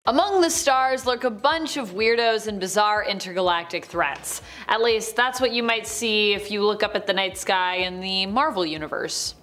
Among the stars lurk a bunch of weirdos and bizarre intergalactic threats. At least that's what you might see if you look up at the night sky in the Marvel universe.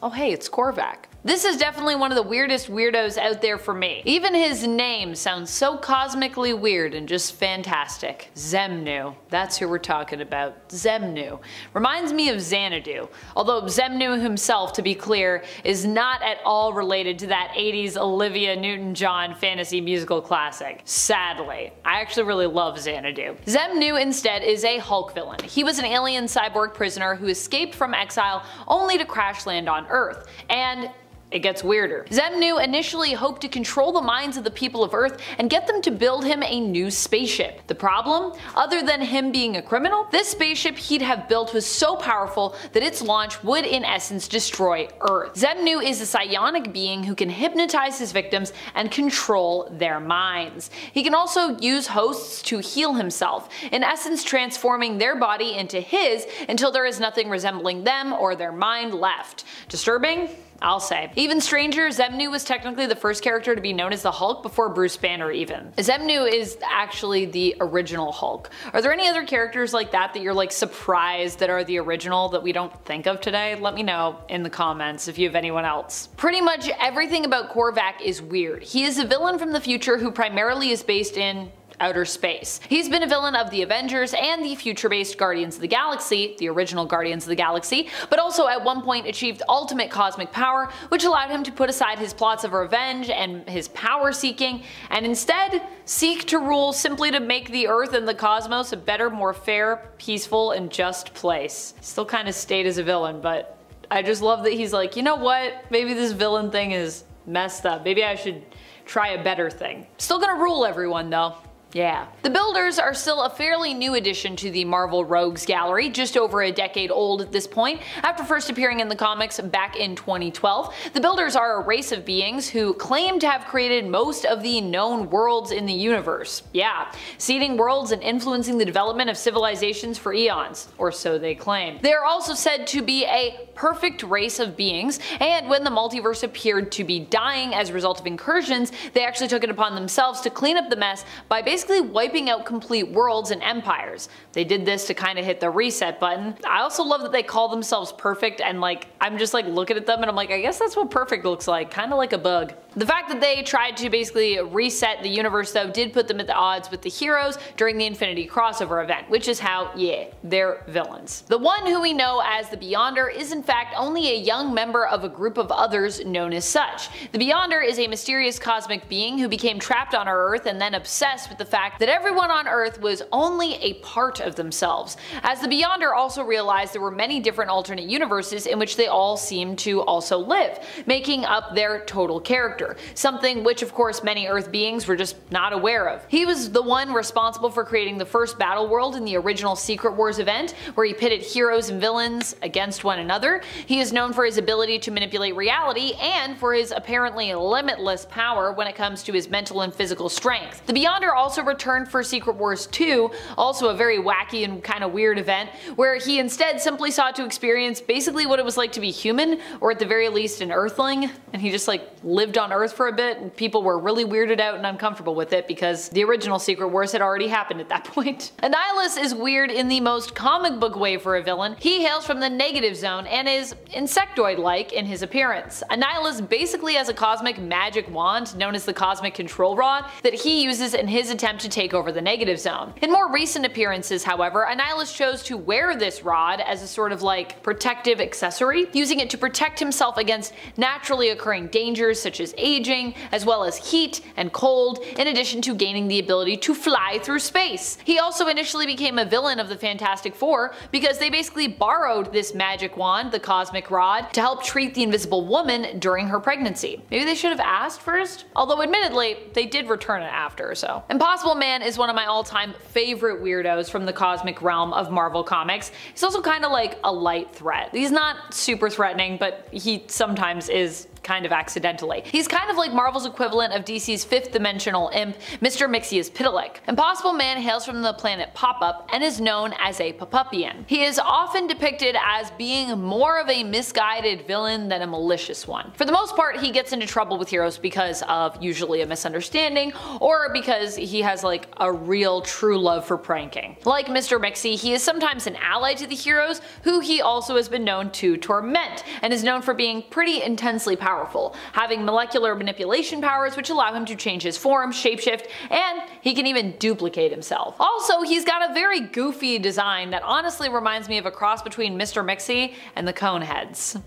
Oh hey, it's Korvac. This is definitely one of the weirdest weirdos out there for me. Even his name sounds so cosmically weird and just fantastic. Xemnu. That's who we're talking about. Xemnu. Reminds me of Xanadu. Although Xemnu himself, to be clear, is not at all related to that 80s Olivia Newton-John fantasy musical classic. Sadly. I actually really love Xanadu. Xemnu instead is a Hulk villain. He was an alien cyborg prisoner who escaped from exile only to crash land on Earth. And it gets weirder. Xemnu initially hoped to control the minds of the people of Earth and get them to build him a new spaceship. The problem? Other than him being a criminal, this spaceship he'd have built was so powerful that its launch would in essence destroy Earth. Xemnu is a psionic being who can hypnotize his victims and control their minds. He can also use hosts to heal himself, in essence transforming their body into his until there is nothing resembling them or their mind left. Disturbing? I'll say. Even stranger, Xemnu was technically the first character to be known as the Hulk before Bruce Banner even. Xemnu is actually the original Hulk. Are there any other characters like that you're like surprised that are the original that we don't think of today? Let me know in the comments if you have anyone else. Pretty much everything about Korvac is weird. He is a villain from the future who primarily is based in outer space. He's been a villain of the Avengers and the future-based Guardians of the Galaxy, the original Guardians of the Galaxy, but also at one point achieved ultimate cosmic power, which allowed him to put aside his plots of revenge and his power seeking, and instead seek to rule simply to make the Earth and the cosmos a better, more fair, peaceful, and just place. Still kind of stayed as a villain, but I just love that he's like, you know what, maybe this villain thing is messed up, maybe I should try a better thing. Still gonna rule everyone though. Yeah. The Builders are still a fairly new addition to the Marvel Rogues gallery, just over a decade old at this point, after first appearing in the comics back in 2012. The Builders are a race of beings who claim to have created most of the known worlds in the universe. Yeah, seeding worlds and influencing the development of civilizations for eons, or so they claim. They are also said to be a perfect race of beings, and when the multiverse appeared to be dying as a result of incursions, they actually took it upon themselves to clean up the mess by basically wiping out complete worlds and empires. They did this to kind of hit the reset button. I also love that they call themselves perfect, and like I'm just like looking at them and I'm like, I guess that's what perfect looks like, kind of like a bug. The fact that they tried to basically reset the universe though did put them at the odds with the heroes during the Infinity crossover event, which is how, yeah, they're villains. The one who we know as the Beyonder is in fact only a young member of a group of others known as such. The Beyonder is a mysterious cosmic being who became trapped on our Earth and then obsessed with the fact that everyone on Earth was only a part of themselves, as the Beyonder also realized there were many different alternate universes in which they all seemed to also live, making up their total character, something which of course many Earth beings were just not aware of. He was the one responsible for creating the first battle world in the original Secret Wars event, where he pitted heroes and villains against one another. He is known for his ability to manipulate reality and for his apparently limitless power when it comes to his mental and physical strength. The Beyonder also returned for Secret Wars 2, also a very wacky and kind of weird event, where he instead simply sought to experience basically what it was like to be human, or at the very least an Earthling, and he just like lived on Earth for a bit, and people were really weirded out and uncomfortable with it because the original Secret Wars had already happened at that point. Annihilus is weird in the most comic book way for a villain. He hails from the negative zone and is insectoid-like in his appearance. Annihilus basically has a cosmic magic wand known as the Cosmic Control Rod that he uses in his attempt to take over the negative zone. In more recent appearances, however, Annihilus chose to wear this rod as a sort of like protective accessory, using it to protect himself against naturally occurring dangers such as aging, as well as heat and cold, in addition to gaining the ability to fly through space. He also initially became a villain of the Fantastic Four because they basically borrowed this magic wand, the Cosmic Rod, to help treat the Invisible Woman during her pregnancy. Maybe they should have asked first? Although admittedly, they did return it after, so. Impossible Man is one of my all-time favorite weirdos from the cosmic realm of Marvel Comics. He's also kind of like a light threat. He's not super threatening, but he sometimes is kind of accidentally. He's kind of like Marvel's equivalent of DC's fifth dimensional imp, Mr. Mxyzptlk. Impossible Man hails from the planet Pop-Up and is known as a Papupian. He is often depicted as being more of a misguided villain than a malicious one. For the most part, he gets into trouble with heroes because of usually a misunderstanding, or because he has like a real true love for pranking. Like Mr. Mixie, he is sometimes an ally to the heroes, who he also has been known to torment, and is known for being pretty intensely powerful, having molecular manipulation powers which allow him to change his form, shapeshift, and he can even duplicate himself. Also, he's got a very goofy design that honestly reminds me of a cross between Mr. Mixie and the Coneheads.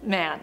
Man,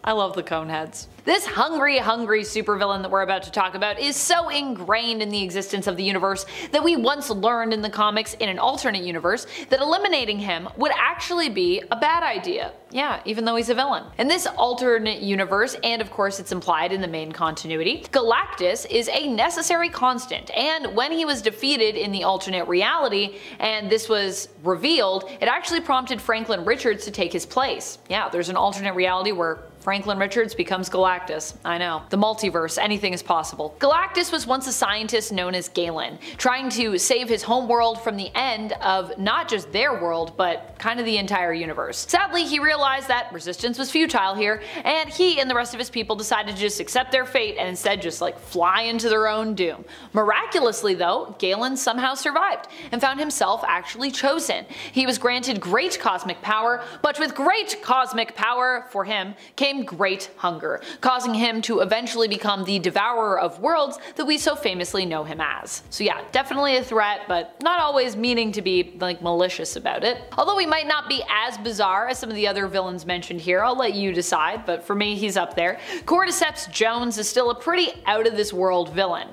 I love the Coneheads. This hungry supervillain that we're about to talk about is so ingrained in the existence of the universe that we once learned in the comics in an alternate universe that eliminating him would actually be a bad idea. Yeah, even though he's a villain. In this alternate universe, and of course it's implied in the main continuity, Galactus is a necessary constant, and when he was defeated in the alternate reality and this was revealed, it actually prompted Franklin Richards to take his place. Yeah, there's an alternate reality where Franklin Richards becomes Galactus. I know. The multiverse, anything is possible. Galactus was once a scientist known as Galen, trying to save his homeworld from the end of not just their world, but kind of the entire universe. Sadly, he realized that resistance was futile here, and he and the rest of his people decided to just accept their fate and instead just like fly into their own doom. Miraculously though, Galen somehow survived and found himself actually chosen. He was granted great cosmic power, but with great cosmic power for him came great hunger, causing him to eventually become the devourer of worlds that we so famously know him as. So yeah, definitely a threat, but not always meaning to be like malicious about it. Although he might not be as bizarre as some of the other villains mentioned here, I'll let you decide, but for me he's up there. Cordyceps Jones is still a pretty out of this world villain.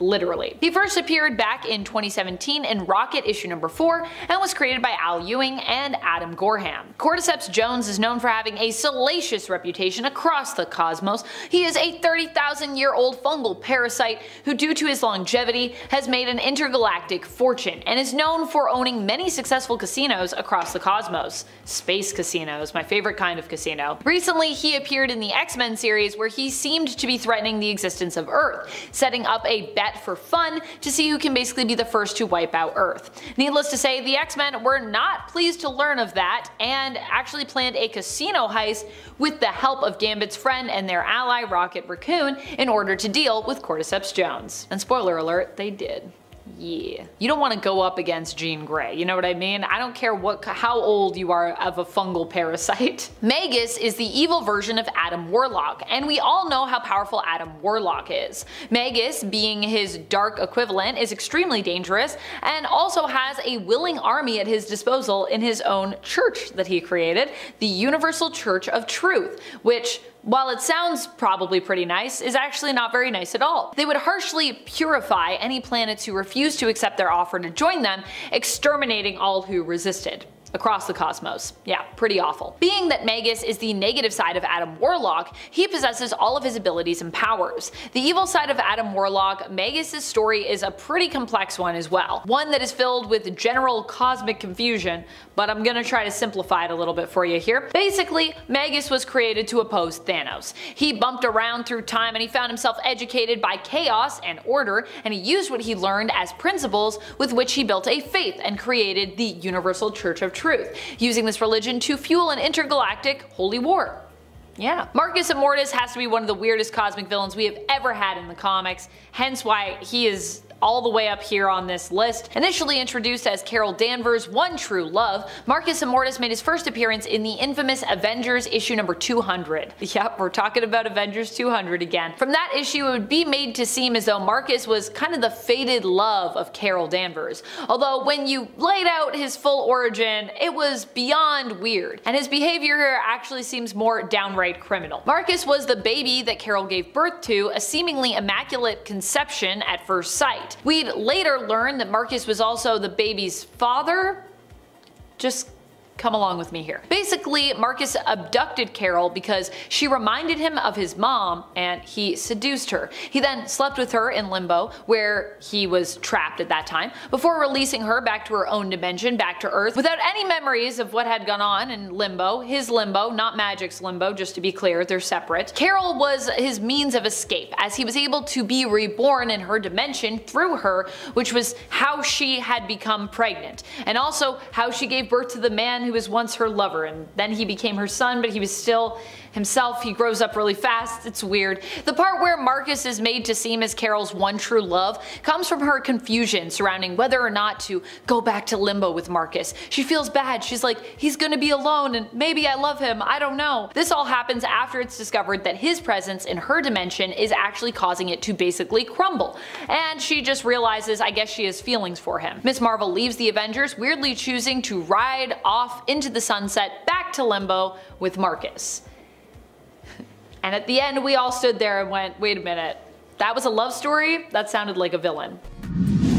Literally. He first appeared back in 2017 in Rocket issue number 4 and was created by Al Ewing and Adam Gorham. Cordyceps Jones is known for having a salacious reputation across the cosmos. He is a 30,000-year-old fungal parasite who, due to his longevity, has made an intergalactic fortune and is known for owning many successful casinos across the cosmos. Space casinos, my favorite kind of casino. Recently, he appeared in the X-Men series where he seemed to be threatening the existence of Earth, setting up a bet for fun to see who can basically be the first to wipe out Earth. Needless to say, the X-Men were not pleased to learn of that and actually planned a casino heist with the help of Gambit's friend and their ally Rocket Raccoon in order to deal with Cordyceps Jones. And spoiler alert, they did. Yeah. You don't want to go up against Jean Grey, you know what I mean? I don't care how old you are of a fungal parasite. Magus is the evil version of Adam Warlock, and we all know how powerful Adam Warlock is. Magus, being his dark equivalent, is extremely dangerous and also has a willing army at his disposal in his own church that he created, the Universal Church of Truth, which, while it sounds probably pretty nice, is actually not very nice at all. They would harshly purify any planets who refused to accept their offer to join them, exterminating all who resisted. Across the cosmos. Yeah, pretty awful. Being that Magus is the negative side of Adam Warlock, he possesses all of his abilities and powers. The evil side of Adam Warlock, Magus' story is a pretty complex one as well. One that is filled with general cosmic confusion, but I'm gonna try to simplify it a little bit for you here. Basically, Magus was created to oppose Thanos. He bumped around through time and he found himself educated by chaos and order, and he used what he learned as principles with which he built a faith and created the Universal Church of Truth, using this religion to fuel an intergalactic holy war. Yeah. Marcus Immortus has to be one of the weirdest cosmic villains we have ever had in the comics, hence why he is all the way up here on this list. Initially introduced as Carol Danvers' one true love, Marcus Immortus made his first appearance in the infamous Avengers issue number 200. Yep, we're talking about Avengers 200 again. From that issue, it would be made to seem as though Marcus was kind of the fated love of Carol Danvers, although when you laid out his full origin, it was beyond weird, and his behavior here actually seems more downright criminal. Marcus was the baby that Carol gave birth to, a seemingly immaculate conception at first sight. We'd later learn that Marcus was also the baby's father. Just come along with me here. Basically, Marcus abducted Carol because she reminded him of his mom and he seduced her. He then slept with her in Limbo, where he was trapped at that time, before releasing her back to her own dimension, back to Earth, without any memories of what had gone on in Limbo. His Limbo, not Magic's Limbo, just to be clear, they're separate. Carol was his means of escape, as he was able to be reborn in her dimension through her, which was how she had become pregnant, and also how she gave birth to the man who was once her lover, and then he became her son, but he was still himself. He grows up really fast. It's weird. The part where Marcus is made to seem as Carol's one true love comes from her confusion surrounding whether or not to go back to Limbo with Marcus. She feels bad. She's like, he's gonna be alone and maybe I love him. I don't know. This all happens after it's discovered that his presence in her dimension is actually causing it to basically crumble. And she just realizes, I guess she has feelings for him. Miss Marvel leaves the Avengers, weirdly choosing to ride off into the sunset back to Limbo with Marcus. And at the end, we all stood there and went, wait a minute, that was a love story? That sounded like a villain.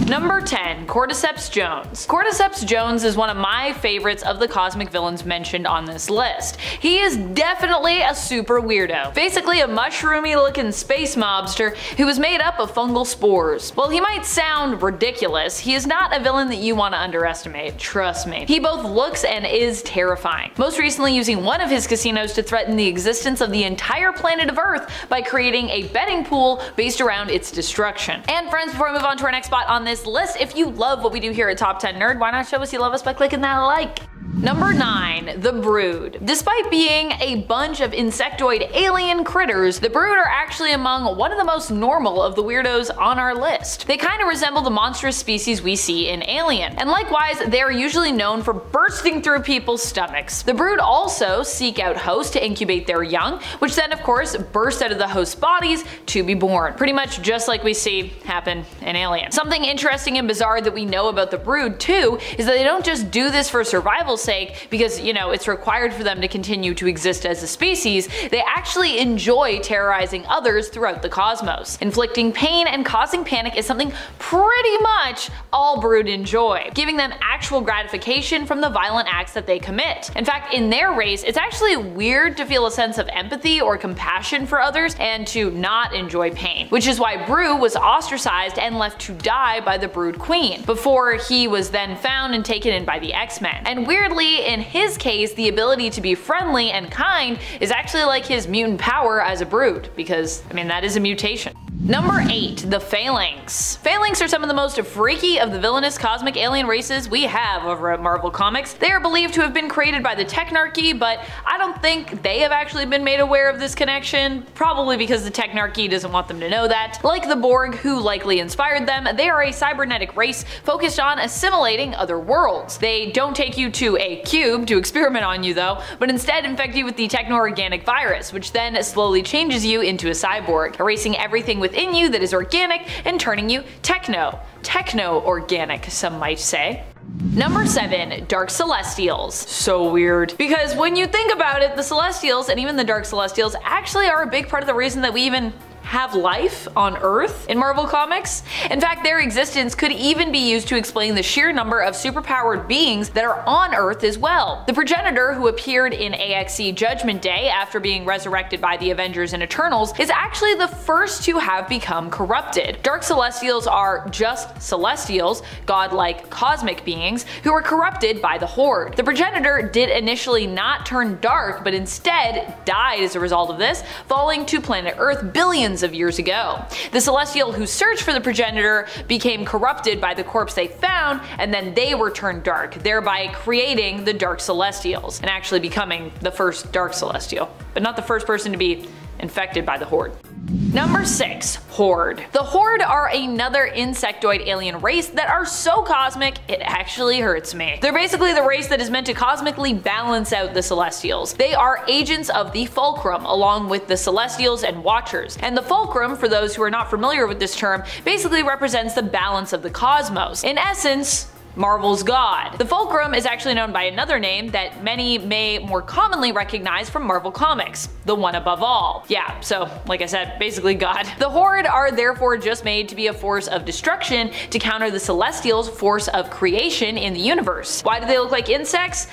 Number 10. Cordyceps Jones. Cordyceps Jones is one of my favorites of the cosmic villains mentioned on this list. He is definitely a super weirdo. Basically a mushroomy looking space mobster who is made up of fungal spores. While he might sound ridiculous, he is not a villain that you want to underestimate, trust me. He both looks and is terrifying. Most recently using one of his casinos to threaten the existence of the entire planet of Earth by creating a betting pool based around its destruction. And friends, before I move on to our next spot on this list, if you love what we do here at Top 10 Nerd, why not show us you love us by clicking that like? Number 9. The Brood. Despite being a bunch of insectoid alien critters, the Brood are actually among one of the most normal of the weirdos on our list. They kind of resemble the monstrous species we see in Alien, and likewise they are usually known for bursting through people's stomachs. The Brood also seek out hosts to incubate their young, which then of course burst out of the host's bodies to be born. Pretty much just like we see happen in Alien. Something interesting and bizarre that we know about the Brood too is that they don't just do this for survival's sake because, you know, it's required for them to continue to exist as a species. They actually enjoy terrorizing others throughout the cosmos. Inflicting pain and causing panic is something pretty much all Brood enjoy, giving them actual gratification from the violent acts that they commit. In fact, in their race, it's actually weird to feel a sense of empathy or compassion for others and to not enjoy pain, which is why Broo was ostracized and left to die by the Brood Queen, before he was then found and taken in by the X-Men. And weirdly, in his case, the ability to be friendly and kind is actually like his mutant power as a Brood, because, I mean, that is a mutation. Number 8. The Phalanx. Phalanx are some of the most freaky of the villainous cosmic alien races we have over at Marvel Comics. They are believed to have been created by the Technarchy, but I don't think they have actually been made aware of this connection, probably because the Technarchy doesn't want them to know that. Like the Borg, who likely inspired them, they are a cybernetic race focused on assimilating other worlds. They don't take you to a cube to experiment on you though, but instead infect you with the techno-organic virus, which then slowly changes you into a cyborg, erasing everything within you that is organic and turning you techno-organic, some might say. Number 7. Dark Celestials. So weird. Because when you think about it, the Celestials and even the Dark Celestials actually are a big part of the reason that we even have life on Earth in Marvel Comics. In fact, their existence could even be used to explain the sheer number of superpowered beings that are on Earth as well. The Progenitor, who appeared in AXE Judgment Day after being resurrected by the Avengers and Eternals, is actually the first to have become corrupted. Dark Celestials are just Celestials, godlike cosmic beings, who are corrupted by the Horde. The Progenitor did initially not turn dark, but instead died as a result of this, falling to planet Earth billions of years ago. The Celestial who searched for the Progenitor became corrupted by the corpse they found, and then they were turned dark, thereby creating the Dark Celestials, and actually becoming the first Dark Celestial, but not the first person to be infected by the Horde. Number 6. Horde. The Horde are another insectoid alien race that are so cosmic it actually hurts me. They're basically the race that is meant to cosmically balance out the Celestials. They are agents of the Fulcrum along with the Celestials and Watchers, and the Fulcrum, for those who are not familiar with this term, basically represents the balance of the cosmos. In essence, Marvel's god. The Fulcrum is actually known by another name that many may more commonly recognize from Marvel Comics, the One Above All. Yeah, so like I said, basically God. The Horde are therefore just made to be a force of destruction to counter the Celestials' force of creation in the universe. Why do they look like insects?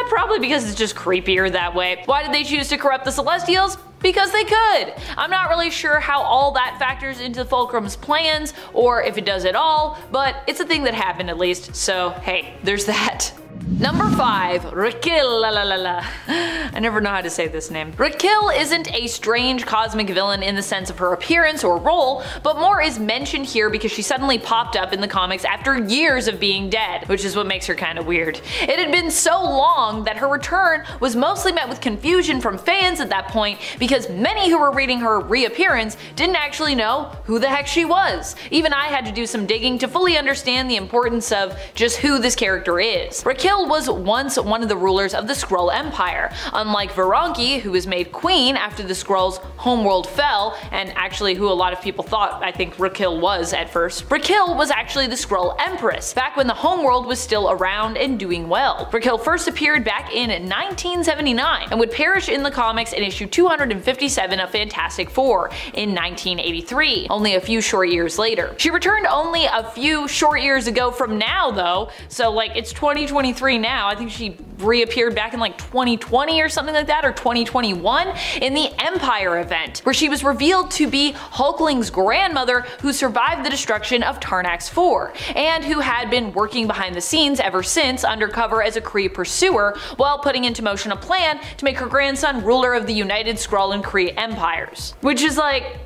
Probably because it's just creepier that way. Why did they choose to corrupt the Celestials? Because they could. I'm not really sure how all that factors into the Fulcrum's plans, or if it does at all, but it's a thing that happened at least, so hey, there's that. Number 5. Raquel. I never know how to say this name. Raquel isn't a strange cosmic villain in the sense of her appearance or role, but more is mentioned here because she suddenly popped up in the comics after years of being dead, which is what makes her kinda weird. It had been so long that her return was mostly met with confusion from fans at that point because many who were reading her reappearance didn't actually know who the heck she was. Even I had to do some digging to fully understand the importance of just who this character is. Raquel was once one of the rulers of the Skrull Empire. Unlike Varanki, who was made queen after the Skrulls' homeworld fell, and actually who a lot of people thought I think Raquel was at first, Raquel was actually the Skrull Empress, back when the homeworld was still around and doing well. Raquel first appeared back in 1979 and would perish in the comics in issue 257 of Fantastic Four in 1983, only a few short years later. She returned only a few short years ago from now though, so like it's 2023 now. I think she reappeared back in like 2020 or something like that, or 2021 in the Empire event, where she was revealed to be Hulkling's grandmother who survived the destruction of Tarnax 4, and who had been working behind the scenes ever since undercover as a Kree pursuer while putting into motion a plan to make her grandson ruler of the United Skrull and Kree empires. Which is like,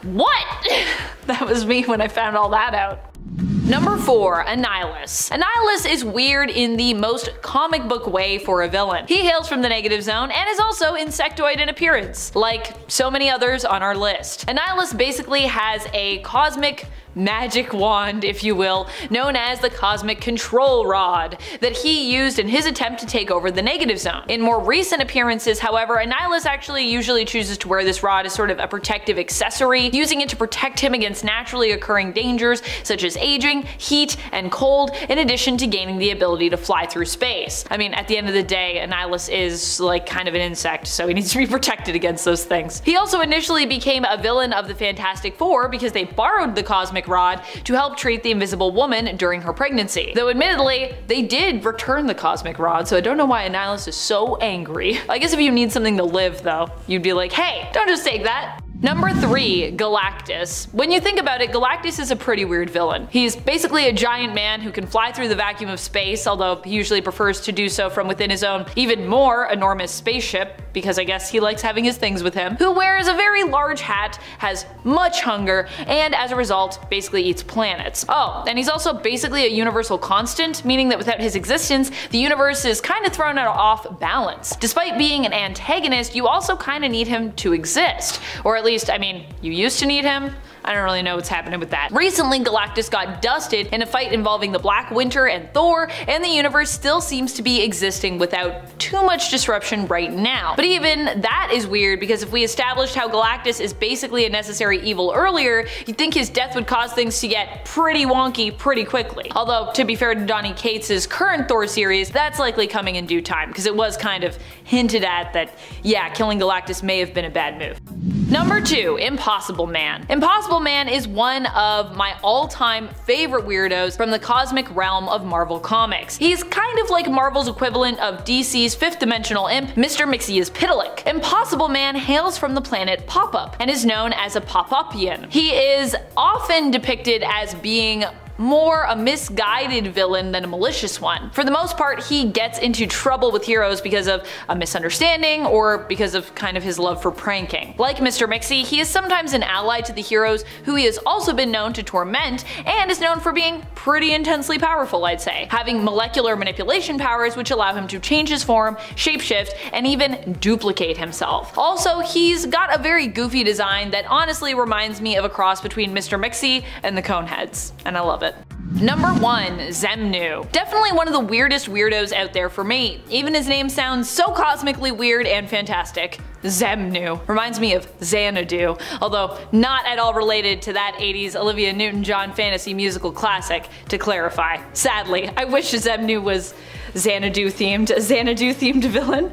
what? That was me when I found all that out. Number 4. Annihilus. Annihilus is weird in the most comic book way for a villain. He hails from the Negative Zone and is also insectoid in appearance, like so many others on our list. Annihilus basically has a cosmic magic wand, if you will, known as the Cosmic Control Rod, that he used in his attempt to take over the Negative Zone. In more recent appearances, however, Annihilus actually usually chooses to wear this rod as sort of a protective accessory, using it to protect him against naturally occurring dangers such as aging, heat, and cold, in addition to gaining the ability to fly through space. I mean, at the end of the day, Annihilus is like kind of an insect, so he needs to be protected against those things. He also initially became a villain of the Fantastic Four because they borrowed the Cosmic Rod to help treat the Invisible Woman during her pregnancy. Though admittedly, they did return the Cosmic Rod, so I don't know why Annihilus is so angry. I guess if you need something to live though, you'd be like, hey, don't just take that. Number 3. Galactus. When you think about it, Galactus is a pretty weird villain. He's basically a giant man who can fly through the vacuum of space, although he usually prefers to do so from within his own even more enormous spaceship, because I guess he likes having his things with him, who wears a very large hat, has much hunger, and as a result, basically eats planets. Oh, and he's also basically a universal constant, meaning that without his existence, the universe is kind of thrown off balance. Despite being an antagonist, you also kind of need him to exist, or at least, I mean, you used to need him. I don't really know what's happening with that. Recently, Galactus got dusted in a fight involving the Black Winter and Thor, and the universe still seems to be existing without too much disruption right now. But even that is weird, because if we established how Galactus is basically a necessary evil earlier, you'd think his death would cause things to get pretty wonky pretty quickly. Although, to be fair to Donny Cates' current Thor series, that's likely coming in due time, because it was kind of hinted at that, yeah, killing Galactus may have been a bad move. Number 2. Impossible Man. Impossible Man is one of my all-time favorite weirdos from the cosmic realm of Marvel Comics. He's kind of like Marvel's equivalent of DC's fifth-dimensional imp, Mr. Mxyzptlk. Impossible Man hails from the planet Pop-Up and is known as a Pop-Upian. He is often depicted as being more a misguided villain than a malicious one. For the most part, he gets into trouble with heroes because of a misunderstanding or because of kind of his love for pranking. Like Mr. Mixie, he is sometimes an ally to the heroes who he has also been known to torment, and is known for being pretty intensely powerful, I'd say, having molecular manipulation powers which allow him to change his form, shapeshift, and even duplicate himself. Also, he's got a very goofy design that honestly reminds me of a cross between Mr. Mixie and the Coneheads, and I love it. Number 1. Xemnu. Definitely one of the weirdest weirdos out there for me. Even his name sounds so cosmically weird and fantastic. Xemnu. Reminds me of Xanadu, although not at all related to that 80s Olivia Newton-John fantasy musical classic, to clarify. Sadly, I wish Xemnu was Xanadu themed, a Xanadu themed villain.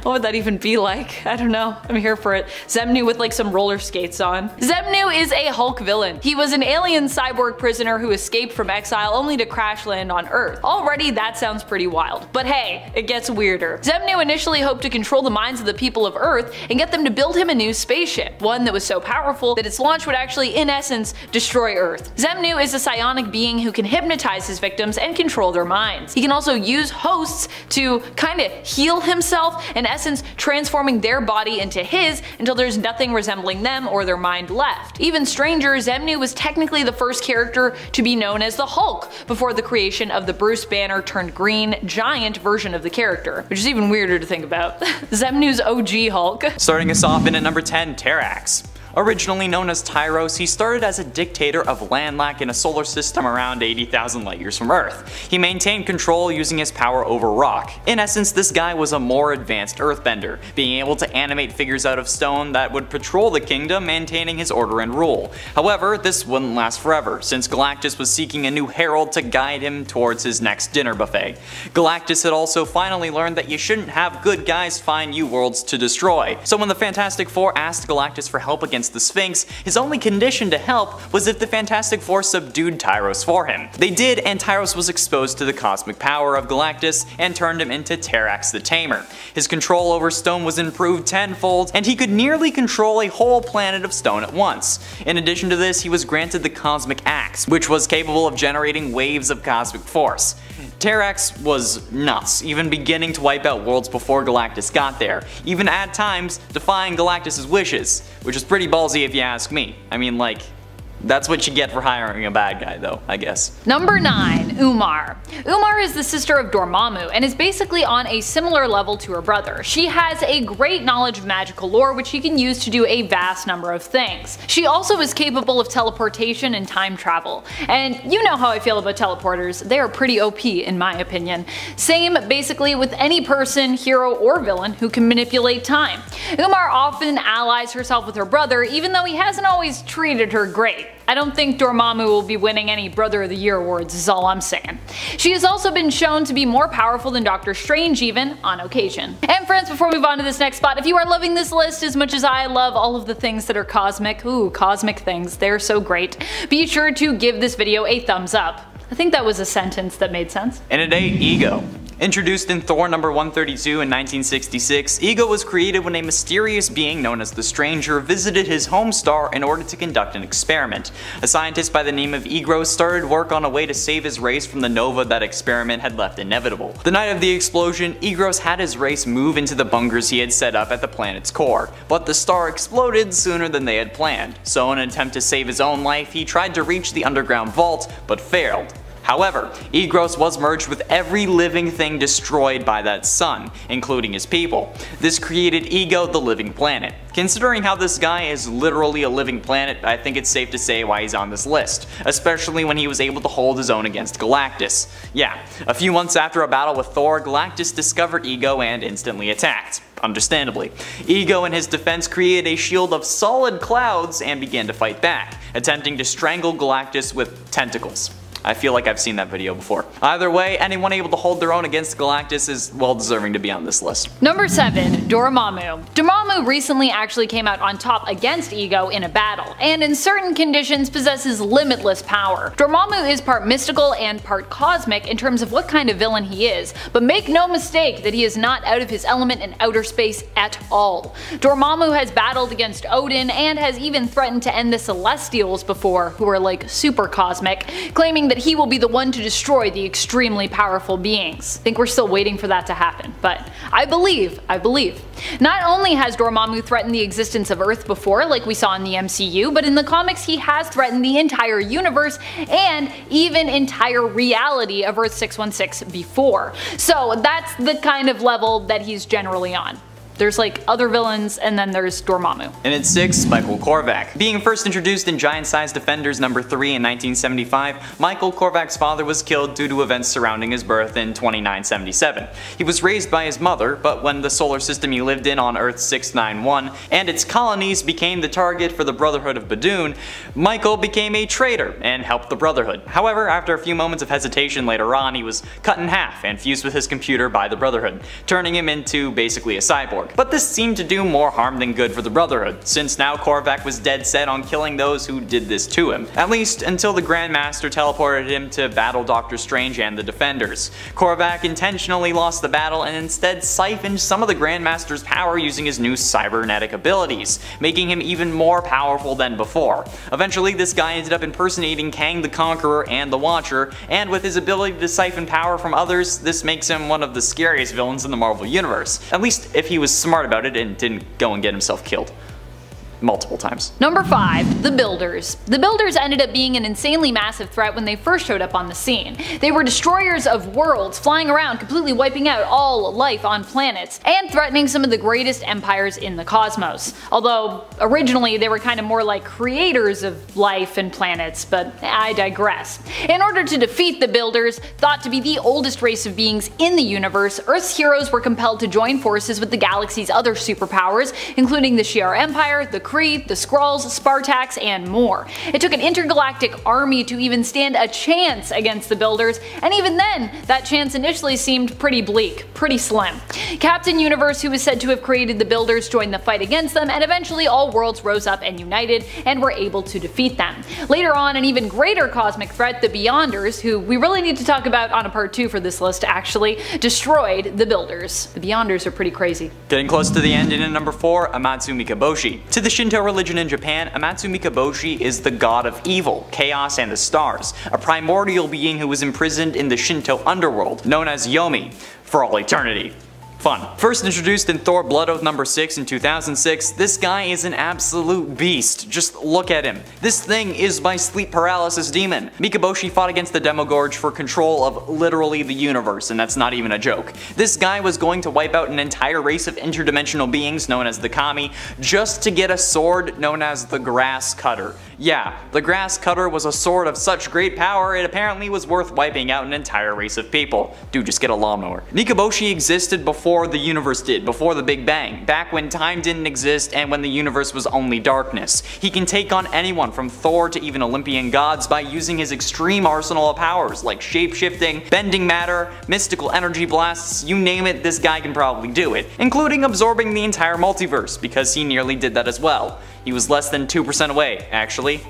What would that even be like? I don't know. I'm here for it. Xemnu with like some roller skates on. Xemnu is a Hulk villain. He was an alien cyborg prisoner who escaped from exile only to crash land on Earth. Already that sounds pretty wild. But hey, it gets weirder. Xemnu initially hoped to control the minds of the people of Earth and get them to build him a new spaceship, one that was so powerful that its launch would actually in essence destroy Earth. Xemnu is a psionic being who can hypnotize his victims and control their minds. He can also use hosts to kinda heal himself, in essence transforming their body into his until there's nothing resembling them or their mind left. Even stranger, Xemnu was technically the first character to be known as the Hulk before the creation of the Bruce Banner turned green giant version of the character, which is even weirder to think about. Xemnu's OG Hulk. Starting us off in at number 10, Terrax. Originally known as Tyros, he started as a dictator of Landlac in a solar system around 80,000 light years from Earth. He maintained control using his power over rock. In essence, this guy was a more advanced earthbender, being able to animate figures out of stone that would patrol the kingdom, maintaining his order and rule. However, this wouldn't last forever, since Galactus was seeking a new herald to guide him towards his next dinner buffet. Galactus had also finally learned that you shouldn't have good guys find you worlds to destroy. So when the Fantastic Four asked Galactus for help against the Sphinx, his only condition to help was if the Fantastic Four subdued Tyros for him. They did, and Tyros was exposed to the cosmic power of Galactus and turned him into Terrax the Tamer. His control over stone was improved tenfold, and he could nearly control a whole planet of stone at once. In addition to this, he was granted the Cosmic Axe, which was capable of generating waves of cosmic force. Terrax was nuts, even beginning to wipe out worlds before Galactus got there, even at times defying Galactus' wishes, which is pretty ballsy if you ask me. I mean, like, that's what you get for hiring a bad guy though, I guess. Number 9. Umar. Umar is the sister of Dormammu and is basically on a similar level to her brother. She has a great knowledge of magical lore which she can use to do a vast number of things. She also is capable of teleportation and time travel. And you know how I feel about teleporters, they are pretty OP in my opinion. Same basically with any person, hero or villain who can manipulate time. Umar often allies herself with her brother even though he hasn't always treated her great. I don't think Dormammu will be winning any Brother of the Year awards is all I'm saying. She has also been shown to be more powerful than Doctor Strange even, on occasion. And friends, before we move on to this next spot, if you are loving this list as much as I love all of the things that are cosmic, cosmic things, they're so great, be sure to give this video a thumbs up. I think that was a sentence that made sense. And at 8, Ego. Introduced in Thor number 132 in 1966, Ego was created when a mysterious being known as the Stranger visited his home star in order to conduct an experiment. A scientist by the name of Egros started work on a way to save his race from the nova that experiment had left inevitable. The night of the explosion, Egros had his race move into the bunkers he had set up at the planet's core, but the star exploded sooner than they had planned. So in an attempt to save his own life, he tried to reach the underground vault, but failed. However, Egros was merged with every living thing destroyed by that sun, including his people. This created Ego the Living Planet. Considering how this guy is literally a living planet, I think it's safe to say why he's on this list, especially when he was able to hold his own against Galactus. Yeah, a few months after a battle with Thor, Galactus discovered Ego and instantly attacked. Understandably. Ego in his defense created a shield of solid clouds and began to fight back, attempting to strangle Galactus with tentacles. I feel like I've seen that video before. Either way, anyone able to hold their own against Galactus is well deserving to be on this list. Number 7. Dormammu. Dormammu recently actually came out on top against Ego in a battle, and in certain conditions possesses limitless power. Dormammu is part mystical and part cosmic in terms of what kind of villain he is, but make no mistake that he is not out of his element in outer space at all. Dormammu has battled against Odin and has even threatened to end the Celestials before, who are like super cosmic, claiming that he will be the one to destroy the extremely powerful beings. I think we're still waiting for that to happen, but I believe. Not only has Dormammu threatened the existence of Earth before, like we saw in the MCU, but in the comics he has threatened the entire universe and even entire reality of Earth 616 before. So that's the kind of level that he's generally on. There's like other villains, and then there's Dormammu. And at 6, Michael Korvac. Being first introduced in Giant Size Defenders number 3 in 1975, Michael Korvac's father was killed due to events surrounding his birth in 2977. He was raised by his mother, but when the solar system he lived in on Earth 691 and its colonies became the target for the Brotherhood of Badoon, Michael became a traitor and helped the Brotherhood. However, after a few moments of hesitation later on, he was cut in half and fused with his computer by the Brotherhood, turning him into basically a cyborg. But this seemed to do more harm than good for the Brotherhood, since now Korvac was dead set on killing those who did this to him, at least until the Grandmaster teleported him to battle Doctor Strange and the Defenders. Korvac intentionally lost the battle and instead siphoned some of the Grandmaster's power using his new cybernetic abilities, making him even more powerful than before. Eventually, this guy ended up impersonating Kang the Conqueror and the Watcher, and with his ability to siphon power from others, this makes him one of the scariest villains in the Marvel Universe. At least if he was smart about it and didn't go and get himself killed multiple times. Number 5. The Builders. The Builders ended up being an insanely massive threat when they first showed up on the scene. They were destroyers of worlds, flying around, completely wiping out all life on planets, and threatening some of the greatest empires in the cosmos. Although, originally they were kind of more like creators of life and planets, but I digress. In order to defeat the Builders, thought to be the oldest race of beings in the universe, Earth's heroes were compelled to join forces with the galaxy's other superpowers, including the Shi'ar Empire, the Kree, the Skrulls, Spartax, and more. It took an intergalactic army to even stand a chance against the Builders, and even then, that chance initially seemed pretty bleak, pretty slim. Captain Universe, who was said to have created the Builders, joined the fight against them, and eventually all worlds rose up and united, and were able to defeat them. Later on, an even greater cosmic threat, the Beyonders, who we really need to talk about on a part 2 for this list actually, destroyed the Builders. The Beyonders are pretty crazy. Getting close to the end, and in number 4, Amatsu Mikaboshi. To the Shinto religion in Japan, Amatsu Mikaboshi is the god of evil, chaos, and the stars, a primordial being who was imprisoned in the Shinto underworld, known as Yomi, for all eternity. Fun. First introduced in Thor Blood Oath number 6 in 2006, this guy is an absolute beast. Just look at him. This thing is my sleep paralysis demon. Mikaboshi fought against the Demogorge for control of literally the universe, and that's not even a joke. This guy was going to wipe out an entire race of interdimensional beings known as the Kami, just to get a sword known as the Grass Cutter. Yeah, the Grass Cutter was a sword of such great power it apparently was worth wiping out an entire race of people. Dude, just get a lawnmower. Mikaboshi existed before the universe did, before the Big Bang, back when time didn't exist and when the universe was only darkness. He can take on anyone from Thor to even Olympian gods by using his extreme arsenal of powers like shape-shifting, bending matter, mystical energy blasts, you name it, this guy can probably do it, including absorbing the entire multiverse, because he nearly did that as well. He was less than 2% away, actually.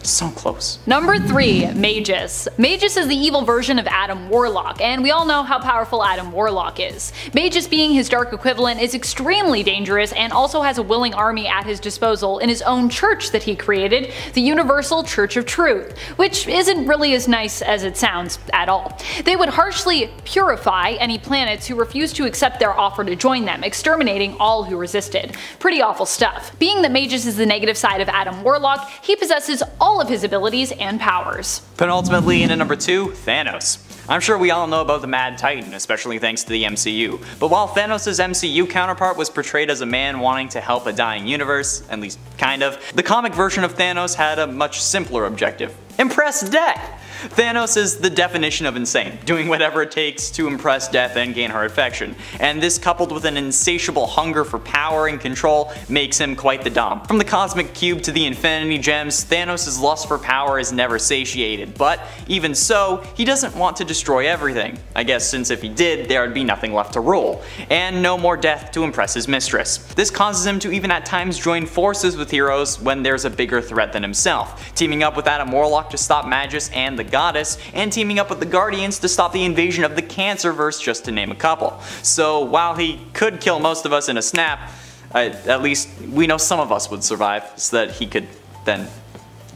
So close. Number 3. Magus. Magus is the evil version of Adam Warlock, and we all know how powerful Adam Warlock is. Magus, being his dark equivalent, is extremely dangerous and also has a willing army at his disposal in his own church that he created, the Universal Church of Truth, which isn't really as nice as it sounds at all. They would harshly purify any planets who refused to accept their offer to join them, exterminating all who resisted. Pretty awful stuff. Being that Magus is the negative side of Adam Warlock, he possesses all of his abilities and powers. Penultimately, in at number 2, Thanos. I'm sure we all know about the Mad Titan, especially thanks to the MCU, but while Thanos' MCU counterpart was portrayed as a man wanting to help a dying universe, at least kind of, the comic version of Thanos had a much simpler objective: impress Death! Thanos is the definition of insane, doing whatever it takes to impress Death and gain her affection, and this coupled with an insatiable hunger for power and control makes him quite the dom. From the Cosmic Cube to the Infinity Gems, Thanos' lust for power is never satiated, but even so, he doesn't want to destroy everything. I guess since if he did, there would be nothing left to rule, and no more death to impress his mistress. This causes him to even at times join forces with heroes when there's a bigger threat than himself, teaming up with Adam Warlock to stop Magus and the Goddess, and teaming up with the Guardians to stop the invasion of the Cancerverse, just to name a couple. So while he could kill most of us in a snap, at least we know some of us would survive, so that he could then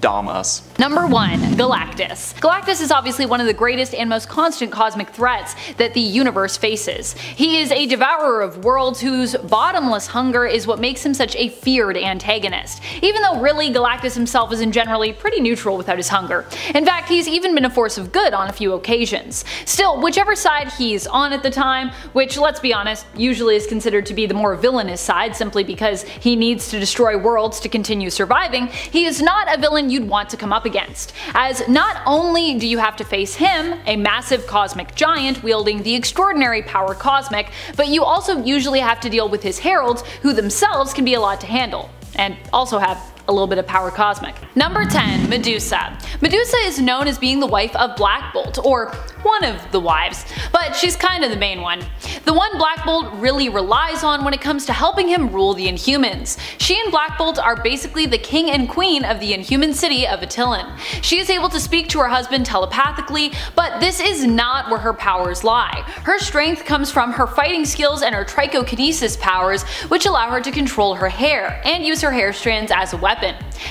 Damas. Number 1. Galactus. Galactus is obviously one of the greatest and most constant cosmic threats that the universe faces. He is a devourer of worlds whose bottomless hunger is what makes him such a feared antagonist, even though really Galactus himself isn't generally pretty neutral without his hunger. In fact, he's even been a force of good on a few occasions. Still, whichever side he's on at the time, which let's be honest, usually is considered to be the more villainous side simply because he needs to destroy worlds to continue surviving, he is not a villain you'd want to come up against, as not only do you have to face him, a massive cosmic giant wielding the extraordinary power cosmic, but you also usually have to deal with his heralds, who themselves can be a lot to handle, and also have a little bit of power cosmic. Number 10. Medusa. Medusa is known as being the wife of Black Bolt, or one of the wives, but she's kind of the main one. The one Black Bolt really relies on when it comes to helping him rule the Inhumans. She and Black Bolt are basically the king and queen of the Inhuman city of Attilan. She is able to speak to her husband telepathically, but this is not where her powers lie. Her strength comes from her fighting skills and her trichokinesis powers, which allow her to control her hair and use her hair strands as a weapon.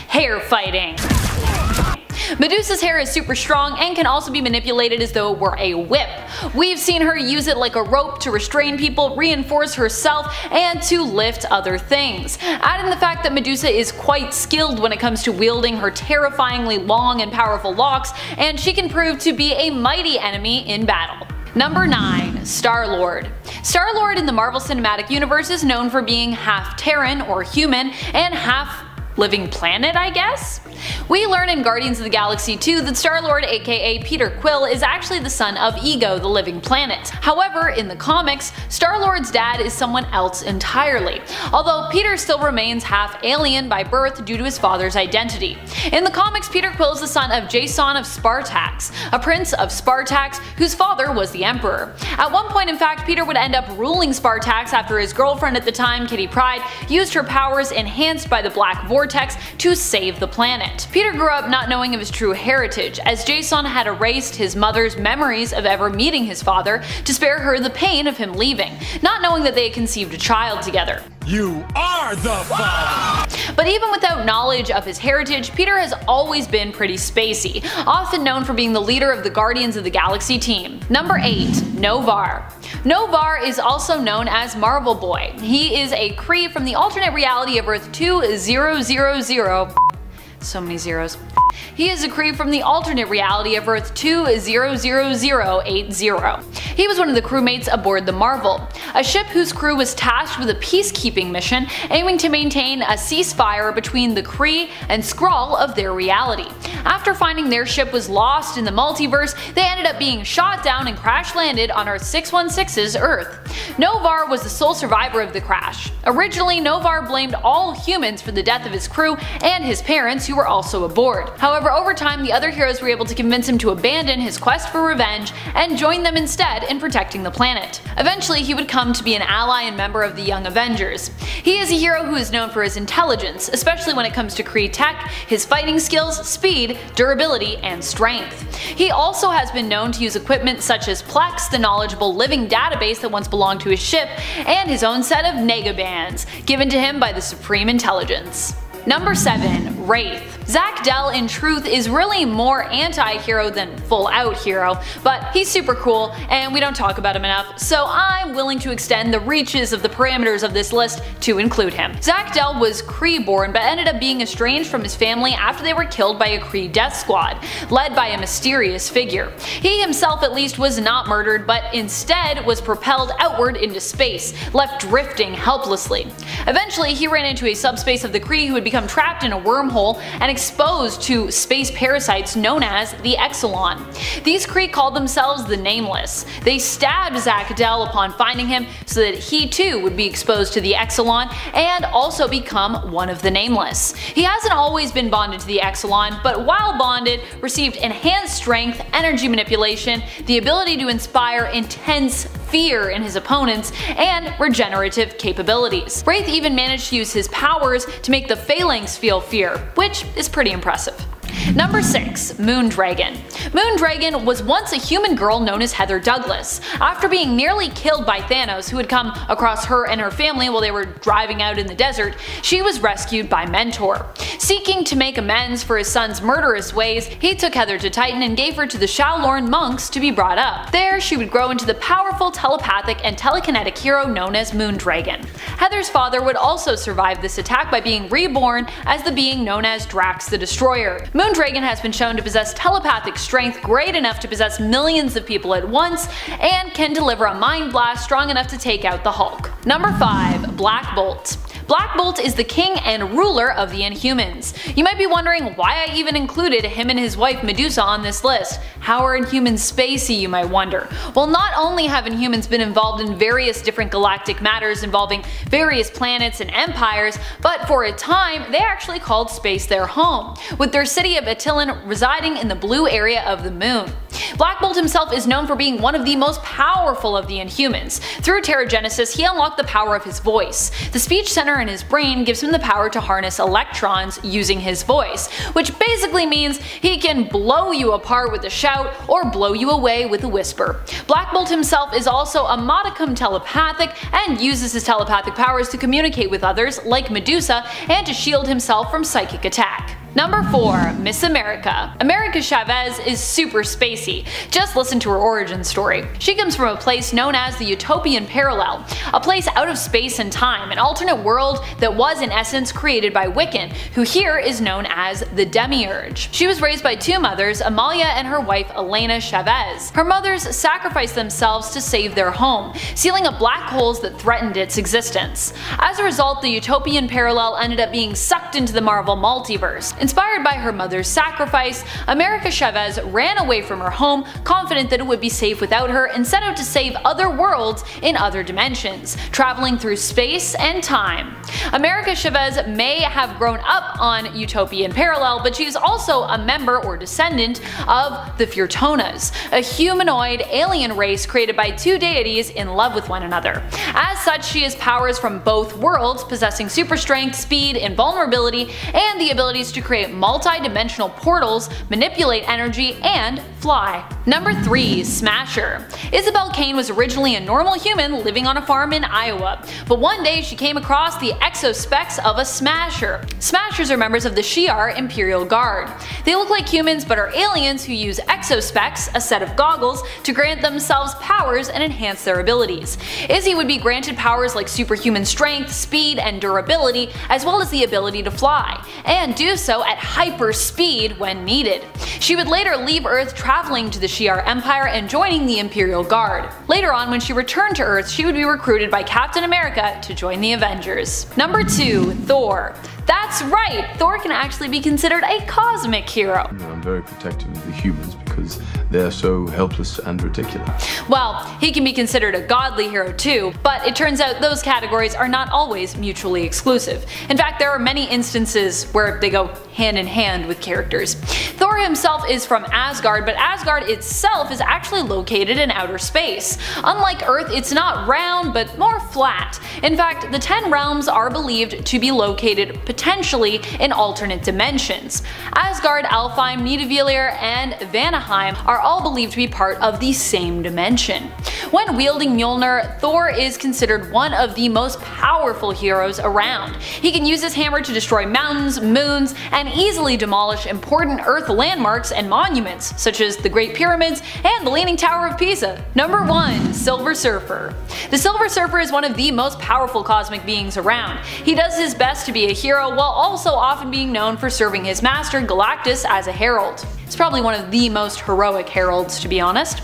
Hair fighting. Medusa's hair is super strong and can also be manipulated as though it were a whip. We've seen her use it like a rope to restrain people, reinforce herself, and to lift other things. Add in the fact that Medusa is quite skilled when it comes to wielding her terrifyingly long and powerful locks, and she can prove to be a mighty enemy in battle. Number 9. Star-Lord. Star-Lord in the Marvel Cinematic Universe is known for being half Terran or human and half living planet, I guess? We learn in Guardians of the Galaxy 2 that Star-Lord, aka Peter Quill, is actually the son of Ego, the living planet. However, in the comics, Star-Lord's dad is someone else entirely, although Peter still remains half alien by birth due to his father's identity. In the comics, Peter Quill is the son of Jason of Spartax, a prince of Spartax whose father was the Emperor. At one point, in fact, Peter would end up ruling Spartax after his girlfriend at the time, Kitty Pryde, used her powers enhanced by the Black Vortex to save the planet. Peter grew up not knowing of his true heritage, as Jason had erased his mother's memories of ever meeting his father to spare her the pain of him leaving, not knowing that they had conceived a child together. You are the father! But even without knowledge of his heritage, Peter has always been pretty spacey, often known for being the leader of the Guardians of the Galaxy team. Number 8. Noh-Varr. Noh-Varr is also known as Marvel Boy. He is a Kree from the alternate reality of Earth 2000. So many zeros. He is a Kree from the alternate reality of Earth 200080. He was one of the crewmates aboard the Marvel, a ship whose crew was tasked with a peacekeeping mission aiming to maintain a ceasefire between the Kree and Skrull of their reality. After finding their ship was lost in the multiverse, they ended up being shot down and crash landed on Earth 616's Earth. Noh-Varr was the sole survivor of the crash. Originally, Noh-Varr blamed all humans for the death of his crew and his parents, who were also aboard. However, over time the other heroes were able to convince him to abandon his quest for revenge and join them instead in protecting the planet. Eventually he would come to be an ally and member of the Young Avengers. He is a hero who is known for his intelligence, especially when it comes to Kree tech, his fighting skills, speed, durability, and strength. He also has been known to use equipment such as Plex, the knowledgeable living database that once belonged to his ship, and his own set of Negabands, given to him by the Supreme Intelligence. Number 7. Wraith. Zack Dell in truth is really more anti-hero than full-out hero, but he's super cool and we don't talk about him enough, so I'm willing to extend the reaches of the parameters of this list to include him. Zack Dell was Kree-born but ended up being estranged from his family after they were killed by a Kree death squad, led by a mysterious figure. He himself at least was not murdered, but instead was propelled outward into space, left drifting helplessly. Eventually he ran into a subspace of the Kree who had become trapped in a wormhole and exposed to space parasites known as the Exelon. These Kree called themselves the Nameless. They stabbed Zack Dell upon finding him so that he too would be exposed to the Exelon and also become one of the Nameless. He hasn't always been bonded to the Exelon, but while bonded, received enhanced strength, energy manipulation, the ability to inspire intense fear in his opponents, and regenerative capabilities. Wraith even managed to use his powers to make the Phalanx feel fear, which is pretty impressive. Number 6. Moondragon. Moondragon was once a human girl known as Heather Douglas. After being nearly killed by Thanos, who had come across her and her family while they were driving out in the desert, she was rescued by Mentor. Seeking to make amends for his son's murderous ways, he took Heather to Titan and gave her to the Shaolin monks to be brought up. There, she would grow into the powerful telepathic and telekinetic hero known as Moondragon. Heather's father would also survive this attack by being reborn as the being known as Drax the Destroyer. Moondragon has been shown to possess telepathic strength great enough to possess millions of people at once, and can deliver a mind blast strong enough to take out the Hulk. Number 5. Black Bolt. Black Bolt is the king and ruler of the Inhumans. You might be wondering why I even included him and his wife Medusa on this list. How are Inhumans spacey, you might wonder? Well, not only have Inhumans been involved in various different galactic matters involving various planets and empires, but for a time they actually called space their home, with their city of Attilan residing in the blue area of the moon. Black Bolt himself is known for being one of the most powerful of the Inhumans. Through Terrigenesis, he unlocked the power of his voice. The speech center in his brain gives him the power to harness electrons using his voice, which basically means he can blow you apart with a shout or blow you away with a whisper. Black Bolt himself is also a modicum telepathic and uses his telepathic powers to communicate with others like Medusa and to shield himself from psychic attack. Number 4. Miss America. America Chavez is super spacey. Just listen to her origin story. She comes from a place known as the Utopian Parallel, a place out of space and time, an alternate world that was in essence created by Wiccan, who here is known as the Demiurge. She was raised by two mothers, Amalia and her wife Elena Chavez. Her mothers sacrificed themselves to save their home, sealing up black holes that threatened its existence. As a result, the Utopian Parallel ended up being sucked into the Marvel multiverse. Inspired by her mother's sacrifice, America Chavez ran away from her home, confident that it would be safe without her, and set out to save other worlds in other dimensions, traveling through space and time. America Chavez may have grown up on Utopian Parallel, but she is also a member or descendant of the Furtonas, a humanoid alien race created by two deities in love with one another. As such, she has powers from both worlds, possessing super strength, speed, invulnerability, and the abilities to create multi-dimensional portals, manipulate energy, and fly. Number 3. Smasher. Isabel Kane was originally a normal human living on a farm in Iowa, but one day she came across the exospecs of a Smasher. Smashers are members of the Shi'ar Imperial Guard. They look like humans but are aliens who use exospecs, a set of goggles, to grant themselves powers and enhance their abilities. Izzy would be granted powers like superhuman strength, speed, and durability, as well as the ability to fly, and do so at hyper speed when needed. She would later leave Earth, traveling to the Shi'ar Empire and joining the Imperial Guard. Later on, when she returned to Earth, she would be recruited by Captain America to join the Avengers. Number 2. Thor. That's right! Thor can actually be considered a cosmic hero. I'm very protective of the humans because they're so helpless and ridiculous. Well, he can be considered a godly hero too, but it turns out those categories are not always mutually exclusive. In fact, there are many instances where they go hand in hand with characters. Thor himself is from Asgard, but Asgard itself is actually located in outer space. Unlike Earth, it's not round, but more flat. In fact, the 10 realms are believed to be located potentially in alternate dimensions. Asgard, Alfheim, Nidavellir, and Vanaheim are all believed to be part of the same dimension. When wielding Mjolnir, Thor is considered one of the most powerful heroes around. He can use his hammer to destroy mountains, moons, and easily demolish important Earth landmarks and monuments, such as the Great Pyramids and the Leaning Tower of Pisa. Number 1. Silver Surfer. The Silver Surfer is one of the most powerful cosmic beings around. He does his best to be a hero while also often being known for serving his master Galactus as a herald. He's probably one of the most heroic heralds, to be honest.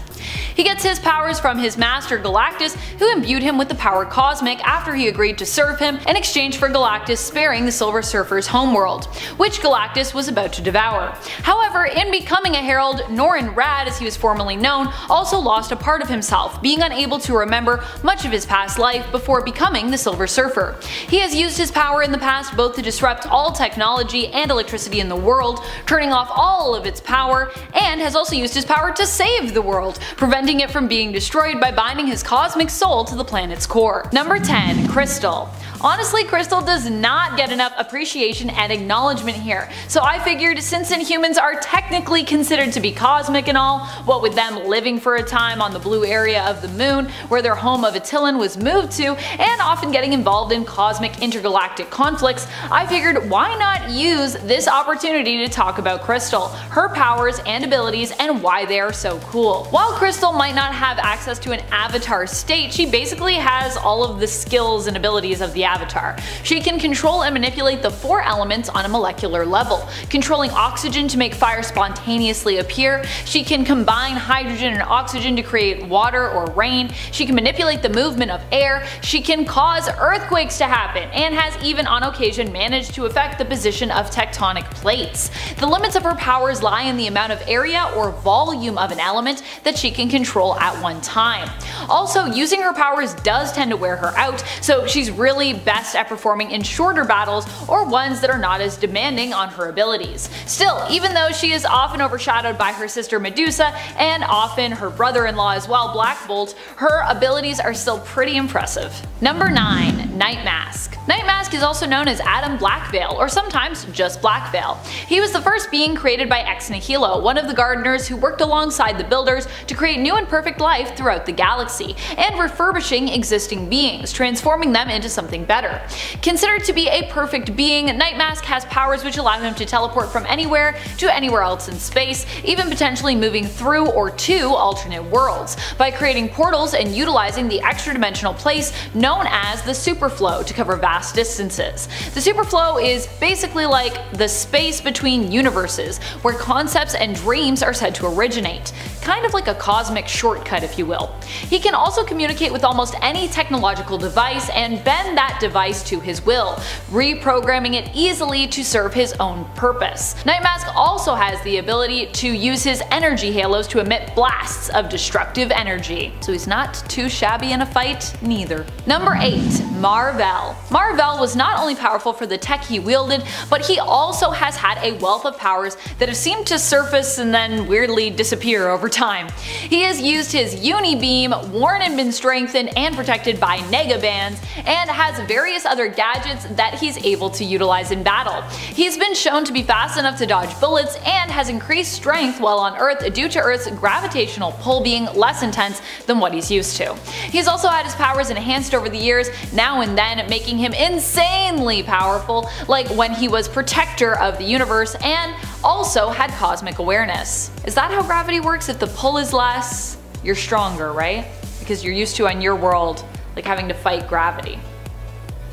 He gets his powers from his master Galactus, who imbued him with the power cosmic after he agreed to serve him in exchange for Galactus sparing the Silver Surfer's homeworld, which Galactus was about to devour. However, in becoming a herald, Norrin Radd, as he was formerly known, also lost a part of himself, being unable to remember much of his past life before becoming the Silver Surfer. He has used his power in the past both to disrupt all technology and electricity in the world, turning off all of its power, and has also used his power to save the world, preventing it from being destroyed by binding his cosmic soul to the planet's core. Number 10. Crystal. Honestly, Crystal does not get enough appreciation and acknowledgement here, so I figured since Inhumans are technically considered to be cosmic and all, what with them living for a time on the blue area of the moon where their home of Attilan was moved to, and often getting involved in cosmic intergalactic conflicts, I figured why not use this opportunity to talk about Crystal, her powers and abilities, and why they are so cool. While Crystal might not have access to an avatar state, she basically has all of the skills and abilities of the avatar. She can control and manipulate the 4 elements on a molecular level, controlling oxygen to make fire spontaneously appear. She can combine hydrogen and oxygen to create water or rain. She can manipulate the movement of air. She can cause earthquakes to happen, and has even on occasion managed to affect the position of tectonic plates. The limits of her powers lie in the amount of area or volume of an element that she can control at one time. Also, using her powers does tend to wear her out, so she's really best at performing in shorter battles or ones that are not as demanding on her abilities. Still, even though she is often overshadowed by her sister Medusa and often her brother-in-law as well, Black Bolt, her abilities are still pretty impressive. Number 9. Night Mask. Night Mask is also known as Adam Blackveil, or sometimes just Blackveil. He was the first being created by Ex Nihilo, one of the gardeners who worked alongside the Builders to create new and perfect life throughout the galaxy, and refurbishing existing beings, transforming them into something better. Considered to be a perfect being, Night Mask has powers which allow him to teleport from anywhere to anywhere else in space, even potentially moving through or to alternate worlds, by creating portals and utilizing the extra-dimensional place known as the Superflow to cover vast distances. The Superflow is basically like the space between universes, where concepts and dreams are said to originate. Kind of like a cosmic shortcut, if you will. He can also communicate with almost any technological device and bend that device to his will, reprogramming it easily to serve his own purpose. Night Mask also has the ability to use his energy halos to emit blasts of destructive energy, so he's not too shabby in a fight neither. Number 8. Mar-Vell. Mar-Vell was not only powerful for the tech he wielded, but he also has had a wealth of powers that have seemed to surface and then weirdly disappear over time. He has used his Unibeam, worn and been strengthened and protected by Negabands, and has various other gadgets that he's able to utilize in battle. He's been shown to be fast enough to dodge bullets and has increased strength while on Earth due to Earth's gravitational pull being less intense than what he's used to. He's also had his powers enhanced over the years, now and then making him insanely powerful, like when he was protector of the universe and also had cosmic awareness. Is that how gravity works? If the pull is less, you're stronger, right? Because you're used to on your world like having to fight gravity.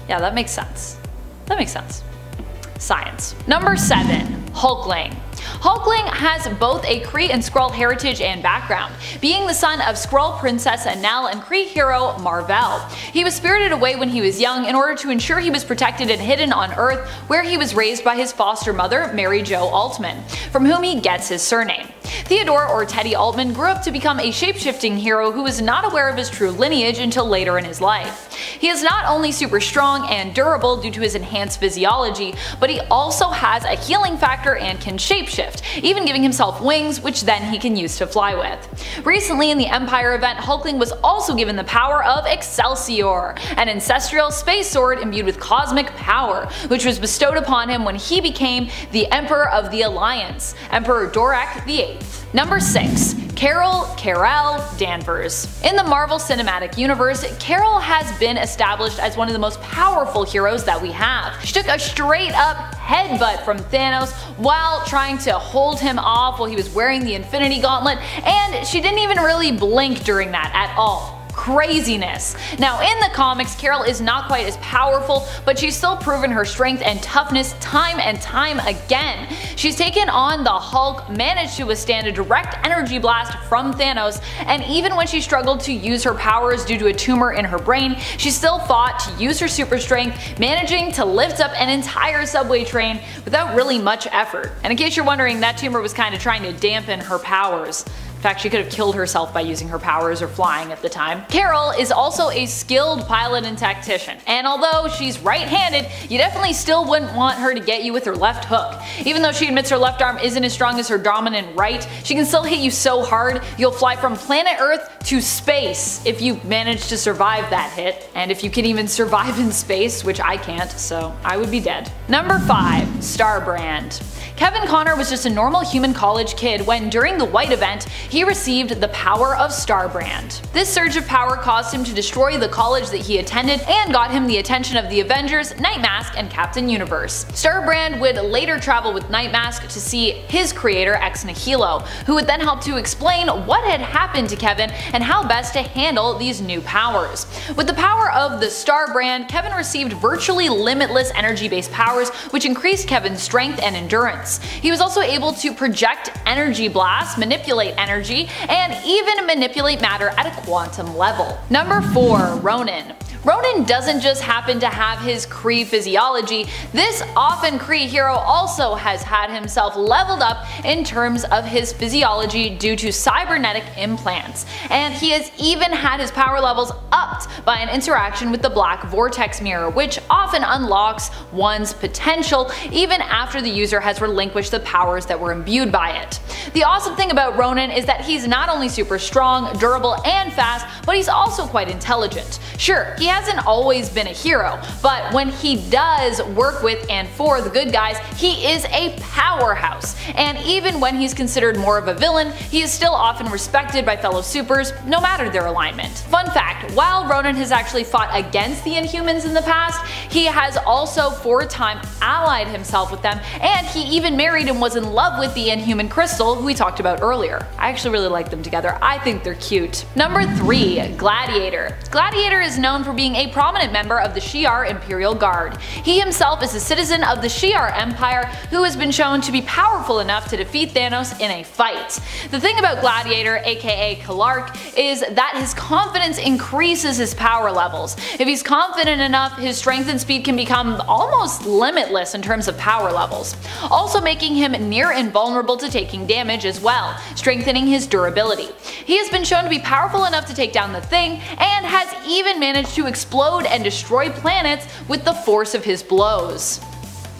Yeah, that makes sense. That makes sense. Science. Number 7. Hulkling. Hulkling has both a Kree and Skrull heritage and background, being the son of Skrull Princess Anel and Kree hero Mar-Vell. He was spirited away when he was young in order to ensure he was protected and hidden on Earth, where he was raised by his foster mother, Mary Jo Altman, from whom he gets his surname. Theodore, or Teddy Altman, grew up to become a shapeshifting hero who was not aware of his true lineage until later in his life. He is not only super strong and durable due to his enhanced physiology, but he also has a healing factor and can shapeshift, even giving himself wings, which then he can use to fly with. Recently in the Empire event, Hulkling was also given the power of Excelsior, an ancestral space sword imbued with cosmic power, which was bestowed upon him when he became the Emperor of the Alliance, Emperor Dorak VIII. Number 6. Carol Danvers. In the Marvel Cinematic Universe, Carol has been established as one of the most powerful heroes that we have. She took a straight up headbutt from Thanos while trying to hold him off while he was wearing the Infinity Gauntlet, and she didn't even really blink during that at all. Craziness. Now in the comics, Carol is not quite as powerful, but she's still proven her strength and toughness time and time again. She's taken on the Hulk, managed to withstand a direct energy blast from Thanos, and even when she struggled to use her powers due to a tumor in her brain, she still fought to use her super strength, managing to lift up an entire subway train without really much effort. And in case you're wondering, that tumor was kind of trying to dampen her powers. fact, she could have killed herself by using her powers or flying at the time. Carol is also a skilled pilot and tactician, and although she's right-handed, you definitely still wouldn't want her to get you with her left hook. Even though she admits her left arm isn't as strong as her dominant right, she can still hit you so hard you'll fly from planet Earth to space if you manage to survive that hit, and if you can even survive in space, which I can't, so I would be dead. Number 5. Starbrand. Kevin Connor was just a normal human college kid when, during the White event, he received the power of Starbrand. This surge of power caused him to destroy the college that he attended and got him the attention of the Avengers, Nightmask, and Captain Universe. Starbrand would later travel with Nightmask to see his creator Ex Nihilo, who would then help to explain what had happened to Kevin and how best to handle these new powers. With the power of the Starbrand, Kevin received virtually limitless energy-based powers, which increased Kevin's strength and endurance. He was also able to project energy blasts, manipulate energy, and even manipulate matter at a quantum level. Number 4. Ronan. Ronan doesn't just happen to have his Kree physiology, this often Kree hero also has had himself leveled up in terms of his physiology due to cybernetic implants, and he has even had his power levels upped by an interaction with the Black Vortex Mirror, which often unlocks one's potential even after the user has relinquished the powers that were imbued by it. The awesome thing about Ronan is that he's not only super strong, durable, and fast, but he's also quite intelligent. Sure, he hasn't always been a hero, but when he does work with and for the good guys, he is a powerhouse. And even when he's considered more of a villain, he is still often respected by fellow supers, no matter their alignment. Fun fact, while Ronan has actually fought against the Inhumans in the past, he has also for a time allied himself with them, and he even married and was in love with the Inhuman Crystal, who we talked about earlier. I actually really like them together, I think they're cute. Number 3. Gladiator. Gladiator is known for being a prominent member of the Shi'ar Imperial Guard. He himself is a citizen of the Shi'ar Empire who has been shown to be powerful enough to defeat Thanos in a fight. The thing about Gladiator, aka Kalark, is that his confidence increases his power levels. If he's confident enough, his strength and speed can become almost limitless in terms of power levels, also making him near invulnerable to taking damage as well, strengthening his durability. He has been shown to be powerful enough to take down the Thing, and has even managed to explode and destroy planets with the force of his blows.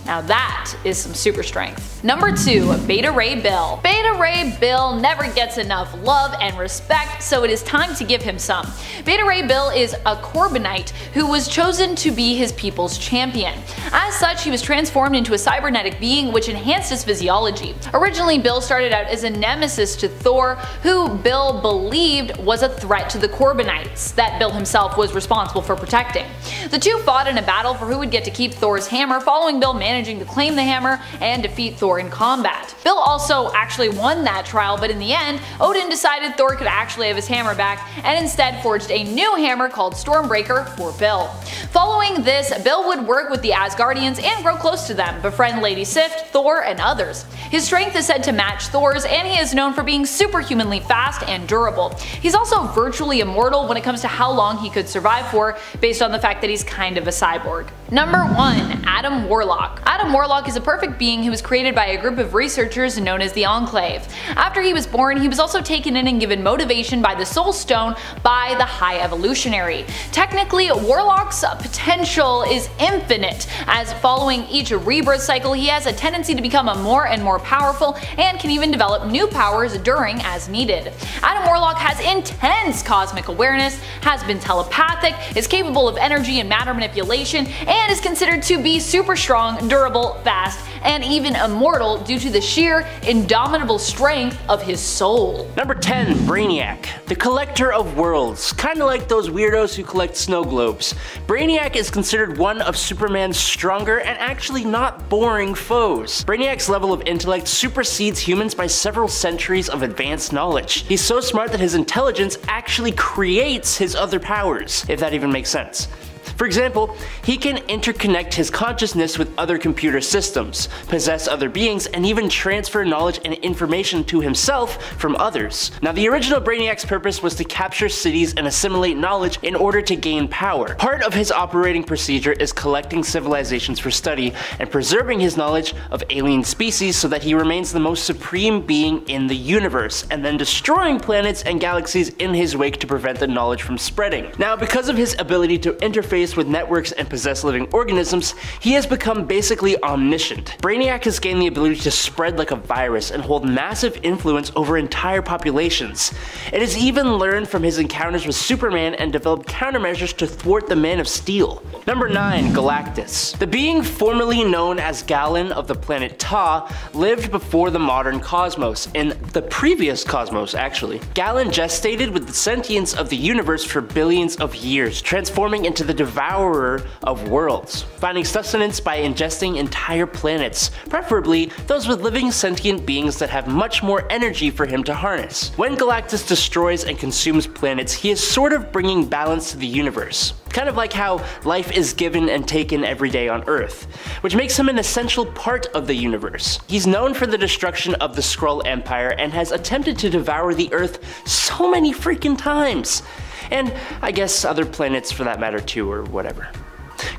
Now that is some super strength. Number 2. Beta Ray Bill. Beta Ray Bill never gets enough love and respect, so it is time to give him some. Beta Ray Bill is a Corbinite who was chosen to be his people's champion. As such, he was transformed into a cybernetic being which enhanced his physiology. Originally, Bill started out as a nemesis to Thor, who Bill believed was a threat to the Corbinites that Bill himself was responsible for protecting. The two fought in a battle for who would get to keep Thor's hammer, following Bill managing to claim the hammer and defeat Thor in combat. Bill also actually won that trial, but in the end, Odin decided Thor could actually have his hammer back and instead forged a new hammer called Stormbreaker for Bill. Following this, Bill would work with the Asgardians and grow close to them, befriend Lady Sif, Thor, and others. His strength is said to match Thor's, and he is known for being superhumanly fast and durable. He's also virtually immortal when it comes to how long he could survive for, based on the fact that he's kind of a cyborg. Number 1. Adam Warlock. Adam Warlock is a perfect being who was created by a group of researchers known as the Enclave. After he was born, he was also taken in and given motivation by the Soul Stone by the High Evolutionary. Technically, Warlock's potential is infinite, as following each rebirth cycle he has a tendency to become more and more powerful and can even develop new powers during as needed. Adam Warlock has intense cosmic awareness, has been telepathic, is capable of energy and matter manipulation, and is considered to be super strong, durable, fast, and even immortal due to the sheer, indomitable strength of his soul. Number 10. Brainiac. The Collector of Worlds. Kinda like those weirdos who collect snow globes. Brainiac is considered one of Superman's stronger and actually not boring foes. Brainiac's level of intellect supersedes humans by several centuries of advanced knowledge. He's so smart that his intelligence actually creates his other powers, if that even makes sense. For example, he can interconnect his consciousness with other computer systems, possess other beings, and even transfer knowledge and information to himself from others. Now, the original Brainiac's purpose was to capture cities and assimilate knowledge in order to gain power. Part of his operating procedure is collecting civilizations for study and preserving his knowledge of alien species so that he remains the most supreme being in the universe, and then destroying planets and galaxies in his wake to prevent the knowledge from spreading. Now, because of his ability to interface with networks and possess living organisms, he has become basically omniscient. Brainiac has gained the ability to spread like a virus and hold massive influence over entire populations. It has even learned from his encounters with Superman and developed countermeasures to thwart the Man of Steel. Number 9. Galactus. The being formerly known as Galen of the planet Ta lived before the modern cosmos, in the previous cosmos actually. Galen gestated with the sentience of the universe for billions of years, transforming into the devourer of worlds, finding sustenance by ingesting entire planets, preferably those with living sentient beings that have much more energy for him to harness. When Galactus destroys and consumes planets, he is sort of bringing balance to the universe. Kind of like how life is given and taken every day on Earth, which makes him an essential part of the universe. He's known for the destruction of the Skrull Empire and has attempted to devour the Earth so many freaking times. And I guess other planets for that matter too, or whatever.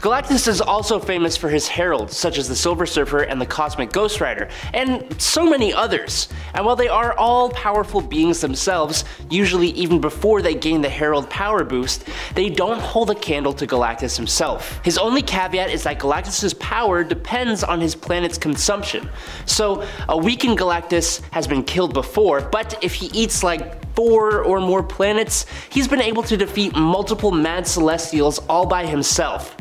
Galactus is also famous for his heralds, such as the Silver Surfer and the Cosmic Ghost Rider, and so many others. And while they are all powerful beings themselves, usually even before they gain the herald power boost, they don't hold a candle to Galactus himself. His only caveat is that Galactus's power depends on his planet's consumption. So a weakened Galactus has been killed before, but if he eats like 4 or more planets, he's been able to defeat multiple mad celestials all by himself.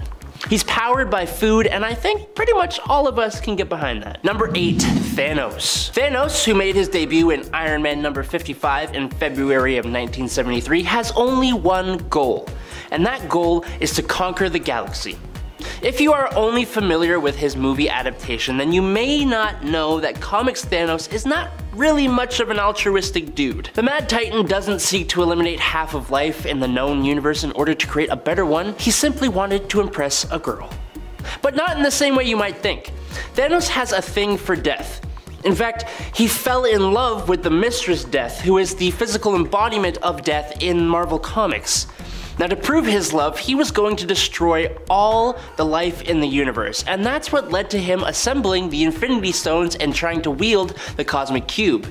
He's powered by food, and I think pretty much all of us can get behind that. Number 8. Thanos. Thanos, who made his debut in Iron Man number 55 in February of 1973, has only one goal, and that goal is to conquer the galaxy. If you are only familiar with his movie adaptation, then you may not know that comics Thanos is not really much of an altruistic dude. The Mad Titan doesn't seek to eliminate half of life in the known universe in order to create a better one, he simply wanted to impress a girl. But not in the same way you might think. Thanos has a thing for death. In fact, he fell in love with the Mistress Death, who is the physical embodiment of death in Marvel Comics. Now, to prove his love, he was going to destroy all the life in the universe, and that's what led to him assembling the Infinity Stones and trying to wield the Cosmic Cube.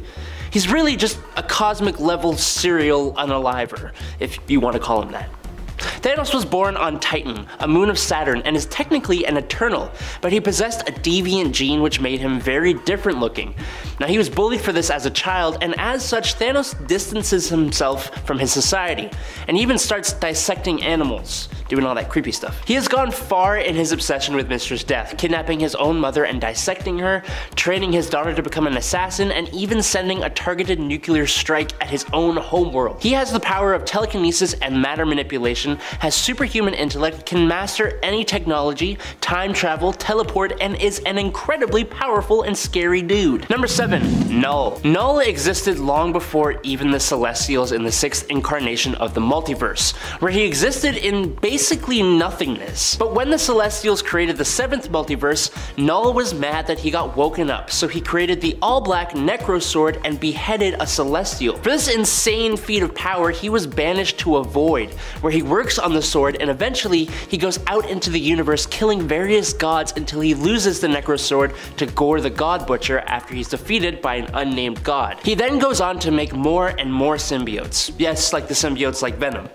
He's really just a cosmic level serial unaliver, if you want to call him that. Thanos was born on Titan, a moon of Saturn, and is technically an Eternal, but he possessed a deviant gene which made him very different looking. Now, he was bullied for this as a child, and as such, Thanos distances himself from his society, and even starts dissecting animals, doing all that creepy stuff. He has gone far in his obsession with Mistress Death, kidnapping his own mother and dissecting her, training his daughter to become an assassin, and even sending a targeted nuclear strike at his own homeworld. He has the power of telekinesis and matter manipulation, has superhuman intellect, can master any technology, time travel, teleport, and is an incredibly powerful and scary dude. Number 7. Null. Null existed long before even the Celestials in the 6th incarnation of the multiverse, where he existed in basically nothingness. But when the Celestials created the 7th multiverse, Null was mad that he got woken up, so he created the all-black Necro Sword and beheaded a Celestial. For this insane feat of power, he was banished to a void, where he works on the sword, and eventually he goes out into the universe killing various gods until he loses the Necro Sword to Gore the God Butcher after he's defeated by an unnamed god. He then goes on to make more and more symbiotes, yes, like the symbiotes like Venom,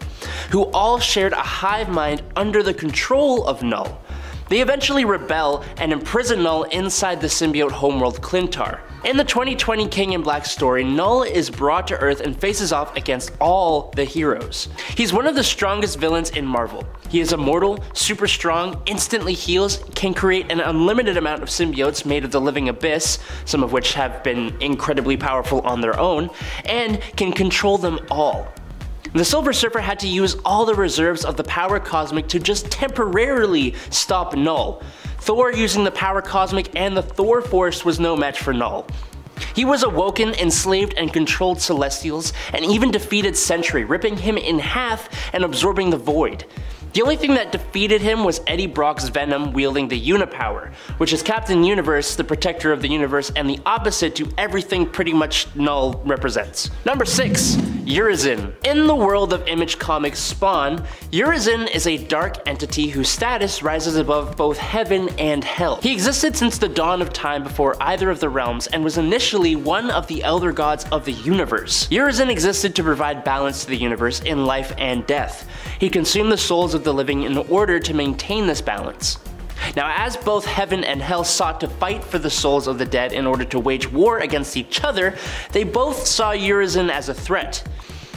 who all shared a hive mind under the control of Null. They eventually rebel and imprison Null inside the symbiote homeworld Clintar. In the 2020 King in Black story, Null is brought to Earth and faces off against all the heroes. He's one of the strongest villains in Marvel. He is immortal, super strong, instantly heals, can create an unlimited amount of symbiotes made of the living abyss, some of which have been incredibly powerful on their own, and can control them all. The Silver Surfer had to use all the reserves of the power cosmic to just temporarily stop Null. Thor using the power cosmic and the Thor Force was no match for Null. He was awoken, enslaved, and controlled Celestials, and even defeated Sentry, ripping him in half and absorbing the Void. The only thing that defeated him was Eddie Brock's Venom wielding the Unipower, which is Captain Universe, the protector of the universe, and the opposite to everything pretty much Null represents. Number 6. Urizen. In the world of Image Comics Spawn, Urizen is a dark entity whose status rises above both heaven and hell. He existed since the dawn of time before either of the realms and was initially one of the elder gods of the universe. Urizen existed to provide balance to the universe in life and death. He consumed the souls of the living in order to maintain this balance. Now, as both heaven and hell sought to fight for the souls of the dead in order to wage war against each other, they both saw Urizen as a threat.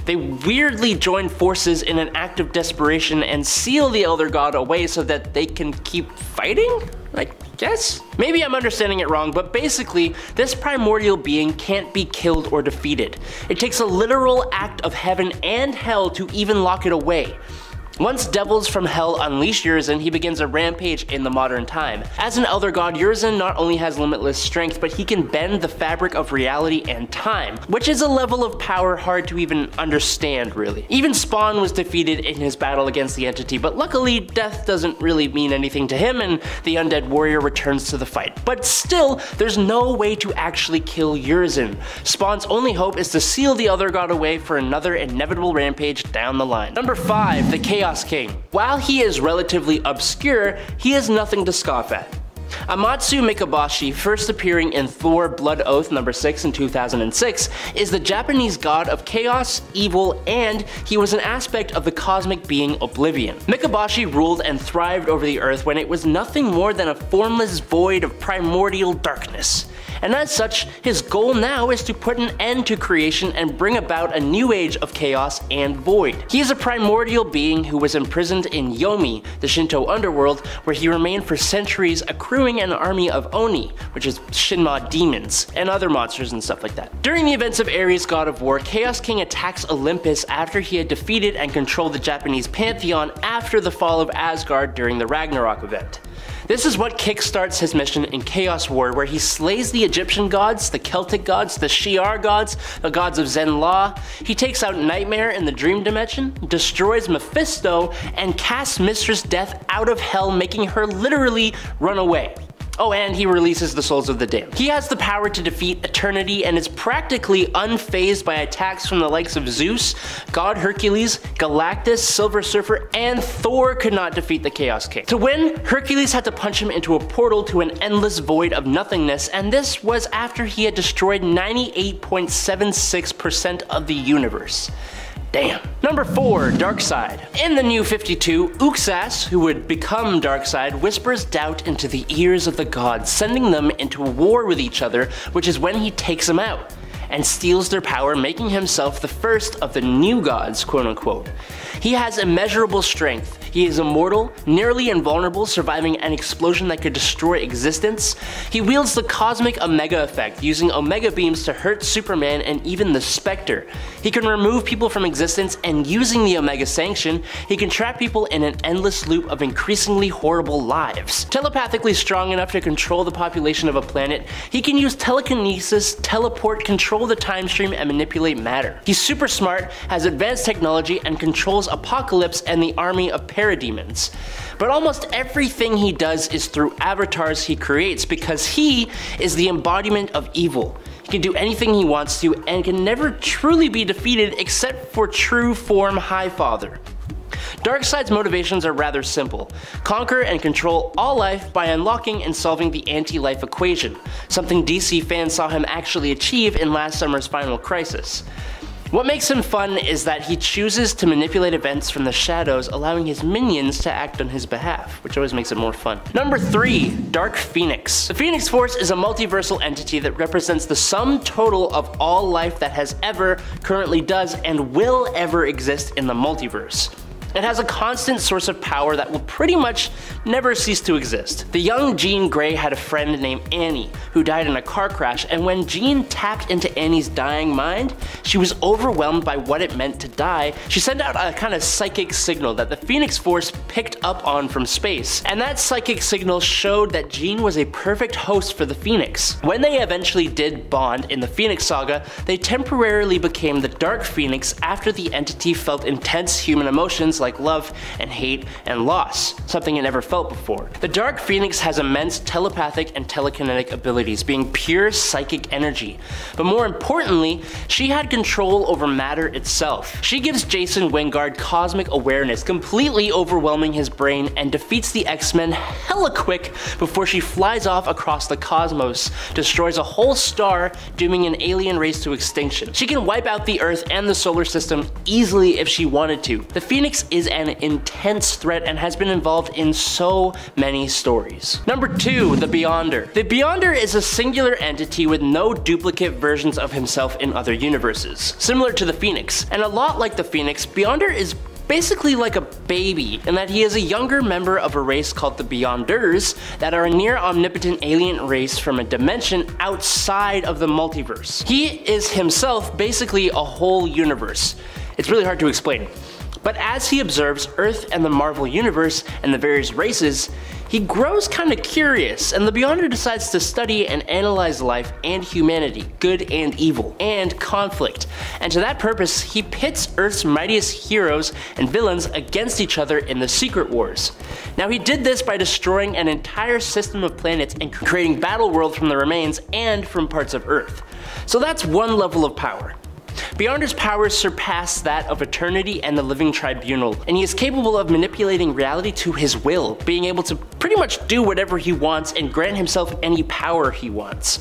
They weirdly joined forces in an act of desperation and seal the Elder God away so that they can keep fighting? I guess? Maybe I'm understanding it wrong, but basically, this primordial being can't be killed or defeated. It takes a literal act of heaven and hell to even lock it away. Once devils from hell unleash Urizen, he begins a rampage in the modern time. As an Elder God, Urizen not only has limitless strength, but he can bend the fabric of reality and time, which is a level of power hard to even understand, really. Even Spawn was defeated in his battle against the entity, but luckily death doesn't really mean anything to him and the undead warrior returns to the fight. But still, there's no way to actually kill Urizen. Spawn's only hope is to seal the Elder God away for another inevitable rampage down the line. Number 5, the Chaos King. While he is relatively obscure, he is nothing to scoff at. Amatsu Mikabashi, first appearing in Thor Blood Oath number 6 in 2006, is the Japanese god of chaos, evil, and he was an aspect of the cosmic being Oblivion. Mikabashi ruled and thrived over the earth when it was nothing more than a formless void of primordial darkness. And as such, his goal now is to put an end to creation and bring about a new age of chaos and void. He is a primordial being who was imprisoned in Yomi, the Shinto underworld, where he remained for centuries accruing an army of Oni, which is Shinma demons, and other monsters and stuff like that. During the events of Ares, god of war, Chaos King attacks Olympus after he had defeated and controlled the Japanese pantheon after the fall of Asgard during the Ragnarok event. This is what kickstarts his mission in Chaos War, where he slays the Egyptian gods, the Celtic gods, the Shi'ar gods, the gods of Zen-La. He takes out Nightmare in the Dream Dimension, destroys Mephisto, and casts Mistress Death out of hell, making her literally run away. Oh, and he releases the souls of the damned. He has the power to defeat eternity and is practically unfazed by attacks from the likes of Zeus, God Hercules, Galactus, Silver Surfer, and Thor could not defeat the Chaos King. To win, Hercules had to punch him into a portal to an endless void of nothingness, and this was after he had destroyed 98.76% of the universe. Damn. Number 4, Darkseid. In the New 52, Uxas, who would become Darkseid, whispers doubt into the ears of the gods, sending them into a war with each other, which is when he takes them out and steals their power, making himself the first of the new gods, quote unquote. He has immeasurable strength. He is immortal, nearly invulnerable, surviving an explosion that could destroy existence. He wields the cosmic Omega effect, using Omega beams to hurt Superman and even the Spectre. He can remove people from existence, and using the Omega Sanction, he can trap people in an endless loop of increasingly horrible lives. Telepathically strong enough to control the population of a planet, he can use telekinesis, teleport, control the time stream, and manipulate matter. He's super smart, has advanced technology, and controls Apocalypse and the army of parademons. But almost everything he does is through avatars he creates, because he is the embodiment of evil. He can do anything he wants to and can never truly be defeated except for true form Highfather. Darkseid's motivations are rather simple: conquer and control all life by unlocking and solving the anti-life equation, something DC fans saw him actually achieve in last summer's Final Crisis. What makes him fun is that he chooses to manipulate events from the shadows, allowing his minions to act on his behalf, which always makes it more fun. Number 3, Dark Phoenix. The Phoenix Force is a multiversal entity that represents the sum total of all life that has ever, currently does, and will ever exist in the multiverse. It has a constant source of power that will pretty much never cease to exist. The young Jean Grey had a friend named Annie who died in a car crash, and when Jean tapped into Annie's dying mind, she was overwhelmed by what it meant to die. She sent out a kind of psychic signal that the Phoenix Force picked up on from space, and that psychic signal showed that Jean was a perfect host for the Phoenix. When they eventually did bond in the Phoenix Saga, they temporarily became the Dark Phoenix after the entity felt intense human emotions like love and hate and loss, something it never felt before. The Dark Phoenix has immense telepathic and telekinetic abilities, being pure psychic energy. But more importantly, she had control over matter itself. She gives Jason Wingard cosmic awareness, completely overwhelming his brain, and defeats the X-Men hella quick before she flies off across the cosmos, destroys a whole star, dooming an alien race to extinction. She can wipe out the Earth and the solar system easily if she wanted to. The Phoenix is an intense threat and has been involved in so many stories. Number 2, the Beyonder. The Beyonder is a singular entity with no duplicate versions of himself in other universes, similar to the Phoenix. And a lot like the Phoenix, Beyonder is basically like a baby in that he is a younger member of a race called the Beyonders that are a near omnipotent alien race from a dimension outside of the multiverse. He is himself basically a whole universe. It's really hard to explain. But as he observes Earth and the Marvel Universe and the various races, he grows kinda curious, and the Beyonder decides to study and analyze life and humanity, good and evil, and conflict. And to that purpose, he pits Earth's mightiest heroes and villains against each other in the Secret Wars. Now he did this by destroying an entire system of planets and creating Battle World from the remains and from parts of Earth. So that's one level of power. Beyonder's powers surpass that of Eternity and the Living Tribunal, and he is capable of manipulating reality to his will, being able to pretty much do whatever he wants and grant himself any power he wants.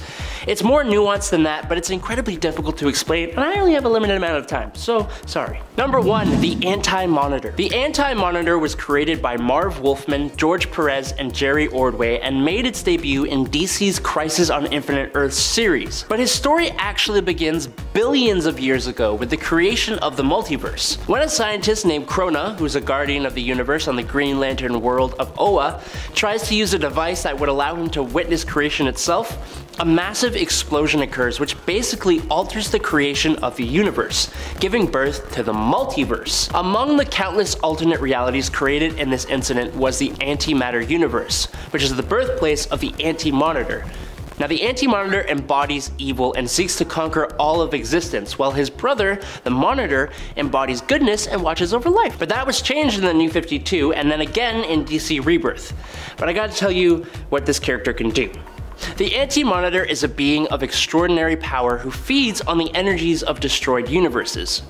It's more nuanced than that, but it's incredibly difficult to explain, and I only have a limited amount of time, so sorry. Number 1, the Anti-Monitor. The Anti-Monitor was created by Marv Wolfman, George Perez, and Jerry Ordway, and made its debut in DC's Crisis on Infinite Earths series. But his story actually begins billions of years ago with the creation of the multiverse. When a scientist named Krona, who's a guardian of the universe on the Green Lantern world of Oa, tries to use a device that would allow him to witness creation itself, a massive explosion occurs which basically alters the creation of the universe, giving birth to the multiverse. Among the countless alternate realities created in this incident was the Antimatter universe, which is the birthplace of the Anti-Monitor. Now the Anti-Monitor embodies evil and seeks to conquer all of existence, while his brother, the Monitor, embodies goodness and watches over life. But that was changed in the New 52 and then again in DC Rebirth. But I gotta tell you what this character can do. The Anti-Monitor is a being of extraordinary power who feeds on the energies of destroyed universes.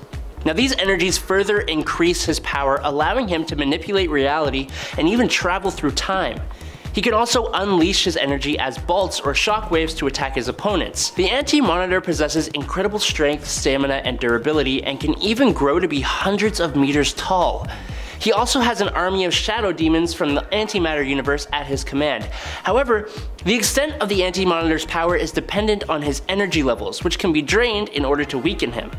Now these energies further increase his power, allowing him to manipulate reality and even travel through time. He can also unleash his energy as bolts or shockwaves to attack his opponents. The Anti-Monitor possesses incredible strength, stamina, and durability, and can even grow to be hundreds of meters tall. He also has an army of shadow demons from the Antimatter universe at his command. However, the extent of the Anti-Monitor's power is dependent on his energy levels, which can be drained in order to weaken him.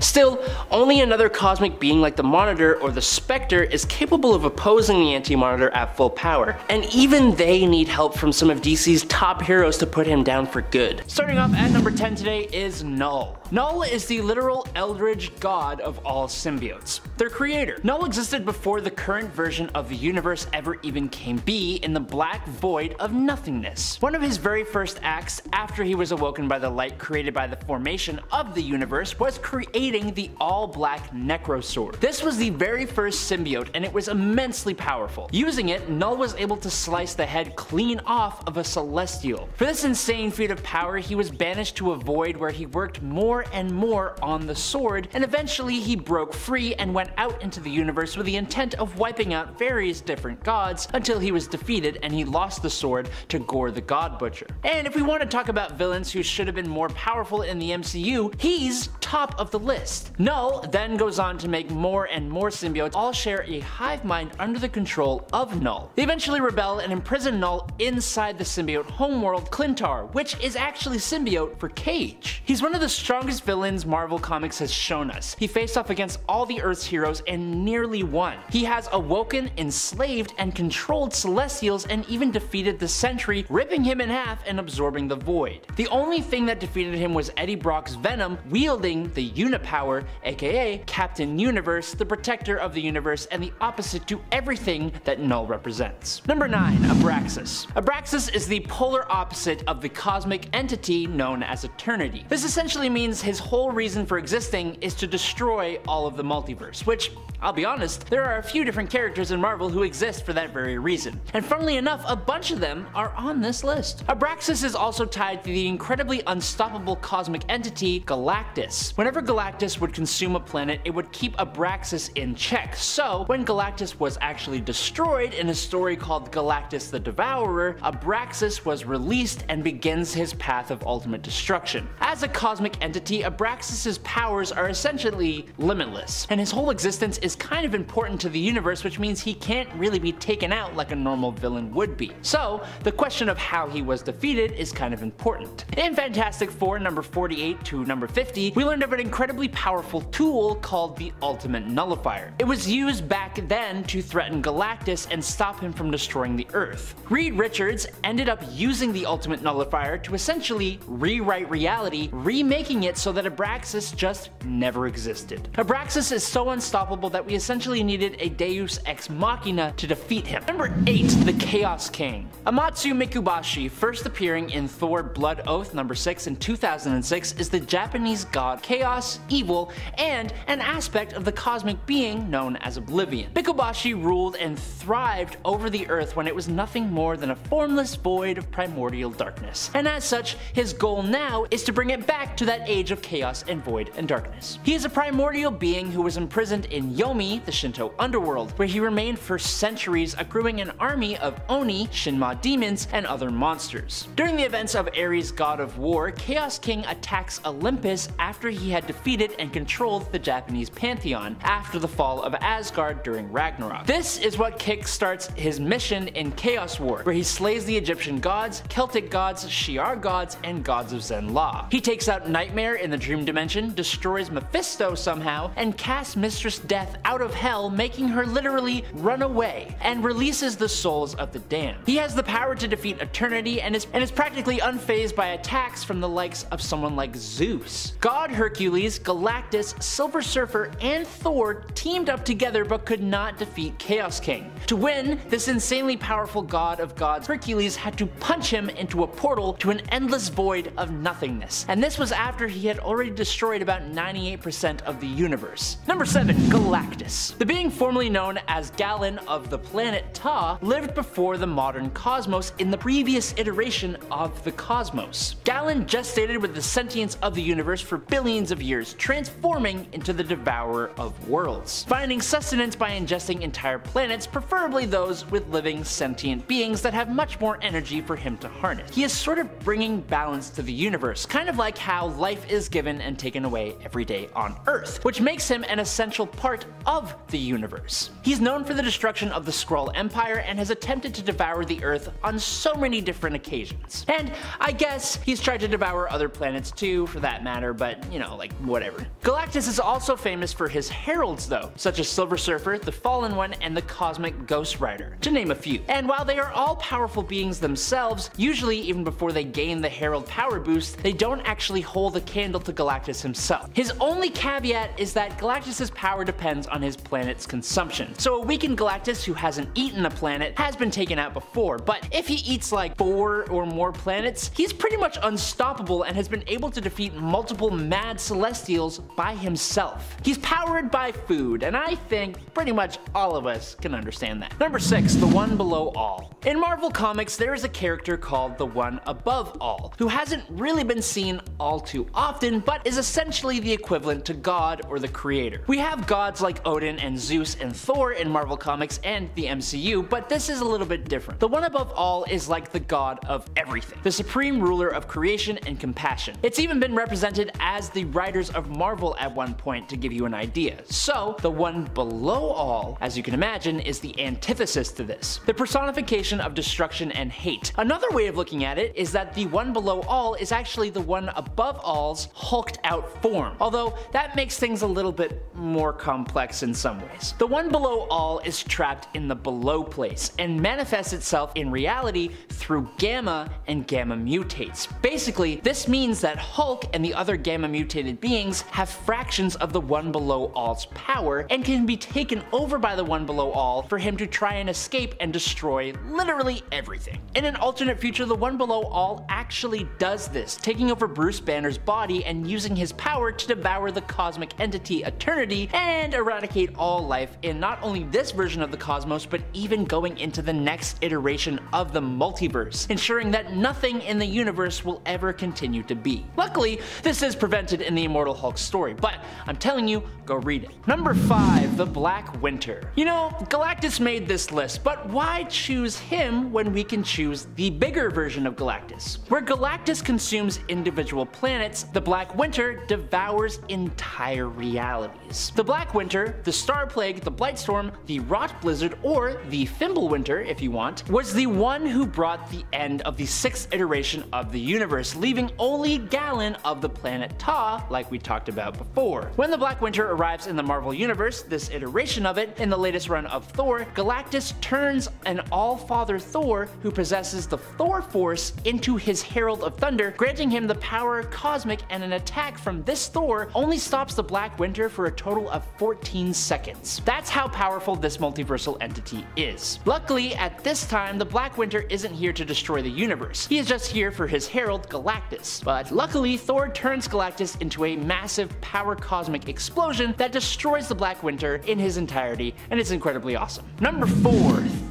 Still, only another cosmic being like the Monitor or the Spectre is capable of opposing the Anti-Monitor at full power, and even they need help from some of DC's top heroes to put him down for good. Starting off at number 10 today is Null. Null is the literal eldritch god of all symbiotes, their creator. Null existed before the current version of the universe ever even came be, in the black void of nothingness. One of his very first acts after he was awoken by the light created by the formation of the universe was creating the all-black Necrosword. This was the very first symbiote and it was immensely powerful. Using it, Null was able to slice the head clean off of a Celestial. For this insane feat of power, he was banished to a void where he worked more and more on the sword, and eventually he broke free and went out into the universe with the intent of wiping out various different gods until he was defeated and he lost the sword to Gore the God Butcher. And if we want to talk about villains who should have been more powerful in the MCU, he's top of the list. Null then goes on to make more and more symbiotes all share a hive mind under the control of Null. They eventually rebel and imprison Null inside the symbiote homeworld Clintar, which is actually symbiote for Cage. He's one of the strongest villains Marvel Comics has shown us. He faced off against all the Earth's heroes and nearly won. He has awoken, enslaved, and controlled Celestials and even defeated the Sentry, ripping him in half and absorbing the Void. The only thing that defeated him was Eddie Brock's Venom wielding the Unipower, aka Captain Universe, the protector of the universe and the opposite to everything that Null represents. Number 9, Abraxas. Abraxas is the polar opposite of the cosmic entity known as Eternity. This essentially means means his whole reason for existing is to destroy all of the multiverse, which, I'll be honest, there are a few different characters in Marvel who exist for that very reason. And funnily enough, a bunch of them are on this list. Abraxas is also tied to the incredibly unstoppable cosmic entity Galactus. Whenever Galactus would consume a planet, it would keep Abraxas in check. So, when Galactus was actually destroyed in a story called Galactus the Devourer, Abraxas was released and begins his path of ultimate destruction. As a cosmic entity, Abraxas's powers are essentially limitless, and his whole existence is kind of important to the universe, which means he can't really be taken out like a normal villain would be. So, the question of how he was defeated is kind of important. In Fantastic Four number 48 to number 50, we learned of an incredibly powerful tool called the Ultimate Nullifier. It was used back then to threaten Galactus and stop him from destroying the Earth. Reed Richards ended up using the Ultimate Nullifier to essentially rewrite reality, remaking it so that Abraxas just never existed. Abraxas is so unstoppable that we essentially needed a Deus Ex Machina to defeat him. Number 8. The Chaos King. Amatsu Mikubashi, first appearing in Thor Blood Oath number 6 in 2006, is the Japanese god Chaos, evil, and an aspect of the cosmic being known as Oblivion. Mikubashi ruled and thrived over the Earth when it was nothing more than a formless void of primordial darkness, and as such, his goal now is to bring it back to that age of chaos and void and darkness. He is a primordial being who was imprisoned in Yomi, the Shinto underworld, where he remained for centuries, accruing an army of Oni, Shinma demons, and other monsters. During the events of Ares, god of war, Chaos King attacks Olympus after he had defeated and controlled the Japanese pantheon after the fall of Asgard during Ragnarok. This is what kickstarts his mission in Chaos War, where he slays the Egyptian gods, Celtic gods, Shi'ar gods, and gods of Zen-La. He takes out Nightmare in the Dream Dimension, destroys Mephisto somehow, and casts Mistress Death out of hell, making her literally run away, and releases the souls of the damned. He has the power to defeat Eternity and is practically unfazed by attacks from the likes of someone like Zeus. God Hercules, Galactus, Silver Surfer, and Thor teamed up together but could not defeat Chaos King. To win, this insanely powerful god of gods, Hercules, had to punch him into a portal to an endless void of nothingness, and this was after he had already destroyed about 98% of the universe. Number 7. Galactus. The being formerly known as Galen of the planet Ta lived before the modern cosmos in the previous iteration of the cosmos. Galen gestated with the sentience of the universe for billions of years, transforming into the devourer of worlds, finding sustenance by ingesting entire planets, preferably those with living sentient beings that have much more energy for him to harness. He is sort of bringing balance to the universe, kind of like how life is given and taken away every day on Earth, which makes him an essential part of the universe. He's known for the destruction of the Skrull Empire and has attempted to devour the Earth on so many different occasions. And I guess he's tried to devour other planets too, for that matter, but you know, like, whatever. Galactus is also famous for his heralds though, such as Silver Surfer, the Fallen One, and the Cosmic Ghost Rider, to name a few. And while they are all powerful beings themselves, usually even before they gain the herald power boost, they don't actually hold a candle to Galactus himself. His only caveat is that Galactus's power depends on his planet's consumption. So a weakened Galactus who hasn't eaten a planet has been taken out before, but if he eats like 4 or more planets, he's pretty much unstoppable and has been able to defeat multiple mad celestials by himself. He's powered by food, and I think pretty much all of us can understand that. Number 6. The One Below All. In Marvel Comics, there is a character called the One Above All, who hasn't really been seen all too often, but is essentially the equivalent to God or the Creator. We have gods like Odin and Zeus and Thor in Marvel Comics and the MCU, but this is a little bit different. The One Above All is like the god of everything, the supreme ruler of creation and compassion. It's even been represented as the writers of Marvel at one point, to give you an idea. So, the One Below All, as you can imagine, is the antithesis to this, the personification of destruction and hate. Another way of looking at it is that the One Below All is actually the One Above All's hulked out form, although that makes things a little bit more complex in some ways. The One Below All is trapped in the below place and manifests itself in reality through gamma and gamma mutates. Basically, this means that Hulk and the other gamma mutated beings have fractions of the One Below All's power and can be taken over by the One Below All for him to try and escape and destroy literally everything. In an alternate future, the One Below All actually does this, taking over Bruce Banner's body body and using his power to devour the cosmic entity Eternity and eradicate all life in not only this version of the cosmos, but even going into the next iteration of the multiverse, ensuring that nothing in the universe will ever continue to be. Luckily, this is prevented in the Immortal Hulk story, but I'm telling you, go read it. Number 5, the Black Winter. You know, Galactus made this list, but why choose him when we can choose the bigger version of Galactus? Where Galactus consumes individual planets, the Black Winter devours entire realities. The Black Winter, the Star Plague, the Blightstorm, the Rot Blizzard, or the Fimbulwinter if you want, was the one who brought the end of the 6th iteration of the universe, leaving only Galen of the planet Ta, like we talked about before. When the Black Winter arrives in the Marvel Universe, this iteration of it, in the latest run of Thor, Galactus turns an All-Father Thor who possesses the Thor Force into his Herald of Thunder, granting him the power cosmic, and an attack from this Thor only stops the Black Winter for a total of 14 seconds. That's how powerful this multiversal entity is. Luckily, at this time, the Black Winter isn't here to destroy the universe. He is just here for his herald, Galactus. But luckily, Thor turns Galactus into a massive power cosmic explosion that destroys the Black Winter in his entirety, and it's incredibly awesome. Number 4,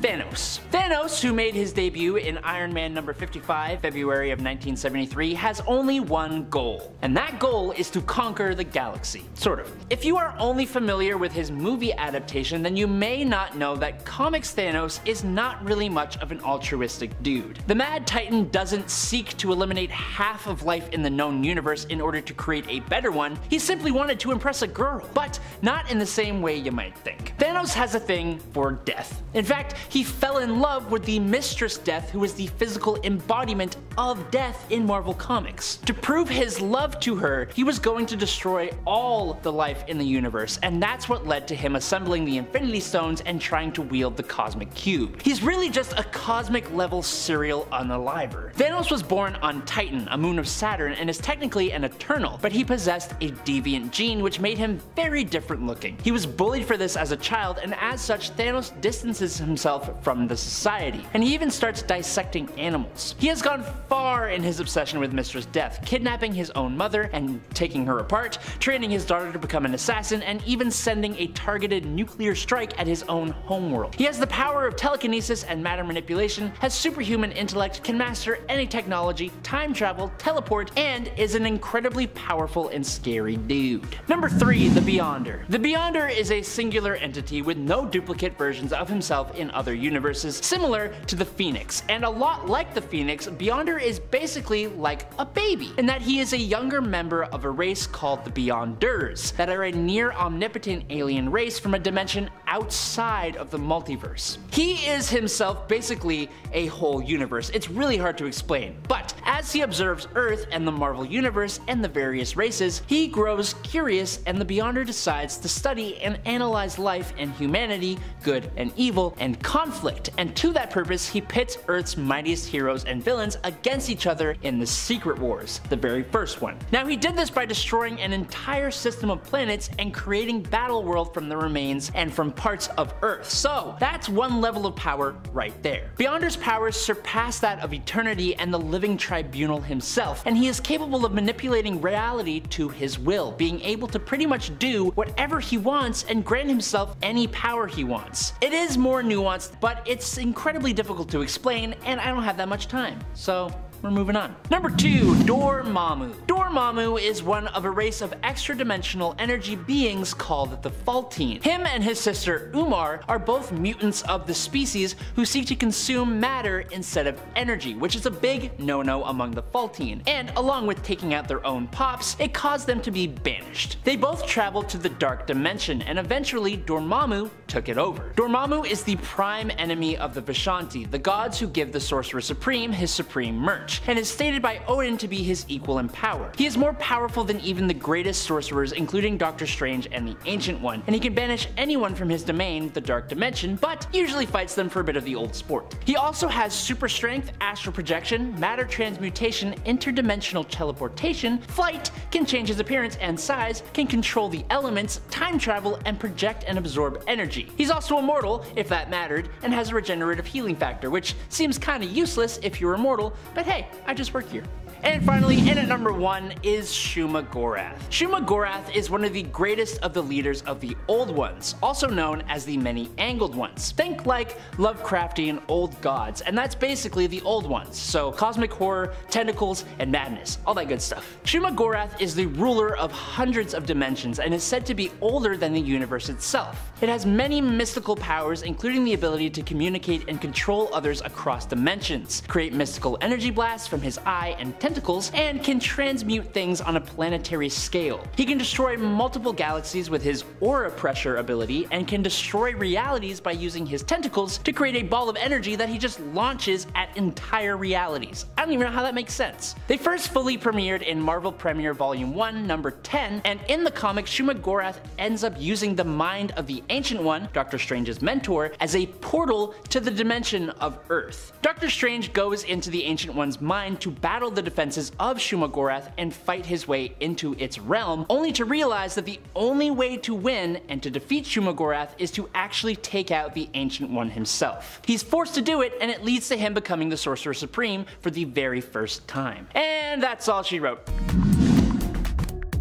Thanos. Thanos, who made his debut in Iron Man number 55, February of 1973, has only one goal, and that goal is to conquer the galaxy. Sort of. If you are only familiar with his movie adaptation, then you may not know that comics Thanos is not really much of an altruistic dude. The Mad Titan doesn't seek to eliminate half of life in the known universe in order to create a better one, he simply wanted to impress a girl, but not in the same way you might think. Thanos has a thing for death. In fact, he fell in love with the Mistress Death, who is the physical embodiment of death in Marvel Comics. To prove his love to her, he was going to destroy all the life in the universe, and that's what led to him assembling the Infinity Stones and trying to wield the Cosmic Cube. He's really just a cosmic level serial unaliver. Thanos was born on Titan, a moon of Saturn, and is technically an Eternal, but he possessed a deviant gene which made him very different looking. He was bullied for this as a child, and as such, Thanos distances himself from the society, and he even starts dissecting animals. He has gone far in his obsession with Mistress Death, kidnapping his own mother and taking her apart, training his daughter to become an assassin, and even sending a targeted nuclear strike at his own homeworld. He has the power of telekinesis and matter manipulation, has superhuman intellect, can master any technology, time travel, teleport, and is an incredibly powerful and scary dude. Number 3, the Beyonder. The Beyonder is a singular entity with no duplicate versions of himself in other universes, similar to the Phoenix. And a lot like the Phoenix, Beyonder is basically like a baby, in that he is a younger member of a race called the Beyonders, that are a near omnipotent alien race from a dimension outside of the multiverse. He is himself basically a whole universe. It's really hard to explain, but as he observes Earth and the Marvel Universe and the various races, he grows curious, and the Beyonder decides to study and analyze life and humanity, good and evil, and conflict, and to that purpose he pits Earth's mightiest heroes and villains against each other in the Secret Wars, the very first one. Now he did this by destroying an entire system of planets and creating Battleworld from the remains and from parts of Earth, so that's one level of power right there. Beyonder's powers surpass that of Eternity and the Living Tribunal himself, and he is capable of manipulating reality to his will, being able to pretty much do whatever he wants and grant himself any power he wants. It is more nuanced, but it's incredibly difficult to explain, and I don't have that much time, so we're moving on. Number 2, Dormammu. Dormammu is one of a race of extra-dimensional energy beings called the Faltine. Him and his sister Umar are both mutants of the species who seek to consume matter instead of energy, which is a big no-no among the Faltine, and along with taking out their own pops, it caused them to be banished. They both traveled to the Dark Dimension, and eventually Dormammu took it over. Dormammu is the prime enemy of the Vishanti, the gods who give the Sorcerer Supreme his supreme merch, and is stated by Odin to be his equal in power. He is more powerful than even the greatest sorcerers, including Doctor Strange and the Ancient One, and he can banish anyone from his domain, the Dark Dimension, but usually fights them for a bit of the old sport. He also has super strength, astral projection, matter transmutation, interdimensional teleportation, flight, can change his appearance and size, can control the elements, time travel, and project and absorb energy. He's also immortal, if that mattered, and has a regenerative healing factor, which seems kinda useless if you're immortal, but hey, I just work here. And finally, in at number 1 is Shuma-Gorath. Shuma-Gorath is one of the greatest of the leaders of the Old Ones, also known as the Many-Angled Ones. Think like Lovecraftian old gods, and that's basically the Old Ones, so cosmic horror, tentacles, and madness, all that good stuff. Shuma-Gorath is the ruler of hundreds of dimensions and is said to be older than the universe itself. It has many mystical powers, including the ability to communicate and control others across dimensions, create mystical energy blasts from his eye and tentacles, and can transmute things on a planetary scale. He can destroy multiple galaxies with his aura pressure ability, and can destroy realities by using his tentacles to create a ball of energy that he just launches at entire realities. I don't even know how that makes sense. They first fully premiered in Marvel Premiere Volume 1, number 10, and in the comic, Shuma-Gorath ends up using the mind of the Ancient One, Doctor Strange's mentor, as a portal to the dimension of Earth. Doctor Strange goes into the Ancient One's mind to battle the defenses of Shuma-Gorath and fight his way into its realm, only to realize that the only way to win and to defeat Shuma-Gorath is to actually take out the Ancient One himself. He's forced to do it, and it leads to him becoming the Sorcerer Supreme for the very first time. And that's all she wrote.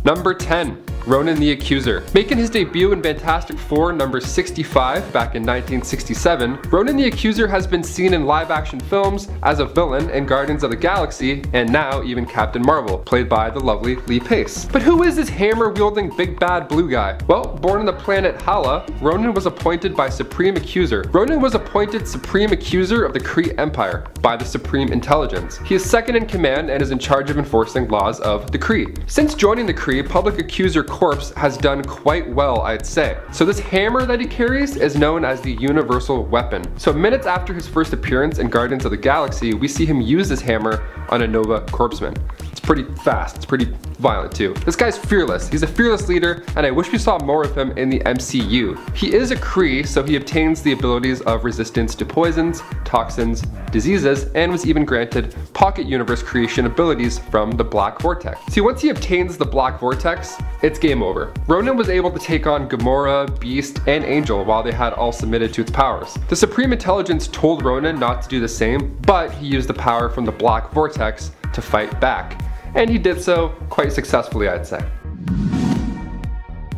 Number 10. Ronan the Accuser. Making his debut in Fantastic Four number 65 back in 1967, Ronan the Accuser has been seen in live-action films as a villain in Guardians of the Galaxy, and now even Captain Marvel, played by the lovely Lee Pace. But who is this hammer-wielding big bad blue guy? Well, born on the planet Hala, Ronan was appointed by Supreme Accuser. Ronan was appointed Supreme Accuser of the Kree Empire by the Supreme Intelligence. He is second in command and is in charge of enforcing laws of the Kree. Since joining the Kree, Public Accuser Corps has done quite well, I'd say. So this hammer that he carries is known as the Universal Weapon. So minutes after his first appearance in Guardians of the Galaxy, we see him use this hammer on a Nova Corpsman. It's pretty fast, it's pretty violent too. This guy's fearless, he's a fearless leader, and I wish we saw more of him in the MCU. He is a Kree, so he obtains the abilities of resistance to poisons, toxins, diseases, and was even granted pocket universe creation abilities from the Black Vortex. See, once he obtains the Black Vortex, it's game over. Ronan was able to take on Gamora, Beast, and Angel while they had all submitted to its powers. The Supreme Intelligence told Ronan not to do the same, but he used the power from the Black Vortex to fight back. And he did so quite successfully, I'd say.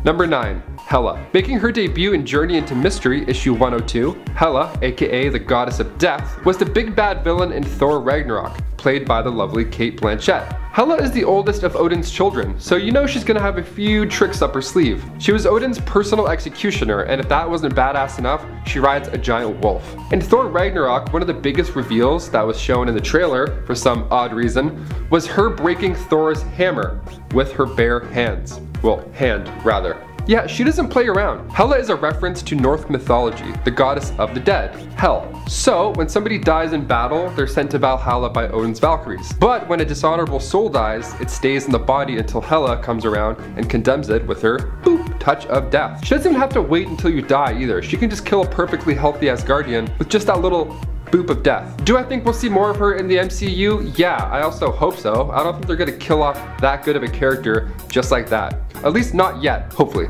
Number 9. Hela. Making her debut in Journey into Mystery issue 102, Hela, aka the Goddess of Death, was the big bad villain in Thor Ragnarok, played by the lovely Cate Blanchett. Hela is the oldest of Odin's children, so you know she's gonna have a few tricks up her sleeve. She was Odin's personal executioner, and if that wasn't badass enough, she rides a giant wolf. In Thor Ragnarok, one of the biggest reveals that was shown in the trailer, for some odd reason, was her breaking Thor's hammer with her bare hands. Well, hand, rather. Yeah, she doesn't play around. Hela is a reference to Norse mythology, the goddess of the dead, Hel. So, when somebody dies in battle, they're sent to Valhalla by Odin's Valkyries. But when a dishonorable soul dies, it stays in the body until Hela comes around and condemns it with her, boop, touch of death. She doesn't even have to wait until you die either. She can just kill a perfectly healthy Asgardian with just that little boop of death. Do I think we'll see more of her in the MCU? Yeah, I also hope so. I don't think they're gonna kill off that good of a character just like that. At least not yet, hopefully.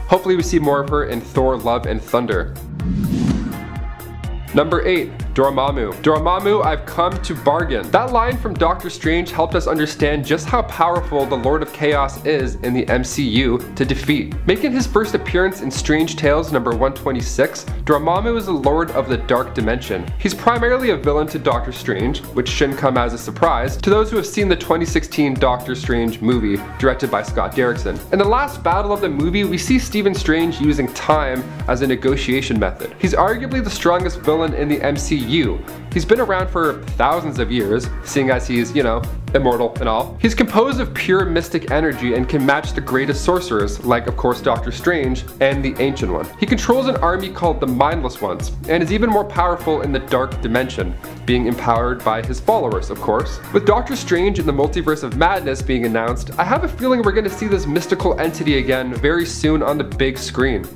Hopefully we see more of her in Thor Love and Thunder. Number 8. Dormammu. Dormammu, I've come to bargain. That line from Doctor Strange helped us understand just how powerful the Lord of Chaos is in the MCU to defeat. Making his first appearance in Strange Tales number 126, Dormammu is the Lord of the Dark Dimension. He's primarily a villain to Doctor Strange, which shouldn't come as a surprise to those who have seen the 2016 Doctor Strange movie, directed by Scott Derrickson. In the last battle of the movie, we see Stephen Strange using time as a negotiation method. He's arguably the strongest villain in the MCU. He's been around for thousands of years, seeing as he's, you know, immortal and all. He's composed of pure mystic energy and can match the greatest sorcerers, like of course Doctor Strange and the Ancient One. He controls an army called the Mindless Ones, and is even more powerful in the Dark Dimension, being empowered by his followers, of course. With Doctor Strange and the Multiverse of Madness being announced, I have a feeling we're going to see this mystical entity again very soon on the big screen.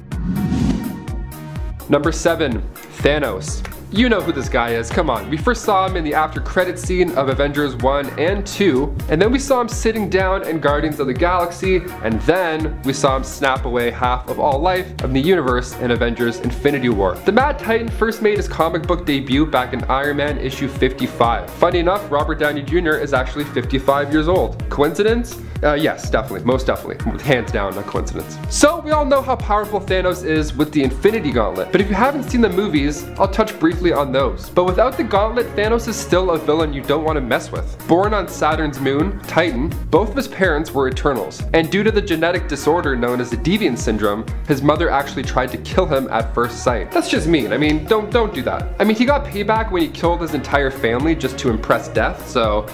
Number 7. Thanos. You know who this guy is, come on. We first saw him in the after credit scene of Avengers 1 and 2, and then we saw him sitting down in Guardians of the Galaxy, and then we saw him snap away half of all life of the universe in Avengers Infinity War. The Mad Titan first made his comic book debut back in Iron Man issue 55. Funny enough, Robert Downey Jr. is actually 55 years old. Coincidence? Yes, definitely, most definitely. Hands down, not coincidence. So we all know how powerful Thanos is with the Infinity Gauntlet, but if you haven't seen the movies, I'll touch briefly on those. But without the Gauntlet, Thanos is still a villain you don't want to mess with. Born on Saturn's moon, Titan, both of his parents were Eternals, and due to the genetic disorder known as the Deviant Syndrome, his mother actually tried to kill him at first sight. That's just mean. I mean, don't do that. I mean, he got payback when he killed his entire family just to impress Death, so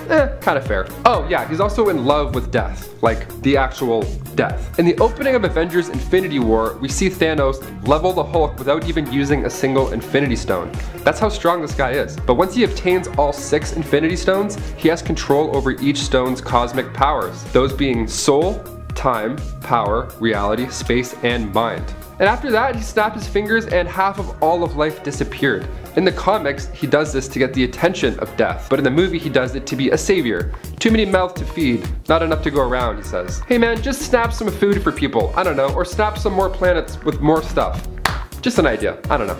kind of fair. Oh yeah, he's also in love with Death. Like the actual Death. In the opening of Avengers Infinity War, we see Thanos level the Hulk without even using a single Infinity Stone. That's how strong this guy is. But once he obtains all 6 Infinity Stones, he has control over each stone's cosmic powers, those being soul, time, power, reality, space, and mind. And after that, he snapped his fingers and half of all of life disappeared. In the comics, he does this to get the attention of Death, but in the movie he does it to be a savior. Too many mouths to feed, not enough to go around, he says. Hey man, just snap some food for people, I don't know, or snap some more planets with more stuff. Just an idea, I don't know.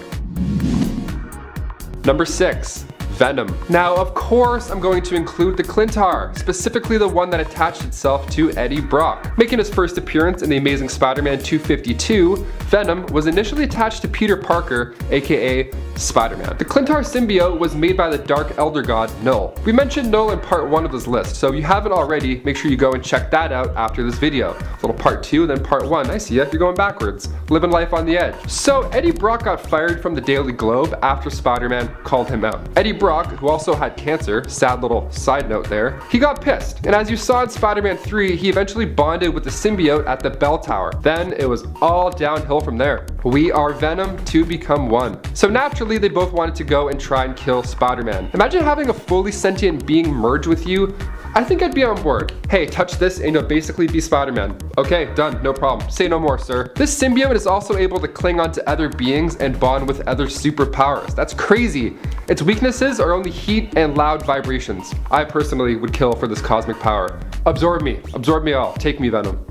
Number 6. Venom. Now, of course, I'm going to include the Clintar, specifically the one that attached itself to Eddie Brock. Making his first appearance in The Amazing Spider-Man 252, Venom was initially attached to Peter Parker, aka Spider-Man. The Clintar symbiote was made by the Dark Elder God, Null. We mentioned Null in part 1 of this list, so if you haven't already, make sure you go and check that out after this video. A little part 2, then part 1. I see ya, you're going backwards. Living life on the edge. So, Eddie Brock got fired from the Daily Globe after Spider-Man called him out. Eddie Brock, who also had cancer, sad little side note there, he got pissed. And as you saw in Spider-Man 3, he eventually bonded with the symbiote at the Bell Tower. Then it was all downhill from there. We are Venom to become one. So naturally, they both wanted to go and try and kill Spider-Man. Imagine having a fully sentient being merge with you. I think I'd be on board. Hey, touch this and you'll basically be Spider-Man. Okay, done, no problem. Say no more, sir. This symbiote is also able to cling onto other beings and bond with other superpowers. That's crazy. Its weaknesses are only heat and loud vibrations. I personally would kill for this cosmic power. Absorb me all. Take me, Venom.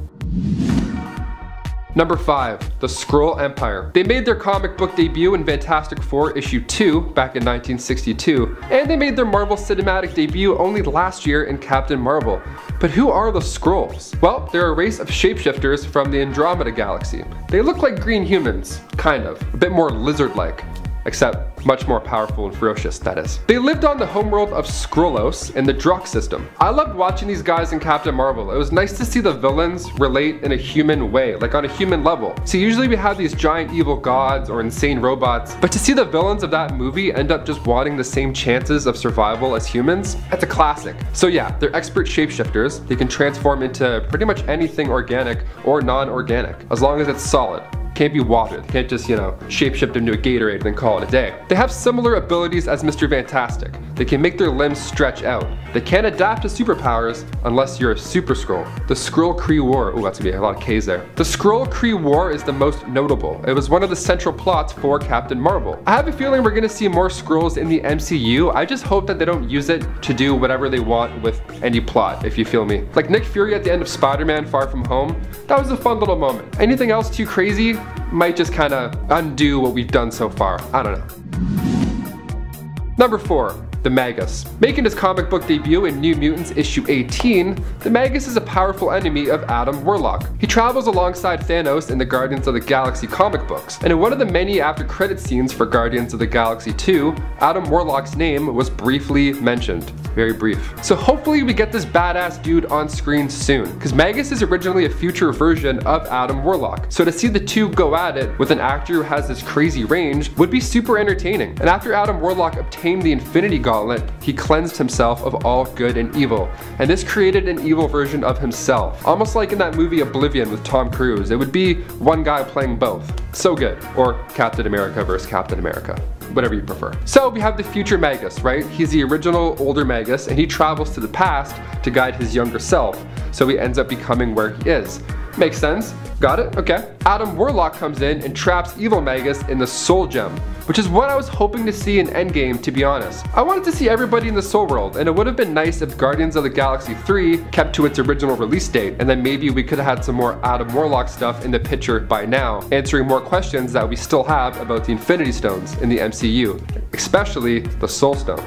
Number 5. The Skrull Empire. They made their comic book debut in Fantastic Four issue 2 back in 1962, and they made their Marvel Cinematic debut only last year in Captain Marvel. But who are the Skrulls? Well, they're a race of shapeshifters from the Andromeda Galaxy. They look like green humans, kind of, a bit more lizard-like. Except much more powerful and ferocious, that is. They lived on the homeworld of Skrullos in the Druk system. I loved watching these guys in Captain Marvel. It was nice to see the villains relate in a human way, like on a human level. So usually we have these giant evil gods or insane robots, but to see the villains of that movie end up just wanting the same chances of survival as humans, that's a classic. So yeah, they're expert shapeshifters. They can transform into pretty much anything organic or non-organic, as long as it's solid. Can't be water. They can't just, shapeshift into a Gatorade and then call it a day. They have similar abilities as Mr. Fantastic. They can make their limbs stretch out. They can't adapt to superpowers unless you're a Super Skrull. The Skrull-Kree War. Ooh, that's gonna be a lot of K's there. The Skrull-Kree War is the most notable. It was one of the central plots for Captain Marvel. I have a feeling we're gonna see more Skrulls in the MCU. I just hope that they don't use it to do whatever they want with any plot, if you feel me. Like Nick Fury at the end of Spider-Man Far From Home. That was a fun little moment. Anything else too crazy might just kind of undo what we've done so far. I don't know. Number 4. The Magus. Making his comic book debut in New Mutants issue 18, the Magus is a powerful enemy of Adam Warlock. He travels alongside Thanos in the Guardians of the Galaxy comic books, and in one of the many after credit scenes for Guardians of the Galaxy 2, Adam Warlock's name was briefly mentioned. Very brief. So hopefully we get this badass dude on screen soon, because Magus is originally a future version of Adam Warlock. So to see the two go at it with an actor who has this crazy range would be super entertaining. And after Adam Warlock obtained the Infinity Gauntlet, he cleansed himself of all good and evil. And this created an evil version of himself. Almost like in that movie Oblivion with Tom Cruise. It would be one guy playing both. So good. Or Captain America versus Captain America. Whatever you prefer. So we have the future Magus, right? He's the original older Magus and he travels to the past to guide his younger self. So he ends up becoming where he is. Makes sense. Got it? Okay. Adam Warlock comes in and traps Evil Magus in the Soul Gem, which is what I was hoping to see in Endgame, to be honest. I wanted to see everybody in the Soul World, and it would have been nice if Guardians of the Galaxy 3 kept to its original release date, and then maybe we could have had some more Adam Warlock stuff in the picture by now, answering more questions that we still have about the Infinity Stones in the MCU, especially the Soul Stone.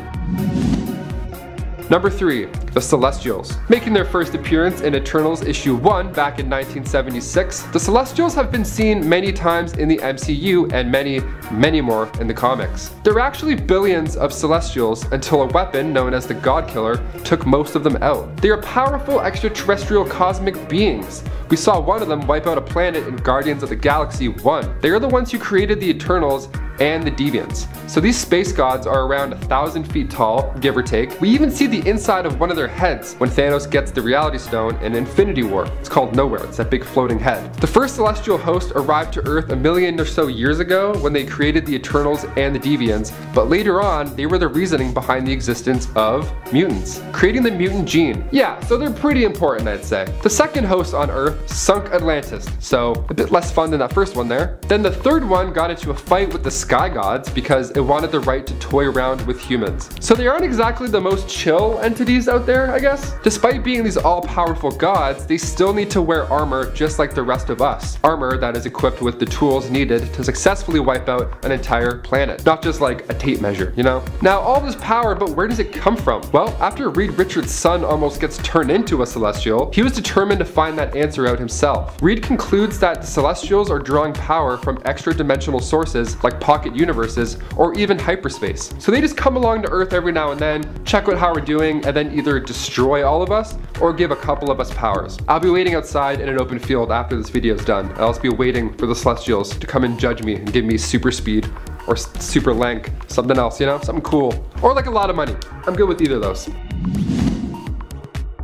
Number 3, the Celestials. Making their first appearance in Eternals issue 1 back in 1976, the Celestials have been seen many times in the MCU and many more in the comics. There were actually billions of Celestials until a weapon known as the God Killer took most of them out. They are powerful extraterrestrial cosmic beings. We saw one of them wipe out a planet in Guardians of the Galaxy 1. They are the ones who created the Eternals and the Deviants. So these space gods are around 1,000 feet tall, give or take. We even see the inside of one of their heads when Thanos gets the Reality Stone in Infinity War. It's called Nowhere, it's that big floating head. The first celestial host arrived to Earth a million or so years ago when they created the Eternals and the Deviants, but later on, they were the reasoning behind the existence of mutants, creating the mutant gene. Yeah, so they're pretty important, I'd say. The second host on Earth sunk Atlantis, so a bit less fun than that first one there. Then the third one got into a fight with the Sky Gods because it wanted the right to toy around with humans. So they aren't exactly the most chill entities out there, I guess. Despite being these all-powerful gods, they still need to wear armor just like the rest of us. Armor that is equipped with the tools needed to successfully wipe out an entire planet. Not just like a tape measure, you know? Now all this power, but where does it come from? Well, after Reed Richards' son almost gets turned into a Celestial, he was determined to find that answer out himself. Reed concludes that the Celestials are drawing power from extra-dimensional sources like pocket universes or even hyperspace. So they just come along to Earth every now and then, check out how we're doing, and then either destroy all of us or give a couple of us powers. I'll be waiting outside in an open field after this video is done. I'll also be waiting for the Celestials to come and judge me and give me super speed or super length, something else, you know, something cool. Or like a lot of money. I'm good with either of those.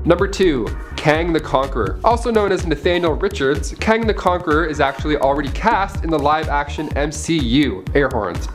Number 2, Kang the Conqueror. Also known as Nathaniel Richards, Kang the Conqueror is actually already cast in the live-action MCU. Air horns.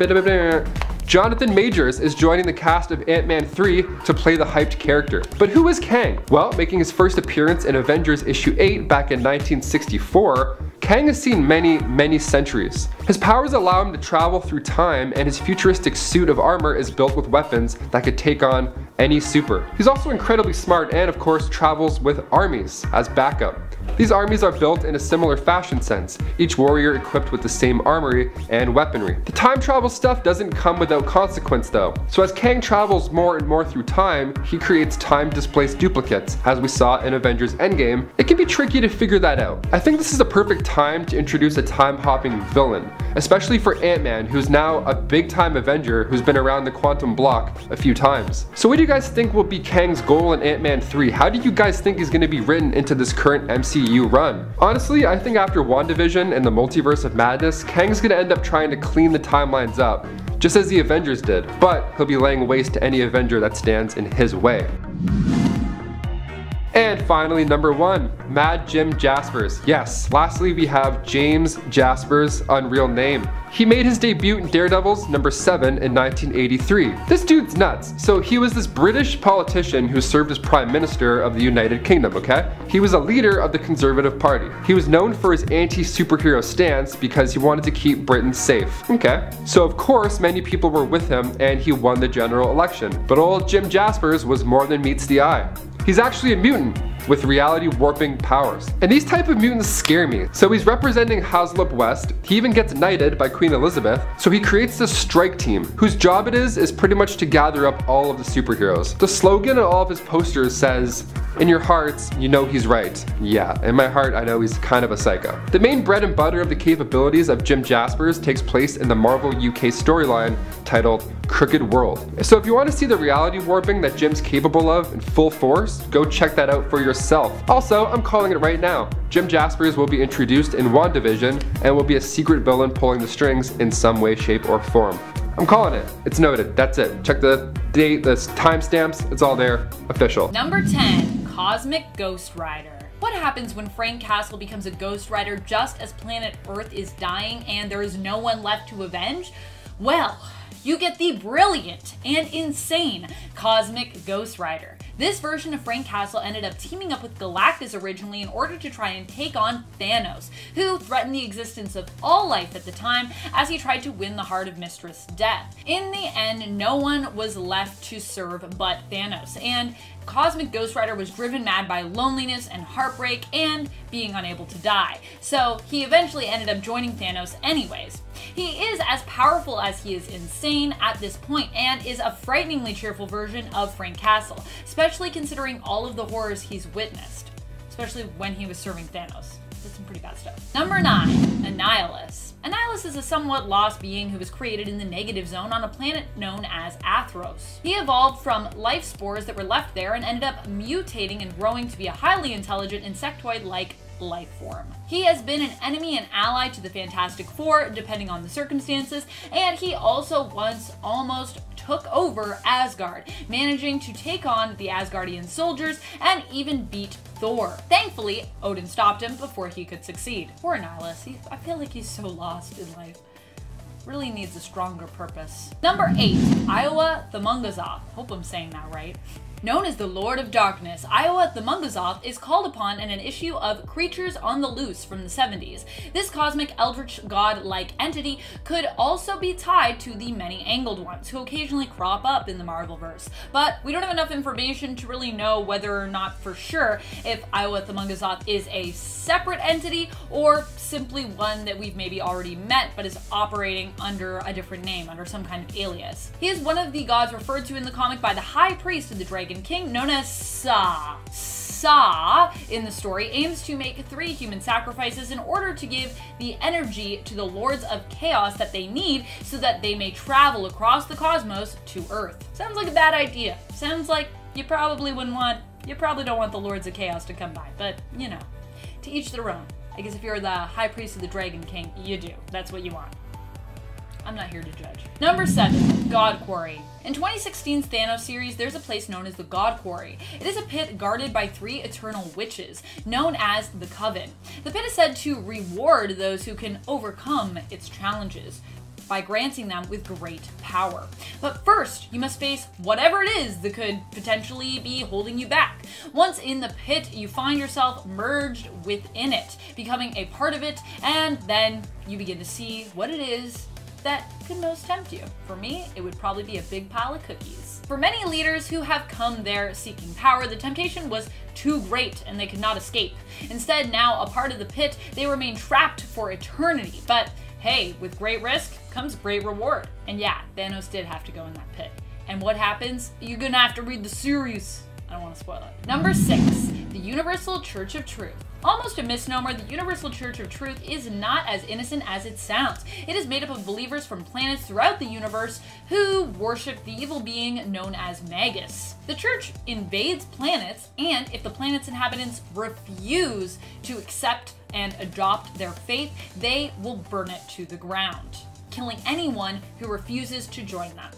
Jonathan Majors is joining the cast of Ant-Man 3 to play the hyped character. But who is Kang? Well, making his first appearance in Avengers issue 8 back in 1964, Kang has seen many centuries. His powers allow him to travel through time, and his futuristic suit of armor is built with weapons that could take on any super. He's also incredibly smart and of course travels with armies as backup. These armies are built in a similar fashion sense, each warrior equipped with the same armory and weaponry. The time travel stuff doesn't come without consequence though. So as Kang travels more and more through time, he creates time-displaced duplicates. As we saw in Avengers Endgame, it can be tricky to figure that out. I think this is a perfect time to introduce a time-hopping villain, especially for Ant-Man, who's now a big-time Avenger who's been around the quantum block a few times. So what do you guys think will be Kang's goal in Ant-Man 3? How do you guys think he's going to be written into this current MCU run? Honestly, I think after WandaVision and the Multiverse of Madness, Kang's gonna end up trying to clean the timelines up, just as the Avengers did, but he'll be laying waste to any Avenger that stands in his way. And finally, number 1, Mad Jim Jaspers. Yes, lastly we have James Jasper's unreal name. He made his debut in Daredevils number 7 in 1983. This dude's nuts. So he was this British politician who served as Prime Minister of the United Kingdom, okay? He was a leader of the Conservative Party. He was known for his anti-superhero stance because he wanted to keep Britain safe, okay? So of course many people were with him and he won the general election. But old Jim Jaspers was more than meets the eye. He's actually a mutant with reality warping powers. And these type of mutants scare me. So he's representing Haslip West. He even gets knighted by Queen Elizabeth. So he creates this strike team whose job it is pretty much to gather up all of the superheroes. The slogan on all of his posters says, "In your hearts, you know he's right." Yeah, in my heart, I know he's kind of a psycho. The main bread and butter of the capabilities of Jim Jaspers takes place in the Marvel UK storyline titled Crooked World. So if you want to see the reality warping that Jim's capable of in full force, go check that out for yourself. Also, I'm calling it right now. Jim Jaspers will be introduced in WandaVision and will be a secret villain pulling the strings in some way, shape, or form. I'm calling it. It's noted. That's it. Check the date, the timestamps. It's all there. Official. Number 10, Cosmic Ghost Rider. What happens when Frank Castle becomes a Ghost Rider just as planet Earth is dying and there is no one left to avenge? Well, you get the brilliant and insane Cosmic Ghost Rider. This version of Frank Castle ended up teaming up with Galactus originally in order to try and take on Thanos, who threatened the existence of all life at the time as he tried to win the heart of Mistress Death. In the end, no one was left to serve but Thanos, and Cosmic Ghost Rider was driven mad by loneliness and heartbreak and being unable to die, so he eventually ended up joining Thanos anyways. He is as powerful as he is insane at this point and is a frighteningly cheerful version of Frank Castle, especially considering all of the horrors he's witnessed, especially when he was serving Thanos. Did some pretty bad stuff. Number 9, Annihilus. Annihilus is a somewhat lost being who was created in the negative zone on a planet known as Athros. He evolved from life spores that were left there and ended up mutating and growing to be a highly intelligent insectoid-like life form. He has been an enemy and ally to the Fantastic Four, depending on the circumstances, and he also once almost took over Asgard, managing to take on the Asgardian soldiers and even beat Thor. Thankfully, Odin stopped him before he could succeed. Poor Annihilus, I feel like he's so lost in life. Really needs a stronger purpose. Number 8, Iowa the Mungazoth. Hope I'm saying that right. Known as the Lord of Darkness, Iowa the Mungazoth is called upon in an issue of Creatures on the Loose from the 70s. This cosmic eldritch god-like entity could also be tied to the many-angled ones, who occasionally crop up in the Marvelverse. But we don't have enough information to really know whether or not for sure if Iowa the Mungazoth is a separate entity or simply one that we've maybe already met but is operating under a different name, under some kind of alias. He is one of the gods referred to in the comic by the High Priest of the Dragon King, known as Sa. Sa, in the story, aims to make 3 human sacrifices in order to give the energy to the Lords of Chaos that they need so that they may travel across the cosmos to Earth. Sounds like a bad idea. Sounds like you probably don't want the Lords of Chaos to come by, but you know, to each their own. I guess if you're the High Priest of the Dragon King, you do. That's what you want. I'm not here to judge. Number 7, God Quarry. In 2016's Thanos series, there's a place known as the God Quarry. It is a pit guarded by 3 eternal witches, known as the Coven. The pit is said to reward those who can overcome its challenges by granting them with great power. But first, you must face whatever it is that could potentially be holding you back. Once in the pit, you find yourself merged within it, becoming a part of it, and then you begin to see what it is that could most tempt you. For me, it would probably be a big pile of cookies. For many leaders who have come there seeking power, the temptation was too great and they could not escape. Instead, now a part of the pit, they remain trapped for eternity. But hey, with great risk comes great reward. And yeah, Thanos did have to go in that pit. And what happens? You're gonna have to read the series. I don't want to spoil it. Number 6, the Universal Church of Truth. Almost a misnomer, the Universal Church of Truth is not as innocent as it sounds. It is made up of believers from planets throughout the universe who worship the evil being known as Magus. The church invades planets, and if the planet's inhabitants refuse to accept and adopt their faith, they will burn it to the ground, killing anyone who refuses to join them.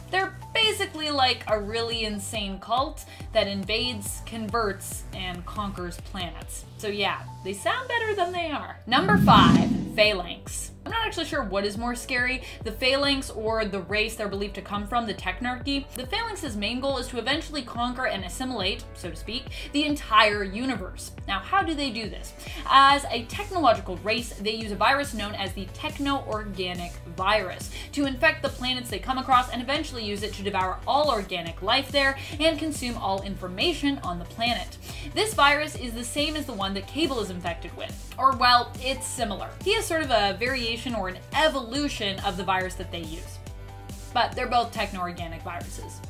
They're basically like a really insane cult that invades, converts, and conquers planets. So yeah, they sound better than they are. Number 5, Phalanx. I'm not actually sure what is more scary, the Phalanx or the race they're believed to come from, the Technarchy. The Phalanx's main goal is to eventually conquer and assimilate, so to speak, the entire universe. Now, how do they do this? As a technological race, they use a virus known as the Techno-Organic Virus to infect the planets they come across and eventually use it to devour all organic life there and consume all information on the planet. This virus is the same as the one that Cable is infected with. Or, well, it's similar. He is sort of a variation or an evolution of the virus that they use. But they're both techno-organic viruses.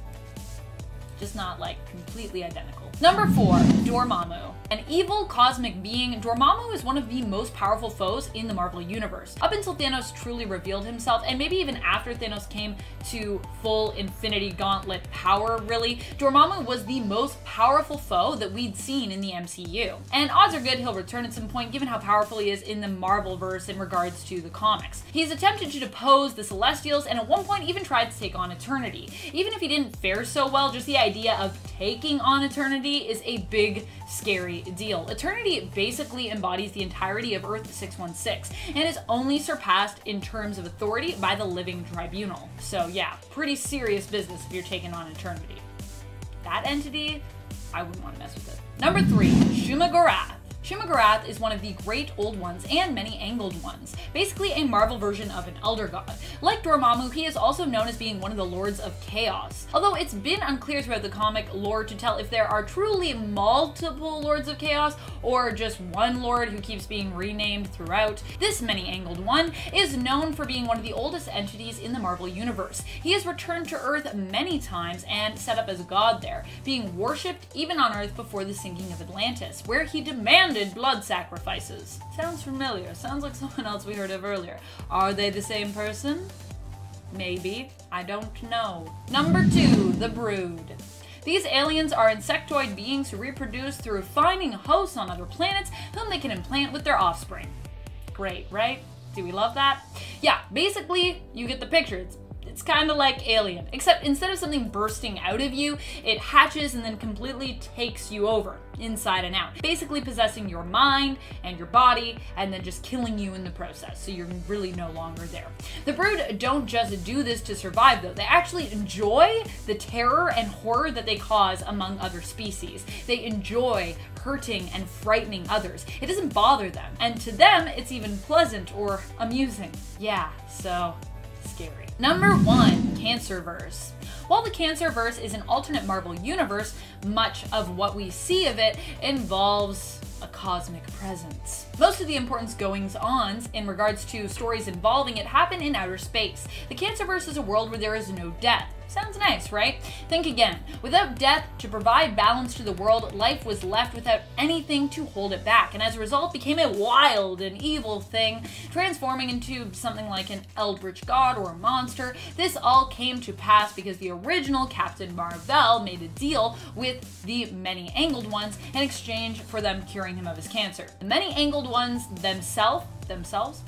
Just not like completely identical. Number 4, Dormammu. An evil cosmic being, Dormammu is one of the most powerful foes in the Marvel Universe. Up until Thanos truly revealed himself, and maybe even after Thanos came to full Infinity Gauntlet power, really, Dormammu was the most powerful foe that we'd seen in the MCU. And odds are good he'll return at some point, given how powerful he is in the Marvelverse in regards to the comics. He's attempted to depose the Celestials, and at one point even tried to take on Eternity. Even if he didn't fare so well, just the idea of taking on Eternity is a big, scary deal. Eternity basically embodies the entirety of Earth 616 and is only surpassed in terms of authority by the Living Tribunal. So yeah, pretty serious business if you're taking on Eternity. That entity, I wouldn't want to mess with it. Number 3, Shuma-Gorath. Shuma-Gorath is one of the Great Old Ones and many Angled Ones, basically a Marvel version of an Elder God. Like Dormammu, he is also known as being one of the Lords of Chaos. Although it's been unclear throughout the comic lore to tell if there are truly multiple Lords of Chaos or just one Lord who keeps being renamed throughout, this Many Angled One is known for being one of the oldest entities in the Marvel Universe. He has returned to Earth many times and set up as a god there, being worshipped even on Earth before the sinking of Atlantis, where he demanded blood sacrifices. Sounds familiar. Sounds like someone else we heard of earlier. Are they the same person? Maybe. I don't know. Number 2, the Brood. These aliens are insectoid beings who reproduce through finding hosts on other planets whom they can implant with their offspring. Great, right? Do we love that? Yeah, basically, you get the picture. It's kind of like Alien, except instead of something bursting out of you, it hatches and then completely takes you over, inside and out. Basically possessing your mind and your body, and then just killing you in the process, so you're really no longer there. The Brood don't just do this to survive though, they actually enjoy the terror and horror that they cause among other species. They enjoy hurting and frightening others. It doesn't bother them, and to them, it's even pleasant or amusing. Yeah, so scary. Number 1, Cancerverse. While the Cancerverse is an alternate Marvel universe, much of what we see of it involves a cosmic presence. Most of the important goings-ons in regards to stories involving it happen in outer space. The Cancerverse is a world where there is no death. Sounds nice, right? Think again. Without death to provide balance to the world, life was left without anything to hold it back, and as a result became a wild and evil thing, transforming into something like an eldritch god or a monster. This all came to pass because the original Captain Marvel made a deal with the Many Angled Ones in exchange for them curing him of his cancer. The Many Angled Ones themselves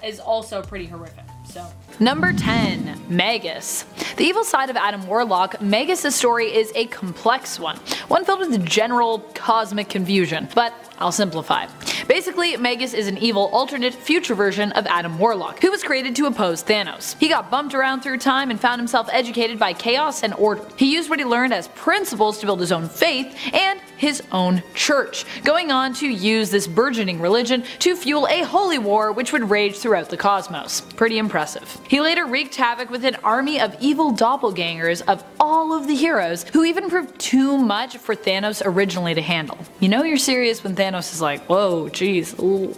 is also pretty horrific. So. Number 10, Magus. The evil side of Adam Warlock, Magus' story is a complex one filled with general cosmic confusion, but I'll simplify. Basically, Magus is an evil alternate future version of Adam Warlock, who was created to oppose Thanos. He got bumped around through time and found himself educated by chaos and order. He used what he learned as principles to build his own faith and his own church, going on to use this burgeoning religion to fuel a holy war which would rage throughout the cosmos. Pretty impressive. He later wreaked havoc with an army of evil doppelgangers of all of the heroes, who even proved too much for Thanos originally to handle. You know you're serious when Thanos is like, whoa, jeez, ooh.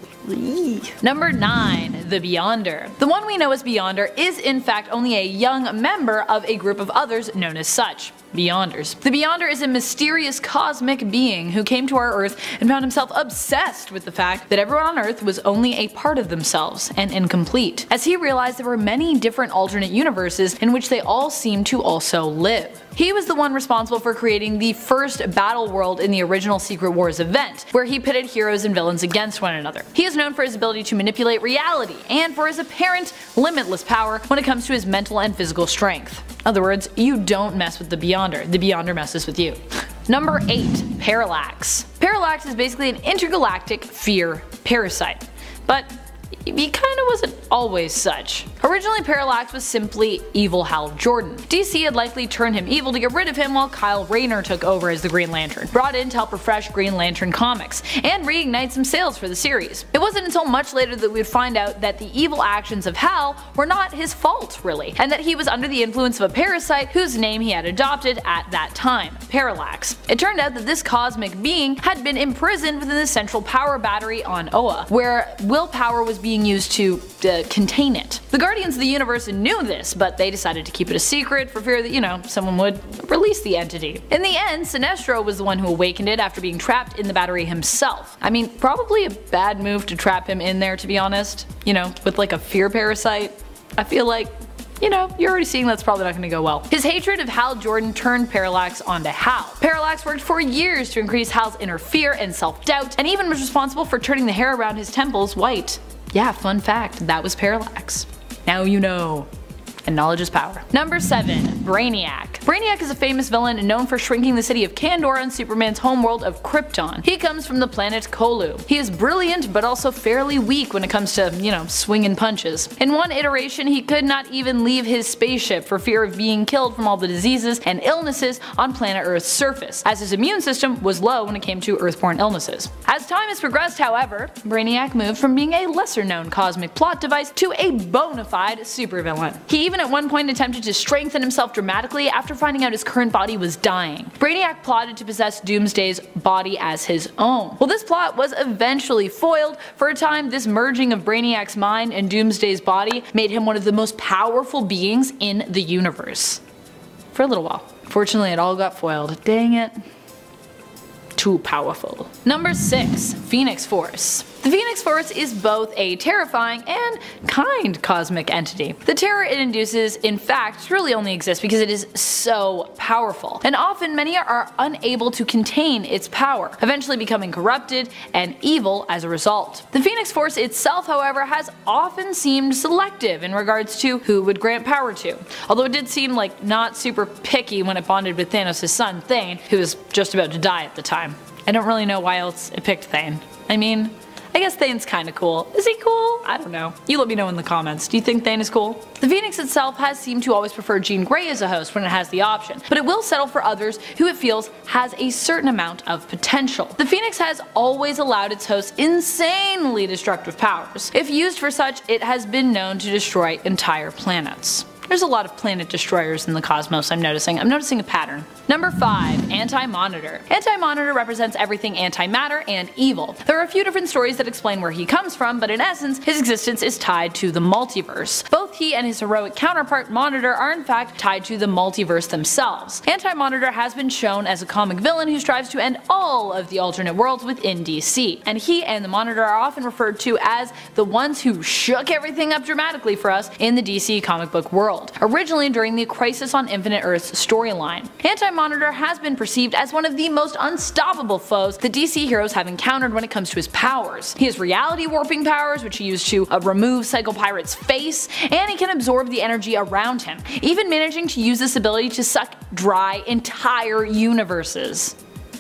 Number 9, the Beyonder. The one we know as Beyonder is in fact only a young member of a group of others known as such. Beyonders. The Beyonder is a mysterious cosmic being who came to our Earth and found himself obsessed with the fact that everyone on Earth was only a part of themselves and incomplete, as he realized there were many different alternate universes in which they all seemed to also live. He was the one responsible for creating the first battle world in the original Secret Wars event, where he pitted heroes and villains against one another. He is known for his ability to manipulate reality, and for his apparent limitless power when it comes to his mental and physical strength. In other words, you don't mess with the Beyonder messes with you. Number 8, Parallax. Parallax is basically an intergalactic fear parasite, but he kinda wasn't always such. Originally, Parallax was simply evil Hal Jordan. DC had likely turned him evil to get rid of him while Kyle Rayner took over as the Green Lantern, brought in to help refresh Green Lantern comics, and reignite some sales for the series. It wasn't until much later that we would find out that the evil actions of Hal were not his fault, really, and that he was under the influence of a parasite whose name he had adopted at that time, Parallax. It turned out that this cosmic being had been imprisoned within the central power battery on Oa, where willpower was being used to contain it. The Guardians of the Universe knew this, but they decided to keep it a secret for fear that, you know, someone would release the entity. In the end, Sinestro was the one who awakened it after being trapped in the battery himself. I mean, probably a bad move to trap him in there, to be honest. You know, with like a fear parasite. I feel like, you know, you're already seeing that's probably not going to go well. His hatred of Hal Jordan turned Parallax onto Hal. Parallax worked for years to increase Hal's inner fear and self-doubt, and even was responsible for turning the hair around his temples white. Yeah, fun fact, that was Parallax. Now you know. And knowledge is power. Number 7, Brainiac. Brainiac is a famous villain known for shrinking the city of Kandor on Superman's homeworld of Krypton. He comes from the planet Kolu. He is brilliant but also fairly weak when it comes to, swinging punches. In one iteration, he could not even leave his spaceship for fear of being killed from all the diseases and illnesses on planet Earth's surface, as his immune system was low when it came to Earthborn illnesses. As time has progressed, however, Brainiac moved from being a lesser-known cosmic plot device to a bona fide supervillain. He even at one point attempted to strengthen himself dramatically after finding out his current body was dying. Brainiac plotted to possess Doomsday's body as his own. Well, this plot was eventually foiled. For a time, this merging of Brainiac's mind and Doomsday's body made him one of the most powerful beings in the universe. For a little while. Fortunately, it all got foiled. Dang it. Too powerful. Number 6. Phoenix Force. The Phoenix Force is both a terrifying and kind cosmic entity. The terror it induces, in fact, truly only exists because it is so powerful, and often many are unable to contain its power, eventually becoming corrupted and evil as a result. The Phoenix Force itself, however, has often seemed selective in regards to who would grant power to, although it did seem like not super picky when it bonded with Thanos' son Thane, who was just about to die at the time. I don't really know why else it picked Thane. I mean, I guess Thane's kinda cool. Is he cool? I don't know. You let me know in the comments. Do you think Thane is cool? The Phoenix itself has seemed to always prefer Jean Grey as a host when it has the option, but it will settle for others who it feels has a certain amount of potential. The Phoenix has always allowed its hosts insanely destructive powers. If used for such, it has been known to destroy entire planets. There's a lot of planet destroyers in the cosmos I'm noticing a pattern. Number 5. Anti-Monitor. Anti-Monitor represents everything antimatter and evil. There are a few different stories that explain where he comes from, but in essence, his existence is tied to the multiverse. Both he and his heroic counterpart Monitor are in fact tied to the multiverse themselves. Anti-Monitor has been shown as a comic villain who strives to end all of the alternate worlds within DC, and he and the Monitor are often referred to as the ones who shook everything up dramatically for us in the DC comic book world, originally during the Crisis on Infinite Earths storyline. Anti-Monitor has been perceived as one of the most unstoppable foes the DC heroes have encountered when it comes to his powers. He has reality warping powers, which he used to remove Psycho Pirate's face, and he can absorb the energy around him, even managing to use this ability to suck dry entire universes.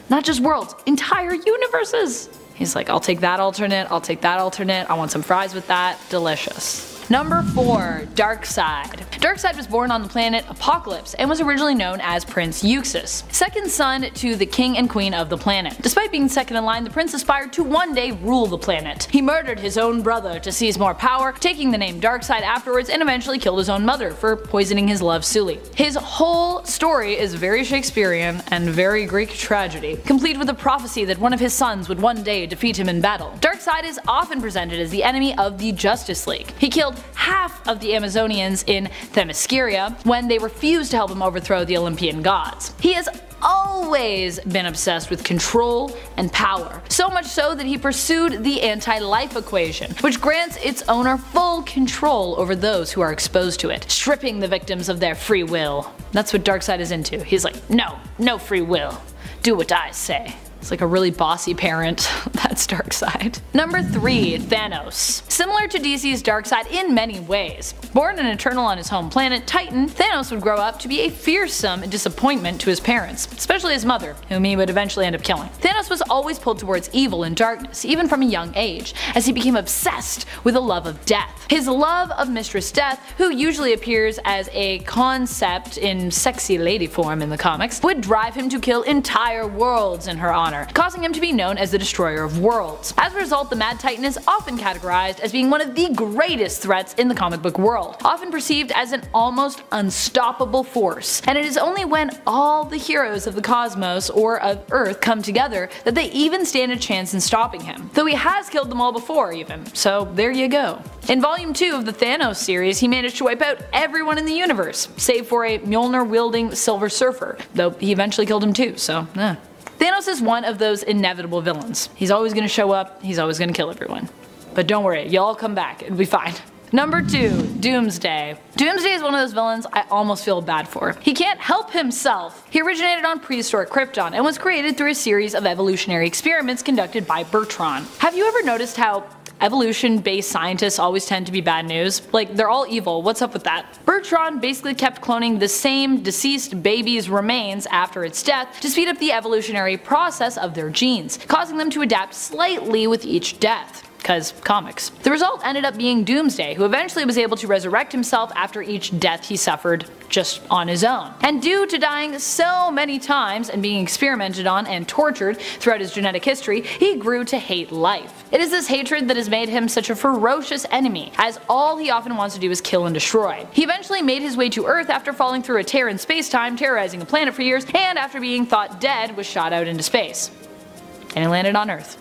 Not just worlds, entire universes! He's like, I'll take that alternate, I'll take that alternate, I want some fries with that, delicious. Number 4. Darkseid. Darkseid was born on the planet Apocalypse and was originally known as Prince Euxus, second son to the king and queen of the planet. Despite being second in line, the prince aspired to one day rule the planet. He murdered his own brother to seize more power, taking the name Darkseid afterwards, and eventually killed his own mother for poisoning his love Sully. His whole story is very Shakespearean and very Greek tragedy, complete with a prophecy that one of his sons would one day defeat him in battle. Darkseid is often presented as the enemy of the Justice League. He killed half of the Amazonians in Themyscira when they refused to help him overthrow the Olympian gods. He has always been obsessed with control and power, so much so that he pursued the anti-life equation, which grants its owner full control over those who are exposed to it, stripping the victims of their free will. That's what Darkseid is into. He's like, no free will. Do what I say. It's like a really bossy parent. That's Darkseid. Number 3. Thanos. Similar to DC's Darkseid in many ways. Born an Eternal on his home planet, Titan, Thanos would grow up to be a fearsome disappointment to his parents, especially his mother, whom he would eventually end up killing. Thanos was always pulled towards evil and darkness, even from a young age, as he became obsessed with a love of death. His love of Mistress Death, who usually appears as a concept in sexy lady form in the comics, would drive him to kill entire worlds in her honor, causing him to be known as the Destroyer of Worlds. As a result, the Mad Titan is often categorized as being one of the greatest threats in the comic book world, often perceived as an almost unstoppable force, and it is only when all the heroes of the cosmos or of Earth come together that they even stand a chance in stopping him, though he has killed them all before even, so there you go. In Volume 2 of the Thanos series, he managed to wipe out everyone in the universe, save for a Mjolnir-wielding Silver Surfer, though he eventually killed him too, so Thanos is one of those inevitable villains. He's always gonna show up, he's always gonna kill everyone. But don't worry, you'll all come back, it'll be fine. Number 2. Doomsday. Doomsday is one of those villains I almost feel bad for. He can't help himself. He originated on prehistoric Krypton and was created through a series of evolutionary experiments conducted by Bertron. Have you ever noticed how evolution-based scientists always tend to be bad news? Like, they're all evil, what's up with that? Bertrand basically kept cloning the same deceased baby's remains after its death to speed up the evolutionary process of their genes, causing them to adapt slightly with each death. Cause comics. The result ended up being Doomsday, who eventually was able to resurrect himself after each death he suffered just on his own. And due to dying so many times and being experimented on and tortured throughout his genetic history, he grew to hate life. It is this hatred that has made him such a ferocious enemy, as all he often wants to do is kill and destroy. He eventually made his way to Earth after falling through a tear in space-time, terrorizing a planet for years, and after being thought dead was shot out into space. And he landed on Earth.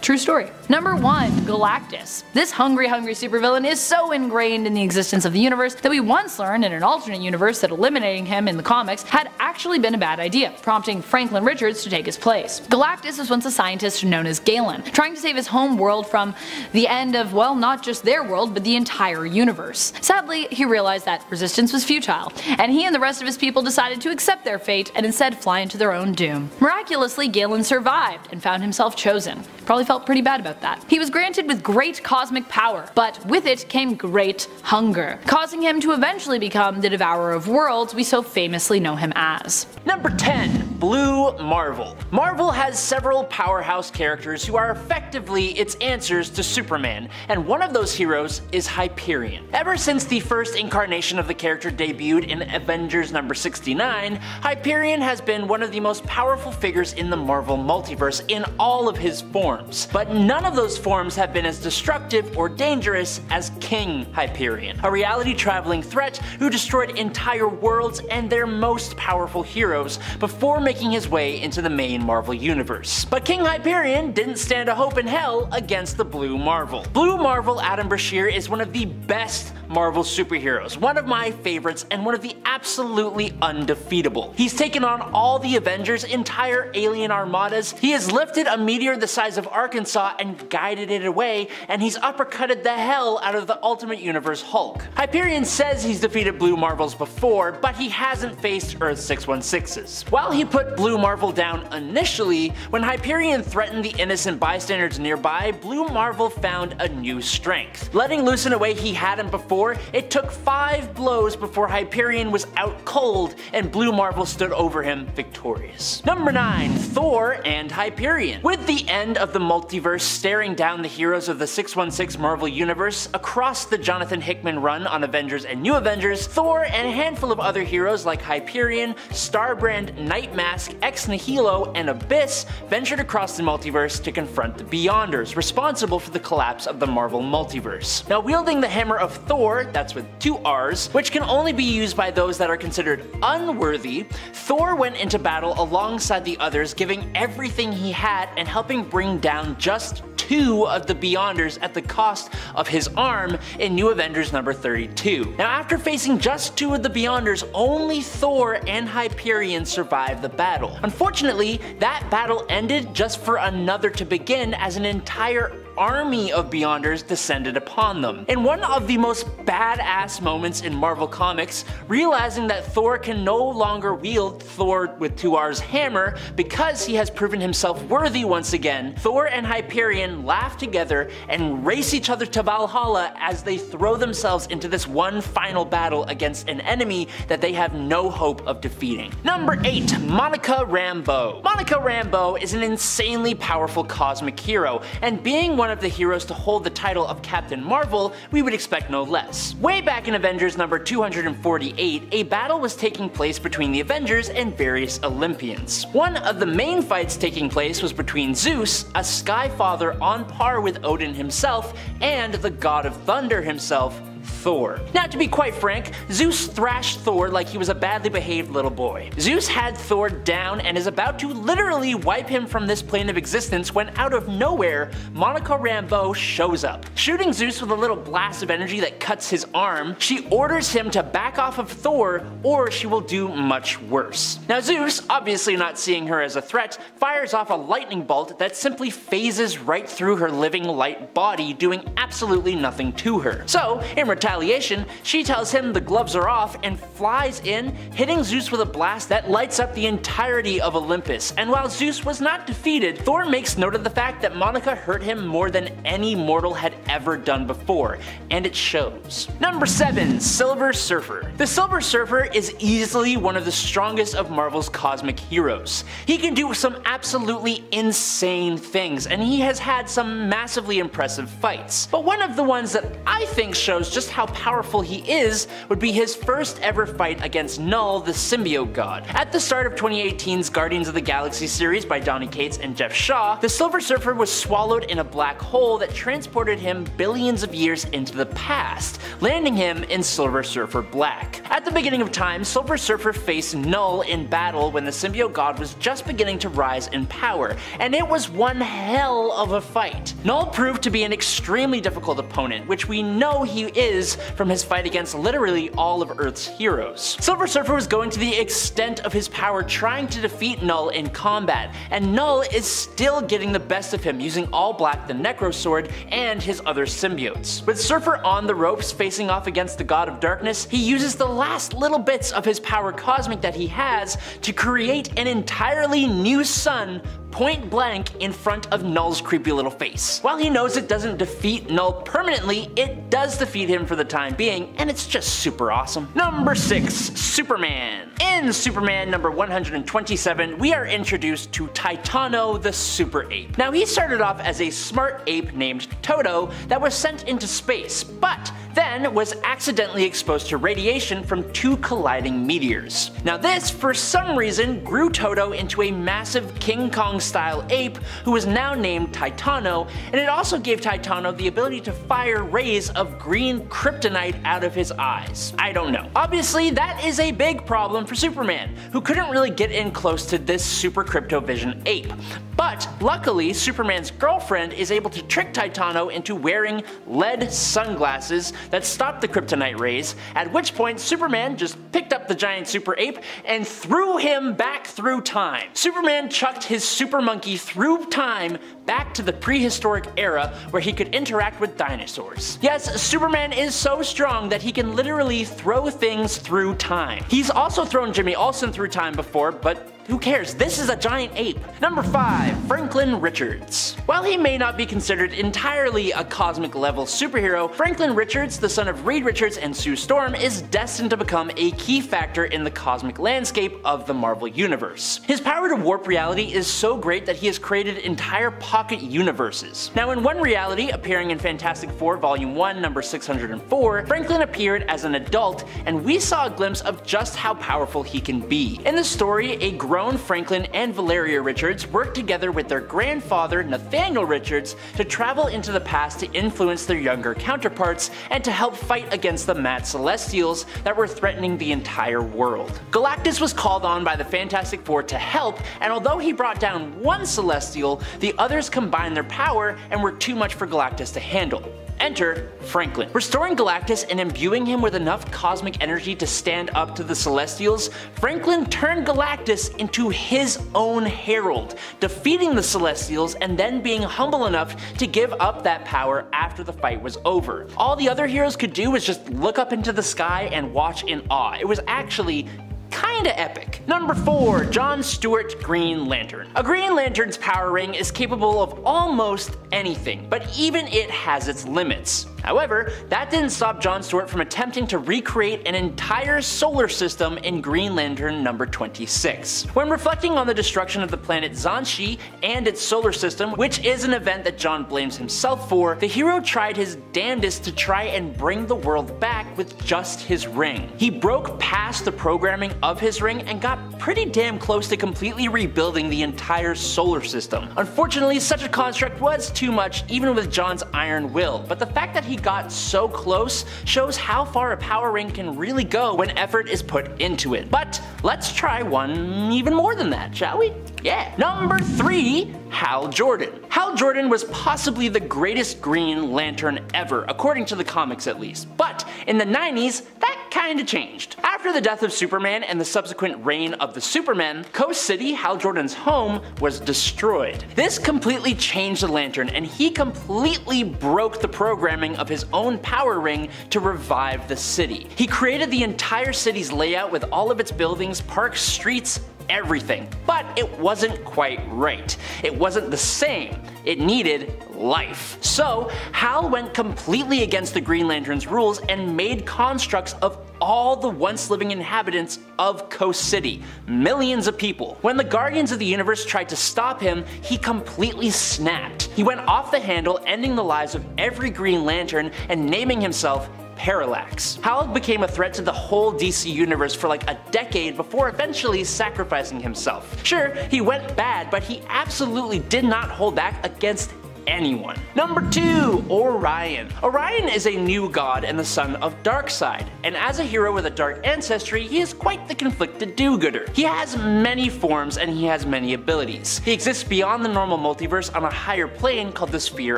True story. Number 1. Galactus. This hungry supervillain is so ingrained in the existence of the universe that we once learned in an alternate universe that eliminating him in the comics had actually been a bad idea, prompting Franklin Richards to take his place. Galactus was once a scientist known as Galen, trying to save his home world from the end of, well, not just their world, but the entire universe. Sadly, he realized that resistance was futile, and he and the rest of his people decided to accept their fate and instead fly into their own doom. Miraculously, Galen survived and found himself chosen. Probably felt pretty bad about that. He was granted with great cosmic power, but with it came great hunger, causing him to eventually become the Devourer of Worlds we so famously know him as. Number 10. Blue Marvel. Marvel has several powerhouse characters who are effectively its answers to Superman, and one of those heroes is Hyperion. Ever since the first incarnation of the character debuted in Avengers number 69, Hyperion has been one of the most powerful figures in the Marvel multiverse in all of his forms. But none of those forms have been as destructive or dangerous as King Hyperion, a reality-traveling threat who destroyed entire worlds and their most powerful heroes before making his way into the main Marvel universe. But King Hyperion didn't stand a hope in hell against the Blue Marvel. Blue Marvel Adam Brashear is one of the best Marvel superheroes, one of my favorites and one of the absolutely undefeatable. He's taken on all the Avengers' entire alien armadas, he has lifted a meteor the size of Arkansas and guided it away, and he's uppercutted the hell out of the Ultimate Universe Hulk. Hyperion says he's defeated Blue Marvels before, but he hasn't faced Earth 616's. While he put Blue Marvel down initially, when Hyperion threatened the innocent bystanders nearby, Blue Marvel found a new strength. Letting loose in a way he hadn't before, it took 5 blows before Hyperion was out cold and Blue Marvel stood over him victorious. Number 9. Thor and Hyperion. With the end of the multiverse staring down the heroes of the 616 Marvel Universe across the Jonathan Hickman run on Avengers and New Avengers, Thor and a handful of other heroes like Hyperion, Starbrand, Nightmask, Ex Nihilo, and Abyss ventured across the multiverse to confront the Beyonders, responsible for the collapse of the Marvel multiverse. Now, wielding the Hammer of Thor, that's with 2 R's, which can only be used by those that are considered unworthy, Thor went into battle alongside the others, giving everything he had and helping bring down just 2 of the Beyonders at the cost of his arm in New Avengers number 32. Now, after facing just 2 of the Beyonders, only Thor and Hyperion survived the battle. Unfortunately, that battle ended just for another to begin as an entire army of Beyonders descended upon them. In one of the most badass moments in Marvel Comics, realizing that Thor can no longer wield Thor with 2 R's hammer because he has proven himself worthy once again, Thor and Hyperion laugh together and race each other to Valhalla as they throw themselves into this one final battle against an enemy that they have no hope of defeating. Number 8. Monica Rambeau. Monica Rambeau is an insanely powerful cosmic hero, and being one of the heroes to hold the title of Captain Marvel, we would expect no less. Way back in Avengers number 248, a battle was taking place between the Avengers and various Olympians. One of the main fights taking place was between Zeus, a Sky Father on par with Odin himself, and the God of Thunder himself, Thor. Now, to be quite frank, Zeus thrashed Thor like he was a badly behaved little boy. Zeus had Thor down and is about to literally wipe him from this plane of existence when out of nowhere, Monica Rambeau shows up. Shooting Zeus with a little blast of energy that cuts his arm, she orders him to back off of Thor or she will do much worse. Now, Zeus, obviously not seeing her as a threat, fires off a lightning bolt that simply phases right through her living light body, doing absolutely nothing to her. So, in retaliation, retaliation, she tells him the gloves are off and flies in, hitting Zeus with a blast that lights up the entirety of Olympus. And while Zeus was not defeated, Thor makes note of the fact that Monica hurt him more than any mortal had ever done before, and it shows. Number 7. Silver Surfer. The Silver Surfer is easily one of the strongest of Marvel's cosmic heroes. He can do some absolutely insane things, and he has had some massively impressive fights. But one of the ones that I think shows just how powerful he is would be his first ever fight against Null, the symbiote god. At the start of 2018's Guardians of the Galaxy series by Donny Cates and Jeff Shaw, the Silver Surfer was swallowed in a black hole that transported him billions of years into the past, landing him in Silver Surfer Black. At the beginning of time, Silver Surfer faced Null in battle when the symbiote god was just beginning to rise in power, and it was one hell of a fight. Null proved to be an extremely difficult opponent, which we know he is from his fight against literally all of Earth's heroes. Silver Surfer was going to the extent of his power trying to defeat Null in combat, and Null is still getting the best of him using All Black the Necro Sword and his other symbiotes. With Surfer on the ropes facing off against the God of Darkness, he uses the last little bits of his power cosmic that he has to create an entirely new sun point blank in front of Null's creepy little face. While he knows it doesn't defeat Null permanently, it does defeat him for the time being, and it's just super awesome. Number 6. Superman. In Superman number 127, we are introduced to Titano the Super Ape. Now he started off as a smart ape named Toto that was sent into space, but then was accidentally exposed to radiation from 2 colliding meteors. Now this, for some reason, grew Toto into a massive King Kong style ape who was now named Titano, and it also gave Titano the ability to fire rays of green kryptonite out of his eyes. I don't know. Obviously that is a big problem for Superman, who couldn't really get in close to this super cryptovision ape. But luckily, Superman's girlfriend is able to trick Titano into wearing lead sunglasses that stop the kryptonite rays, at which point Superman just picked up the giant super ape and threw him back through time. Superman chucked his super monkey through time back to the prehistoric era where he could interact with dinosaurs. Yes, Superman is so strong that he can literally throw things through time. He's also thrown Jimmy Olsen through time before, but who cares? This is a giant ape. Number 5. Franklin Richards. While he may not be considered entirely a cosmic level superhero, Franklin Richards, the son of Reed Richards and Sue Storm, is destined to become a key factor in the cosmic landscape of the Marvel Universe. His power to warp reality is so great that he has created entire pocket universes. Now in one reality, appearing in Fantastic Four Volume 1 number 604, Franklin appeared as an adult, and we saw a glimpse of just how powerful he can be. In the story, a grown Franklin and Valeria Richards worked together with their grandfather Nathaniel Richards to travel into the past to influence their younger counterparts and to help fight against the mad Celestials that were threatening the entire world. Galactus was called on by the Fantastic Four to help, and although he brought down one Celestial, the others combined their power and were too much for Galactus to handle. Enter Franklin. Restoring Galactus and imbuing him with enough cosmic energy to stand up to the Celestials, Franklin turned Galactus into his own herald, defeating the Celestials and then being humble enough to give up that power after the fight was over. All the other heroes could do was just look up into the sky and watch in awe. It was actually kinda epic. Number 4. John Stewart Green Lantern. A Green Lantern's power ring is capable of almost anything, but even it has its limits. However, that didn't stop John Stewart from attempting to recreate an entire solar system in Green Lantern number 26. When reflecting on the destruction of the planet Zanshi and its solar system, which is an event that John blames himself for, the hero tried his damnedest to try and bring the world back with just his ring. He broke past the programming of his ring and got pretty damn close to completely rebuilding the entire solar system. Unfortunately, such a construct was too much even with John's iron will, but the fact that he got so close shows how far a power ring can really go when effort is put into it. But let's try one even more than that, shall we? Yeah. Number 3. Hal Jordan. Hal Jordan was possibly the greatest Green Lantern ever, according to the comics at least. But in the 90s, that kinda changed. After After the death of Superman and the subsequent reign of the Supermen, Coast City, Hal Jordan's home, was destroyed. This completely changed the Lantern, and he completely broke the programming of his own power ring to revive the city. He created the entire city's layout with all of its buildings, parks, streets, everything. But it wasn't quite right. It wasn't the same. It needed life. So Hal went completely against the Green Lantern's rules and made constructs of all the once living inhabitants of Coast City, millions of people. When the Guardians of the Universe tried to stop him, he completely snapped. He went off the handle, ending the lives of every Green Lantern and naming himself Parallax. Hal became a threat to the whole DC universe for like a decade before eventually sacrificing himself. Sure, he went bad, but he absolutely did not hold back against anyone. Number 2, Orion. Orion is a new god and the son of Darkseid, and as a hero with a dark ancestry, he is quite the conflicted do-gooder. He has many forms and he has many abilities. He exists beyond the normal multiverse on a higher plane called the Sphere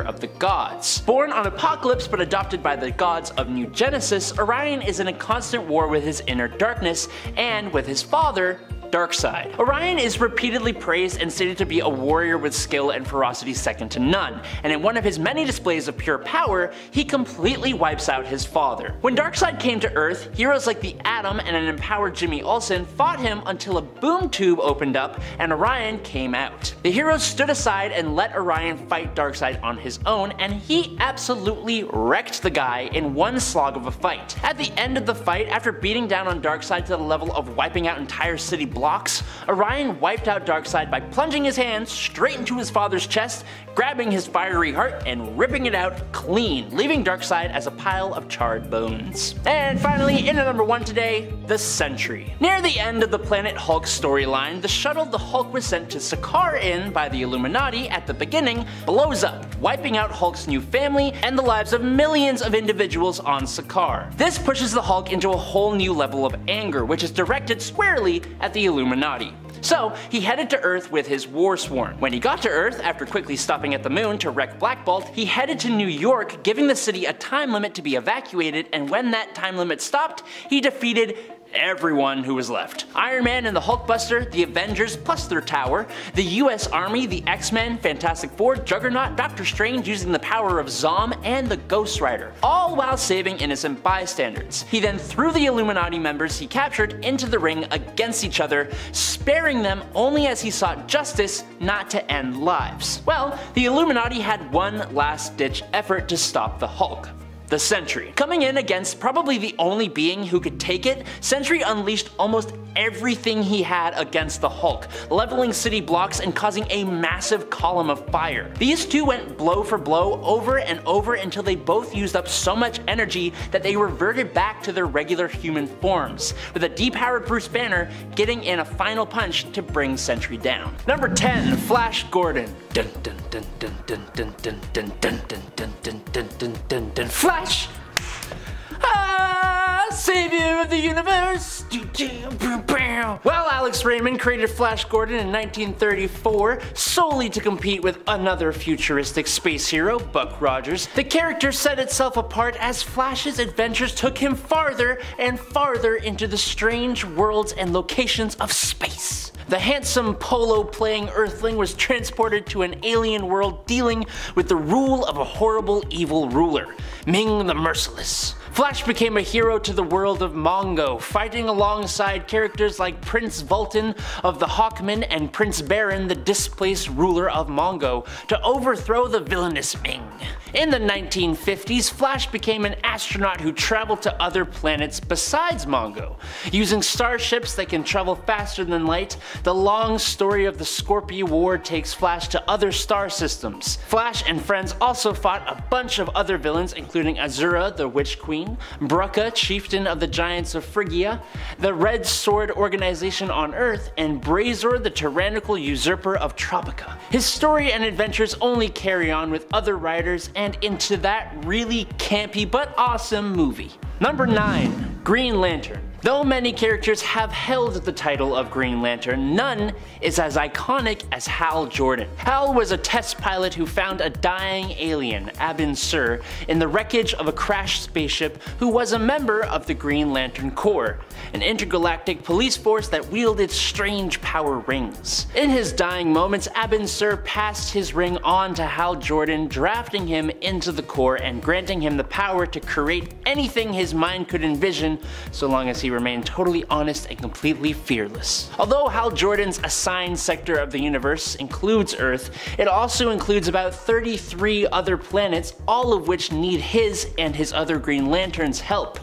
of the Gods. Born on Apokolips but adopted by the gods of New Genesis, Orion is in a constant war with his inner darkness and with his father, Darkseid. Orion is repeatedly praised and stated to be a warrior with skill and ferocity second to none, and in one of his many displays of pure power, he completely wipes out his father. When Darkseid came to Earth, heroes like the Atom and an empowered Jimmy Olsen fought him until a boom tube opened up and Orion came out. The heroes stood aside and let Orion fight Darkseid on his own, and he absolutely wrecked the guy in one slog of a fight. At the end of the fight, after beating down on Darkseid to the level of wiping out entire city blocks, Orion wiped out Darkseid by plunging his hand straight into his father's chest, grabbing his fiery heart and ripping it out clean, leaving Darkseid as a pile of charred bones. And finally, in at number 1 today, the Sentry. Near the end of the Planet Hulk storyline, the shuttle the Hulk was sent to Sakaar in by the Illuminati at the beginning blows up, wiping out Hulk's new family and the lives of millions of individuals on Sakaar. This pushes the Hulk into a whole new level of anger, which is directed squarely at the Illuminati. So he headed to Earth with his War Sworn. When he got to Earth, after quickly stopping at the moon to wreck Black Bolt, he headed to New York, giving the city a time limit to be evacuated, and when that time limit stopped, he defeated everyone who was left. Iron Man and the Hulkbuster, the Avengers plus their tower, the US Army, the X-Men, Fantastic Four, Juggernaut, Doctor Strange using the power of Zom, and the Ghost Rider, all while saving innocent bystanders. He then threw the Illuminati members he captured into the ring against each other, sparing them only as he sought justice, not to end lives. Well, the Illuminati had one last-ditch effort to stop the Hulk: the Sentry. Coming in against probably the only being who could take it, Sentry unleashed almost everything he had against the Hulk, leveling city blocks and causing a massive column of fire. These two went blow for blow over and over until they both used up so much energy that they reverted back to their regular human forms, with a depowered Bruce Banner getting in a final punch to bring Sentry down. Number 10, Flash Gordon. Dun dun dun dun dun dun dun dun dun dun dun dun dun dun dun dun. Flash! Savior of the universe! Well, Alex Raymond created Flash Gordon in 1934 solely to compete with another futuristic space hero, Buck Rogers. The character set itself apart as Flash's adventures took him farther and farther into the strange worlds and locations of space. The handsome polo-playing Earthling was transported to an alien world dealing with the rule of a horrible evil ruler, Ming the Merciless. Flash became a hero to the world of Mongo, fighting alongside characters like Prince Vultan of the Hawkmen and Prince Baron, the displaced ruler of Mongo, to overthrow the villainous Ming. In the 1950s, Flash became an astronaut who traveled to other planets besides Mongo. Using starships that can travel faster than light, the long story of the Scorpio War takes Flash to other star systems. Flash and friends also fought a bunch of other villains, including Azura, the Witch Queen, Brucka, chieftain of the Giants of Phrygia, the Red Sword organization on Earth, and Brazor, the tyrannical usurper of Tropica. His story and adventures only carry on with other writers and into that really campy but awesome movie. Number 9. Green Lantern. Though many characters have held the title of Green Lantern, none is as iconic as Hal Jordan. Hal was a test pilot who found a dying alien, Abin Sur, in the wreckage of a crashed spaceship who was a member of the Green Lantern Corps, an intergalactic police force that wielded strange power rings. In his dying moments, Abin Sur passed his ring on to Hal Jordan, drafting him into the Corps and granting him the power to create anything his mind could envision so long as he remained totally honest and completely fearless. Although Hal Jordan's assigned sector of the universe includes Earth, it also includes about 33 other planets, all of which need his and his other Green Lanterns' help.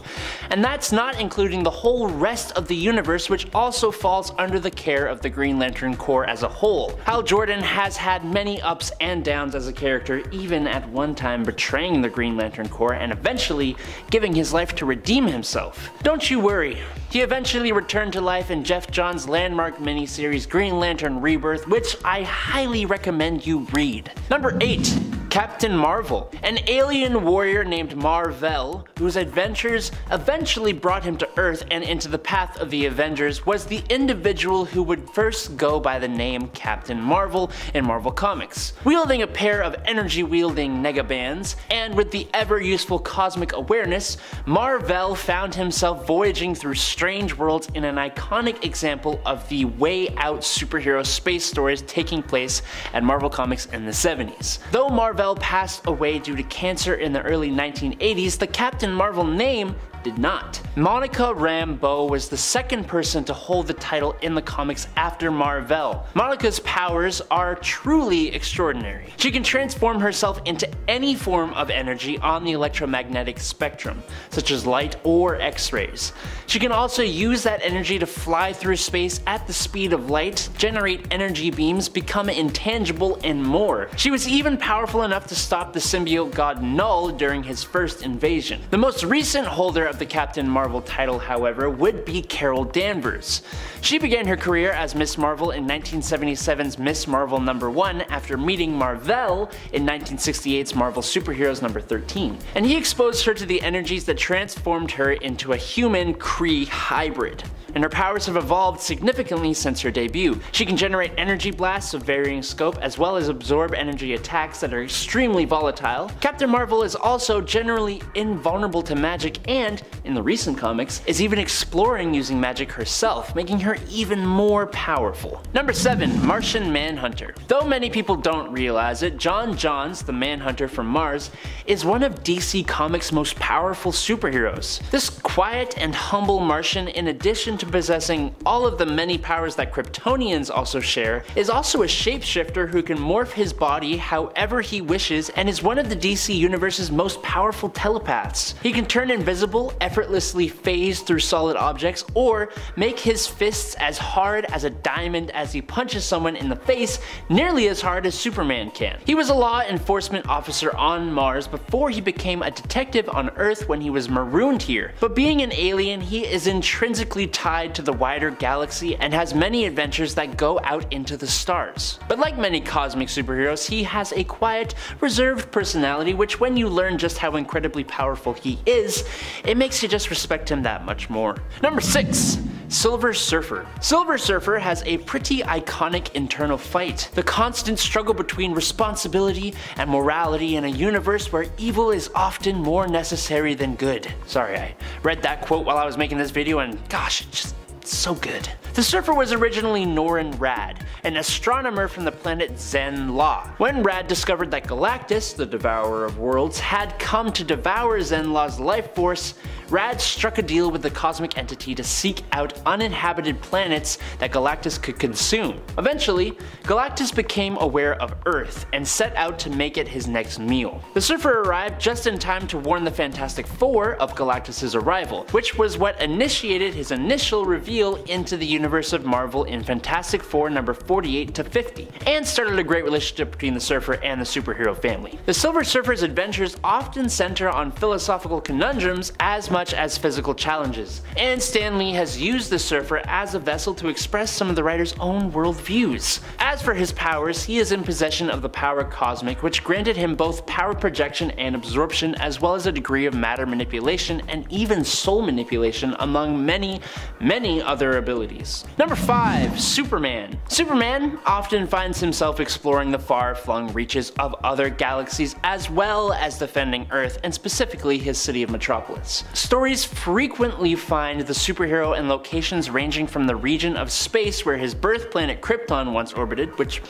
And that's not including the whole rest of the universe, which also falls under the care of the Green Lantern Corps as a whole. Hal Jordan has had many ups and downs as a character, even at one time betraying the Green Lantern Corps and eventually giving his life to redeem himself. Don't you worry. He eventually returned to life in Geoff Johns' landmark miniseries Green Lantern Rebirth, which I highly recommend you read. Number 8. Captain Marvel. An alien warrior named Mar-Vell, whose adventures eventually brought him to Earth and into the path of the Avengers, was the individual who would first go by the name Captain Marvel in Marvel Comics. Wielding a pair of energy-wielding negabands, and with the ever-useful cosmic awareness, Mar-Vell found himself voyaging through strange worlds in an iconic example of the way-out superhero space stories taking place at Marvel Comics in the 70s. Though Mar-Vell passed away due to cancer in the early 1980s, the Captain Marvel name did not. Monica Rambeau was the second person to hold the title in the comics after Mar-Vell. Monica's powers are truly extraordinary. She can transform herself into any form of energy on the electromagnetic spectrum, such as light or X-rays. She can also use that energy to fly through space at the speed of light, generate energy beams, become intangible, and more. She was even powerful enough to stop the symbiote god Null during his first invasion. The most recent holder of the Captain Marvel title, however, would be Carol Danvers. She began her career as Miss Marvel in 1977's Miss Marvel #1 after meeting Mar-Vell in 1968's Marvel Superheroes #13, and he exposed her to the energies that transformed her into a human Kree hybrid. And her powers have evolved significantly since her debut. She can generate energy blasts of varying scope as well as absorb energy attacks that are extremely volatile. Captain Marvel is also generally invulnerable to magic and, in the recent comics, is even exploring using magic herself, making her even more powerful. Number 7. Martian Manhunter. Though many people don't realize it, J'onn J'onzz, the Manhunter from Mars, is one of DC Comics' most powerful superheroes. This quiet and humble Martian, in addition to possessing all of the many powers that Kryptonians also share, is also a shapeshifter who can morph his body however he wishes and is one of the DC Universe's most powerful telepaths. He can turn invisible, effortlessly phase through solid objects, or make his fists as hard as a diamond as he punches someone in the face, nearly as hard as Superman can. He was a law enforcement officer on Mars before he became a detective on Earth when he was marooned here, but being an alien, he is intrinsically tied to the wider galaxy and has many adventures that go out into the stars. But like many cosmic superheroes, he has a quiet, reserved personality which, when you learn just how incredibly powerful he is, it makes you just respect him that much more. Number 6. Silver Surfer. Silver Surfer has a pretty iconic internal fight. The constant struggle between responsibility and morality in a universe where evil is often more necessary than good. Sorry, I read that quote while I was making this video and gosh, it's just so good. The Surfer was originally Norrin Radd, an astronomer from the planet Zen-La. When Radd discovered that Galactus, the Devourer of Worlds, had come to devour Zen-La's life force, Radd struck a deal with the cosmic entity to seek out uninhabited planets that Galactus could consume. Eventually, Galactus became aware of Earth and set out to make it his next meal. The Surfer arrived just in time to warn the Fantastic Four of Galactus' arrival, which was what initiated his initial reveal into the universe universe of Marvel in Fantastic Four number 48 to 50, and started a great relationship between the Surfer and the superhero family. The Silver Surfer's adventures often center on philosophical conundrums as much as physical challenges, and Stan Lee has used the Surfer as a vessel to express some of the writer's own worldviews. As for his powers, he is in possession of the power cosmic, which granted him both power projection and absorption, as well as a degree of matter manipulation and even soul manipulation, among many other abilities. Number 5. Superman. Superman often finds himself exploring the far-flung reaches of other galaxies as well as defending Earth, and specifically his city of Metropolis. Stories frequently find the superhero in locations ranging from the region of space where his birth planet Krypton once orbited, which,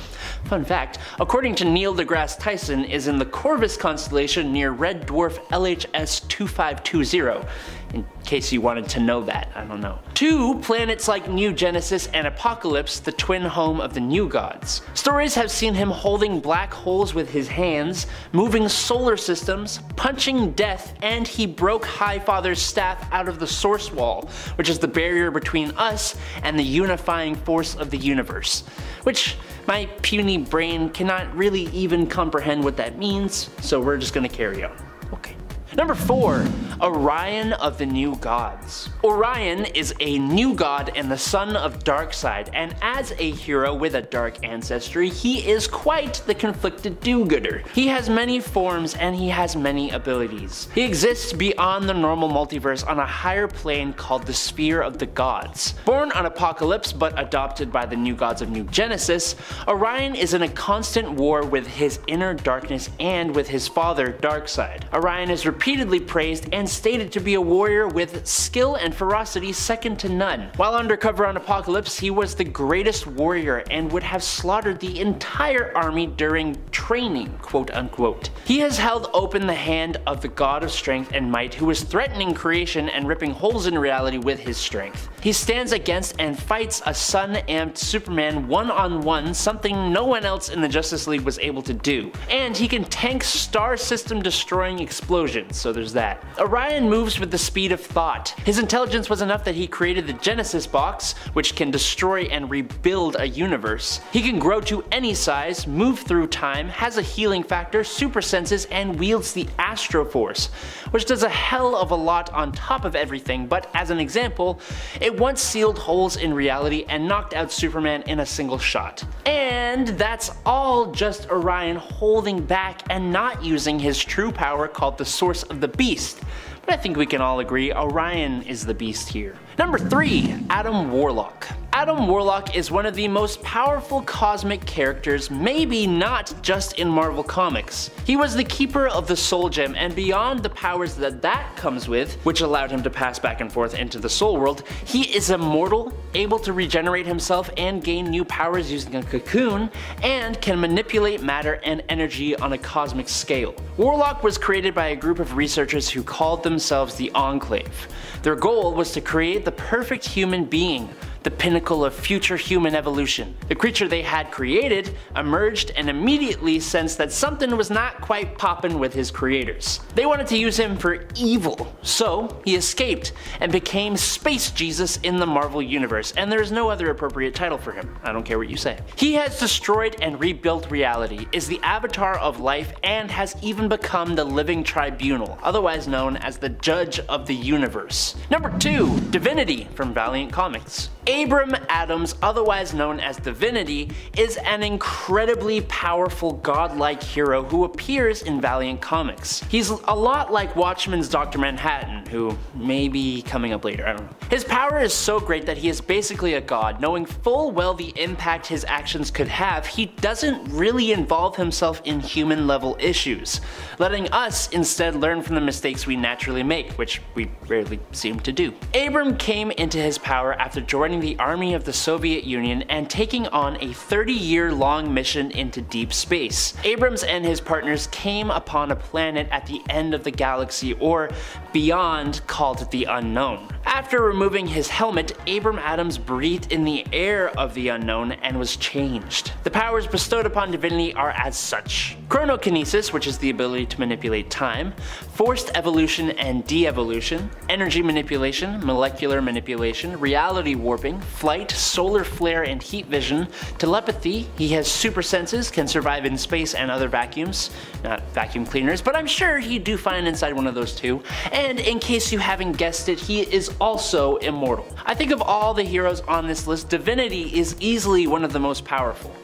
fun fact, according to Neil deGrasse Tyson, is in the Corvus constellation near Red Dwarf LHS 2520. In case you wanted to know that, I don't know. 2. Planets like New Genesis and Apocalypse, the twin home of the New Gods. Stories have seen him holding black holes with his hands, moving solar systems, punching death, and he broke Highfather's staff out of the Source Wall, which is the barrier between us and the unifying force of the universe. Which my puny brain cannot really even comprehend what that means, so we're just gonna carry on. Okay. Number 4. Orion of the New Gods. Orion is a new god and the son of Darkseid, and as a hero with a dark ancestry, he is quite the conflicted do-gooder. He has many forms and he has many abilities. He exists beyond the normal multiverse on a higher plane called the Sphere of the Gods. Born on Apocalypse but adopted by the New Gods of New Genesis, Orion is in a constant war with his inner darkness and with his father, Darkseid. Orion is repeatedly praised and stated to be a warrior with skill and ferocity second to none. While undercover on Apocalypse, he was the greatest warrior and would have slaughtered the entire army during training, quote unquote. He has held open the hand of the god of strength and might, who is threatening creation and ripping holes in reality with his strength. He stands against and fights a sun-amped Superman one-on-one, something no one else in the Justice League was able to do. And he can tank star system destroying explosions, so there's that. Orion moves with the speed of thought. His intelligence was enough that he created the Genesis Box, which can destroy and rebuild a universe. He can grow to any size, move through time, has a healing factor, super senses, and wields the Astro Force, which does a hell of a lot on top of everything, but as an example, it once sealed holes in reality and knocked out Superman in a single shot. And that's all just Orion holding back and not using his true power called the Source of the Beast. But I think we can all agree Orion is the beast here. Number 3. Adam Warlock. Adam Warlock is one of the most powerful cosmic characters, maybe not just in Marvel Comics. He was the keeper of the Soul Gem, and beyond the powers that comes with, which allowed him to pass back and forth into the Soul World, he is immortal, able to regenerate himself and gain new powers using a cocoon, and can manipulate matter and energy on a cosmic scale. Warlock was created by a group of researchers who called themselves the Enclave. Their goal was to create the perfect human being, the pinnacle of future human evolution. The creature they had created emerged and immediately sensed that something was not quite poppin' with his creators. They wanted to use him for evil, so he escaped and became Space Jesus in the Marvel Universe, and there is no other appropriate title for him. I don't care what you say. He has destroyed and rebuilt reality, is the avatar of life, and has even become the living tribunal, otherwise known as the Judge of the Universe. Number 2. Divinity from Valiant Comics. Abram Adams, otherwise known as Divinity, is an incredibly powerful godlike hero who appears in Valiant Comics. He's a lot like Watchmen's Dr. Manhattan, who may be coming up later, I don't know. His power is so great that he is basically a god. Knowing full well the impact his actions could have, he doesn't really involve himself in human level issues, letting us instead learn from the mistakes we naturally make, which we rarely seem to do. Abram came into his power after joining the army of the Soviet Union and taking on a 30-year-long mission into deep space. Abrams and his partners came upon a planet at the end of the galaxy, or beyond, called the Unknown. After removing his helmet, Abram Adams breathed in the air of the unknown and was changed. The powers bestowed upon divinity are as such: chronokinesis, which is the ability to manipulate time, forced evolution and de-evolution, energy manipulation, molecular manipulation, reality warping, flight, solar flare and heat vision, telepathy. He has super senses, can survive in space and other vacuums. Not vacuum cleaners, but I'm sure he'd do fine inside one of those too. And in case you haven't guessed it, he is also immortal. I think of all the heroes on this list, divinity is easily one of the most powerful.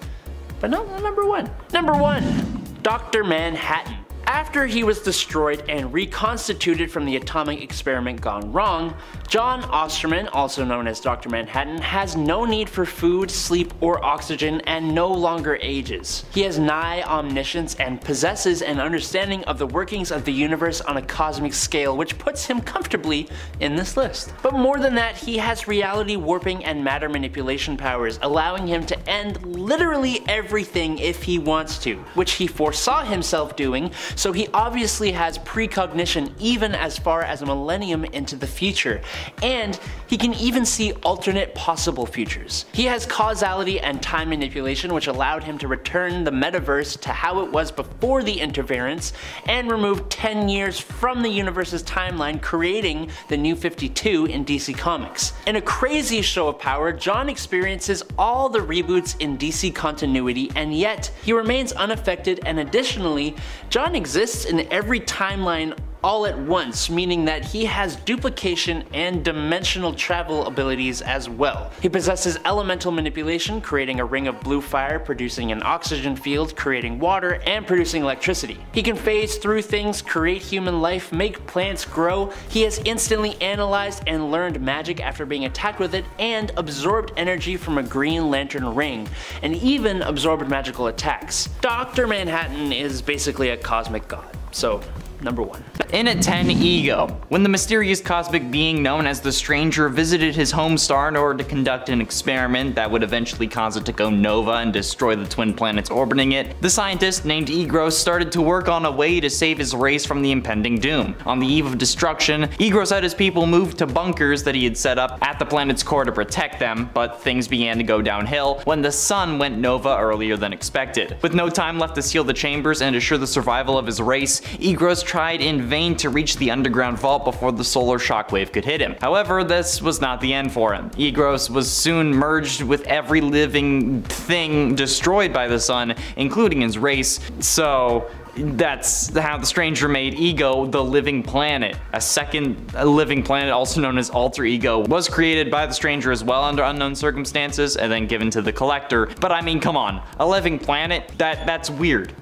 But no, number one. Number 1, Dr. Manhattan. After he was destroyed and reconstituted from the atomic experiment gone wrong, John Osterman, also known as Dr. Manhattan, has no need for food, sleep, or oxygen and no longer ages. He has nigh omniscience and possesses an understanding of the workings of the universe on a cosmic scale, which puts him comfortably in this list. But more than that, he has reality warping and matter manipulation powers, allowing him to end literally everything if he wants to, which he foresaw himself doing, so he obviously has precognition even as far as a millennium into the future, and he can even see alternate possible futures. He has causality and time manipulation, which allowed him to return the metaverse to how it was before the interference and remove 10 years from the universe's timeline, creating the New 52 in DC Comics. In a crazy show of power, John experiences all the reboots in DC continuity, and yet he remains unaffected, and additionally, John exists in every timeline all at once, meaning that he has duplication and dimensional travel abilities as well. He possesses elemental manipulation, creating a ring of blue fire, producing an oxygen field, creating water, and producing electricity. He can phase through things, create human life, make plants grow. He has instantly analyzed and learned magic after being attacked with it, and absorbed energy from a Green Lantern ring, and even absorbed magical attacks. Dr. Manhattan is basically a cosmic god. So, number 1. In at 10, Ego. When the mysterious cosmic being known as the Stranger visited his home star in order to conduct an experiment that would eventually cause it to go nova and destroy the twin planets orbiting it, the scientist named Egros started to work on a way to save his race from the impending doom. On the eve of destruction, Egros had his people moved to bunkers that he had set up at the planet's core to protect them, but things began to go downhill when the sun went nova earlier than expected. With no time left to seal the chambers and assure the survival of his race, Egros tried in vain to reach the underground vault before the solar shockwave could hit him. However, this was not the end for him. Egros was soon merged with every living thing destroyed by the sun, including his race, so that's how the Stranger made Ego the living planet. A second living planet, also known as Alter Ego, was created by the Stranger as well under unknown circumstances and then given to the Collector. But I mean, come on, a living planet? That's weird.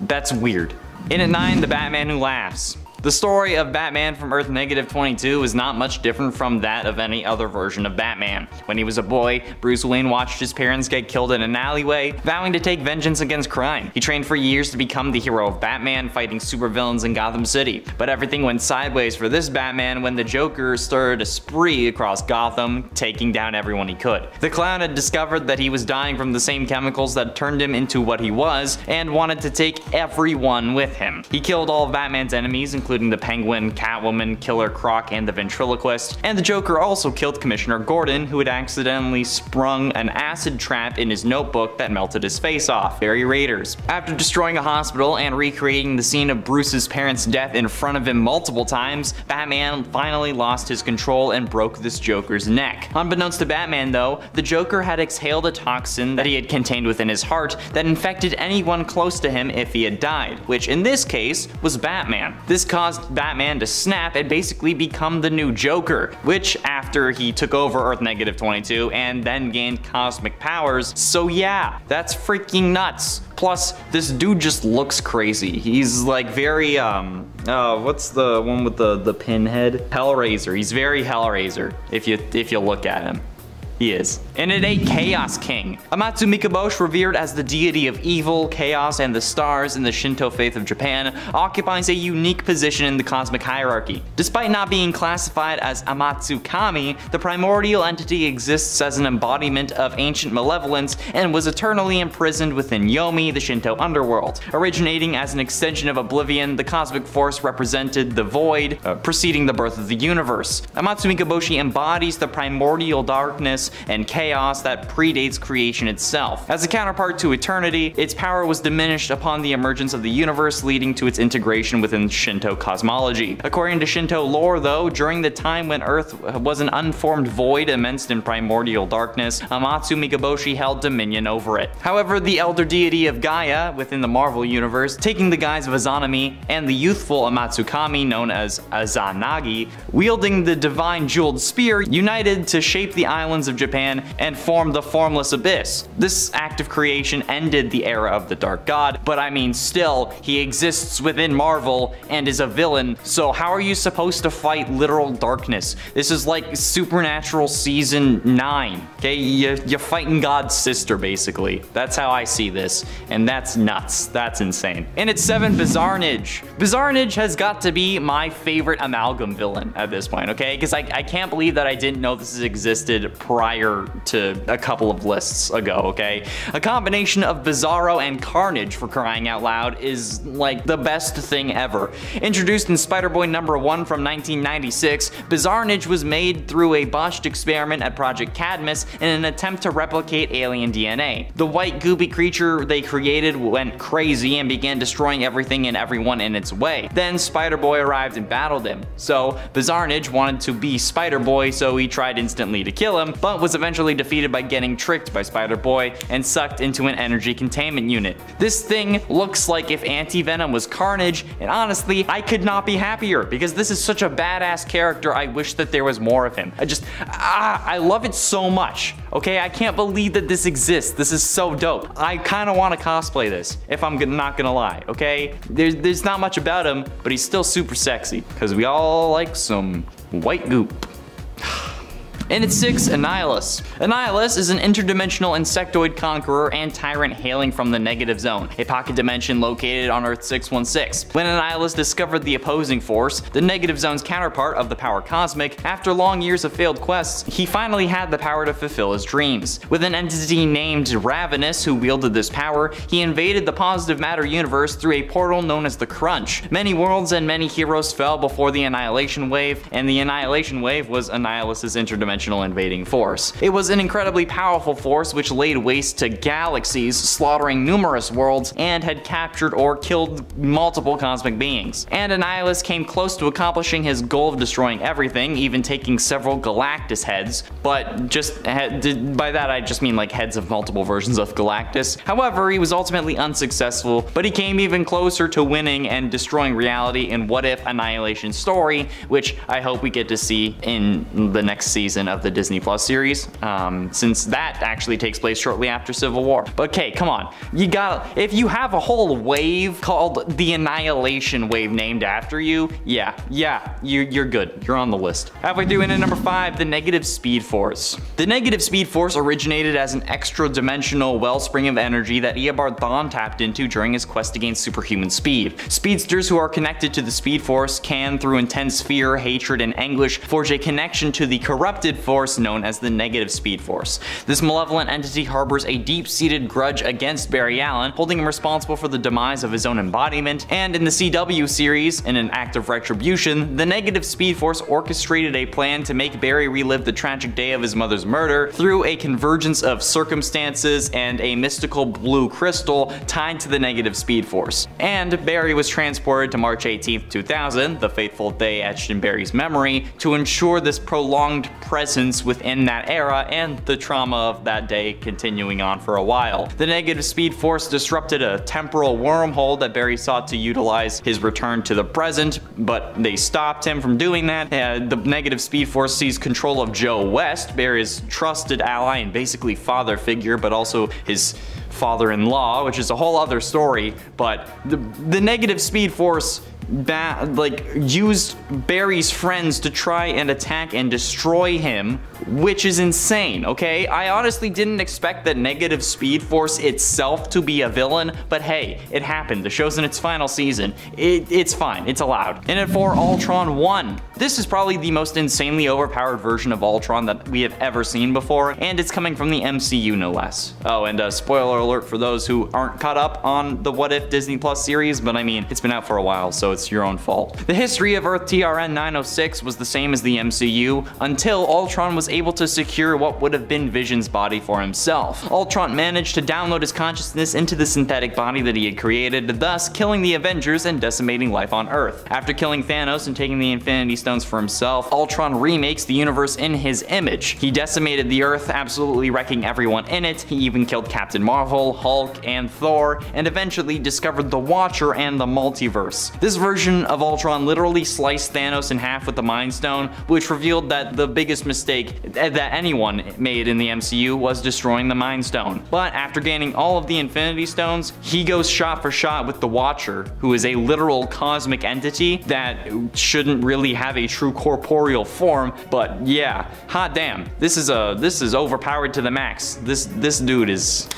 That's weird. In at 9, the Batman Who Laughs. The story of Batman from Earth -22 is not much different from that of any other version of Batman. When he was a boy, Bruce Wayne watched his parents get killed in an alleyway, vowing to take vengeance against crime. He trained for years to become the hero of Batman, fighting supervillains in Gotham City. But everything went sideways for this Batman when the Joker started a spree across Gotham, taking down everyone he could. The clown had discovered that he was dying from the same chemicals that turned him into what he was, and wanted to take everyone with him. He killed all of Batman's enemies, including the Penguin, Catwoman, Killer Croc, and the Ventriloquist, and the Joker also killed Commissioner Gordon, who had accidentally sprung an acid trap in his notebook that melted his face off. Barry Raiders. After destroying a hospital and recreating the scene of Bruce's parents' death in front of him multiple times, Batman finally lost his control and broke this Joker's neck. Unbeknownst to Batman though, the Joker had exhaled a toxin that he had contained within his heart that infected anyone close to him if he had died, which in this case was Batman. This caused Batman to snap and basically become the new Joker, which after he took over Earth -22 and then gained cosmic powers. So yeah, that's freaking nuts. Plus, this dude just looks crazy. He's like very, what's the one with the pinhead? Hellraiser. He's very Hellraiser if you look at him. He is. And it ate Chaos King. Amatsu Mikaboshi, revered as the deity of evil, chaos, and the stars in the Shinto faith of Japan, occupies a unique position in the cosmic hierarchy. Despite not being classified as Amatsu Kami, the primordial entity exists as an embodiment of ancient malevolence and was eternally imprisoned within Yomi, the Shinto underworld. Originating as an extension of oblivion, the cosmic force represented the void, preceding the birth of the universe. Amatsu Mikaboshi embodies the primordial darkness and chaos that predates creation itself. As a counterpart to eternity, its power was diminished upon the emergence of the universe, leading to its integration within Shinto cosmology. According to Shinto lore, though, during the time when Earth was an unformed void immersed in primordial darkness, Amatsu Mikaboshi held dominion over it. However, the elder deity of Gaia within the Marvel universe, taking the guise of Izanami, and the youthful Amatsu Kami known as Izanagi, wielding the divine jeweled spear, united to shape the islands of Japan and form the formless abyss. This act of creation ended the era of the Dark God, but I mean still, he exists within Marvel and is a villain, so how are you supposed to fight literal darkness? This is like Supernatural Season 9, okay? You're fighting God's sister, basically. That's how I see this, and that's nuts. That's insane. And it's 7, Bizarrenage. Bizarrenage has got to be my favorite Amalgam villain at this point, okay? Because I can't believe that I didn't know this existed prior to a couple of lists ago, okay? A combination of Bizarro and Carnage, for crying out loud, is like the best thing ever. Introduced in Spider-Boy #1 from 1996, Bizarrenage was made through a botched experiment at Project Cadmus in an attempt to replicate alien DNA. The white goopy creature they created went crazy and began destroying everything and everyone in its way. Then Spider-Boy arrived and battled him. So Bizarrenage wanted to be Spider-Boy, so he tried instantly to kill him, but was eventually defeated by getting tricked by Spider-Boy and sucked into an energy containment unit. This thing looks like if Anti-Venom was Carnage, and honestly, I could not be happier because this is such a badass character. I wish that there was more of him. I love it so much. Okay, I can't believe that this exists. This is so dope. I kind of want to cosplay this, if I'm not gonna lie, okay? There's not much about him, but he's still super sexy, because we all like some white goop. And it's 6, Annihilus. Annihilus is an interdimensional insectoid conqueror and tyrant hailing from the Negative Zone, a pocket dimension located on Earth 616. When Annihilus discovered the opposing force, the Negative Zone's counterpart of the power cosmic, after long years of failed quests, he finally had the power to fulfill his dreams. With an entity named Ravenous who wielded this power, he invaded the positive matter universe through a portal known as the Crunch. Many worlds and many heroes fell before the Annihilation Wave, and the Annihilation Wave was Annihilus's interdimensional invading force. It was an incredibly powerful force which laid waste to galaxies, slaughtering numerous worlds, and had captured or killed multiple cosmic beings. And Annihilus came close to accomplishing his goal of destroying everything, even taking several Galactus heads, but by that I just mean like heads of multiple versions of Galactus. However, he was ultimately unsuccessful, but he came even closer to winning and destroying reality in What If Annihilation Story, which I hope we get to see in the next season of the Disney Plus series, since that actually takes place shortly after Civil War. But okay, come on. If you have a whole wave called the Annihilation Wave named after you, yeah, you're good. You're on the list. Halfway through, into number 5, the Negative Speed Force. The Negative Speed Force originated as an extra-dimensional wellspring of energy that Eobard Thawne tapped into during his quest to gain superhuman speed. Speedsters who are connected to the Speed Force can, through intense fear, hatred, and anguish, forge a connection to the corrupted force known as the Negative Speed Force. This malevolent entity harbors a deep-seated grudge against Barry Allen, holding him responsible for the demise of his own embodiment, and in the CW series, in an act of retribution, the Negative Speed Force orchestrated a plan to make Barry relive the tragic day of his mother's murder through a convergence of circumstances and a mystical blue crystal tied to the Negative Speed Force. And Barry was transported to March 18th, 2000, the fateful day etched in Barry's memory, to ensure this prolonged presence within that era and the trauma of that day continuing on for a while. The Negative Speed Force disrupted a temporal wormhole that Barry sought to utilize his return to the present, but they stopped him from doing that. The Negative Speed Force seized control of Joe West, Barry's trusted ally and basically father figure, but also his father-in-law, which is a whole other story. But the Negative Speed Force used Barry's friends to try and attack and destroy him, which is insane, okay? I honestly didn't expect the Negative Speed Force itself to be a villain, but hey, it happened. The show's in its final season. It's fine, it's allowed. And at 4, Ultron 1. This is probably the most insanely overpowered version of Ultron that we have ever seen before, and it's coming from the MCU no less. Oh, and spoiler alert for those who aren't caught up on the What If Disney Plus series, but I mean, it's been out for a while, so it's your own fault. The history of Earth TRN 906 was the same as the MCU until Ultron was able to secure what would have been Vision's body for himself. Ultron managed to download his consciousness into the synthetic body that he had created, thus killing the Avengers and decimating life on Earth. After killing Thanos and taking the Infinity Stones for himself, Ultron remakes the universe in his image. He decimated the Earth, absolutely wrecking everyone in it. He even killed Captain Marvel, Hulk, and Thor, and eventually discovered the Watcher and the multiverse. This version of Ultron literally sliced Thanos in half with the Mind Stone, which revealed that the biggest mistake that anyone made in the MCU was destroying the Mind Stone. But after gaining all of the Infinity Stones, he goes shot for shot with the Watcher, who is a literal cosmic entity that shouldn't really have a true corporeal form, but yeah, hot damn, this is overpowered to the max. This dude is,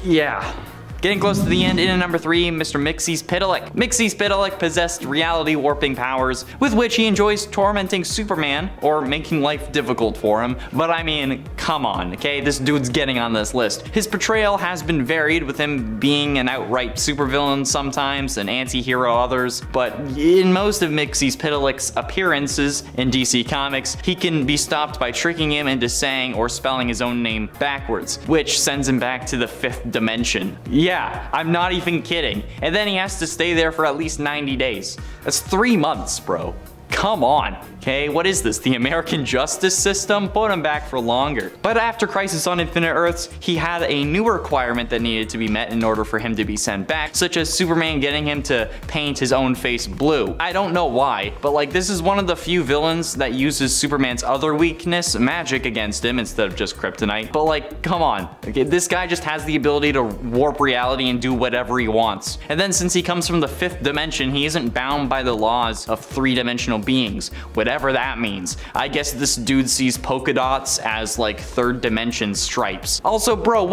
yeah. Getting close to the end, in at number 3, Mr. Mxyzptlk. Mxyzptlk possessed reality warping powers, with which he enjoys tormenting Superman, or making life difficult for him. But I mean, come on, okay? This dude's getting on this list. His portrayal has been varied, with him being an outright supervillain sometimes, an anti-hero others, but in most of Mxyzptlk's appearances in DC Comics, he can be stopped by tricking him into saying or spelling his own name backwards, which sends him back to the 5th dimension. Yeah, I'm not even kidding. And then he has to stay there for at least 90 days. That's 3 months, bro. Come on, okay? What is this, the American justice system? Put him back for longer. But after Crisis on Infinite Earths, he had a new requirement that needed to be met in order for him to be sent back, such as Superman getting him to paint his own face blue. I don't know why, but like, this is one of the few villains that uses Superman's other weakness, magic, against him instead of just kryptonite. But like, come on, okay? This guy just has the ability to warp reality and do whatever he wants. And then since he comes from the 5th dimension, he isn't bound by the laws of 3-dimensional beings, whatever that means. I guess this dude sees polka dots as like 3rd dimension stripes. Also, bro,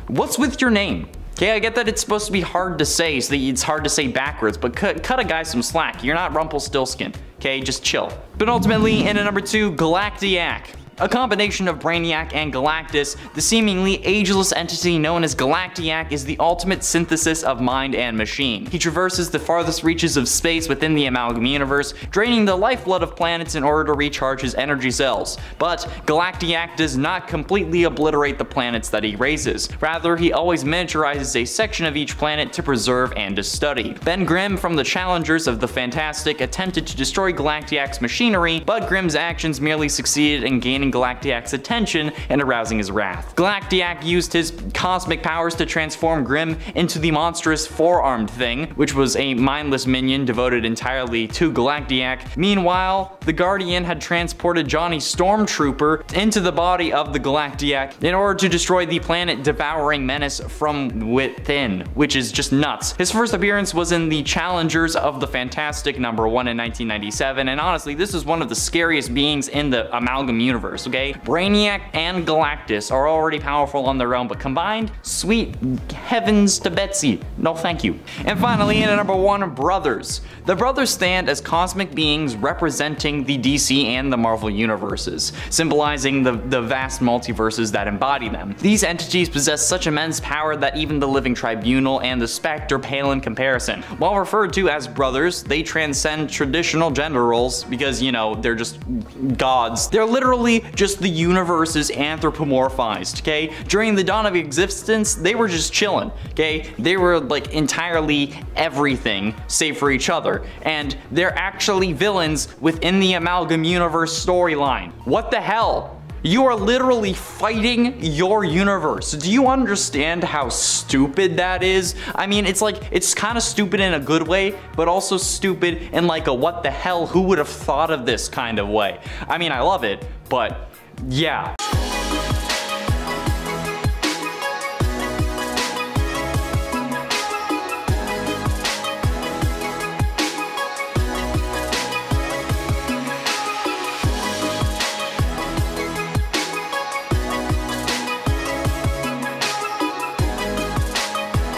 what's with your name? Okay, I get that it's supposed to be hard to say, so that it's hard to say backwards, but cut a guy some slack. You're not Rumpelstiltskin, okay? Just chill. But ultimately, in at number 2, Galactiac. A combination of Brainiac and Galactus, the seemingly ageless entity known as Galactiac is the ultimate synthesis of mind and machine. He traverses the farthest reaches of space within the Amalgam Universe, draining the lifeblood of planets in order to recharge his energy cells. But Galactiac does not completely obliterate the planets that he raises. Rather, he always miniaturizes a section of each planet to preserve and to study. Ben Grimm from the Challengers of the Fantastic attempted to destroy Galactiac's machinery, but Grimm's actions merely succeeded in gaining Galactiac's attention and arousing his wrath. Galactiac used his cosmic powers to transform Grimm into the monstrous four-armed thing, which was a mindless minion devoted entirely to Galactiac. Meanwhile, the Guardian had transported Johnny Stormtrooper into the body of the Galactiac in order to destroy the planet-devouring menace from within, which is just nuts. His first appearance was in the Challengers of the Fantastic #1 in 1997, and honestly, this is one of the scariest beings in the Amalgam Universe. Okay? Brainiac and Galactus are already powerful on their own, but combined, sweet heavens to Betsy. No thank you. And finally, in at number 1, Brothers. The Brothers stand as cosmic beings representing the DC and the Marvel universes, symbolizing the vast multiverses that embody them. These entities possess such immense power that even the Living Tribunal and the Spectre pale in comparison. While referred to as brothers, they transcend traditional gender roles because, you know, they're just gods. They're literally just the universe is anthropomorphized, okay? During the dawn of existence, they were just chilling, okay? They were like entirely everything save for each other, and they're actually villains within the Amalgam Universe storyline. What the hell? You are literally fighting your universe. Do you understand how stupid that is? I mean, it's like, it's kind of stupid in a good way, but also stupid in like a what the hell, who would have thought of this kind of way. I mean, I love it, but yeah.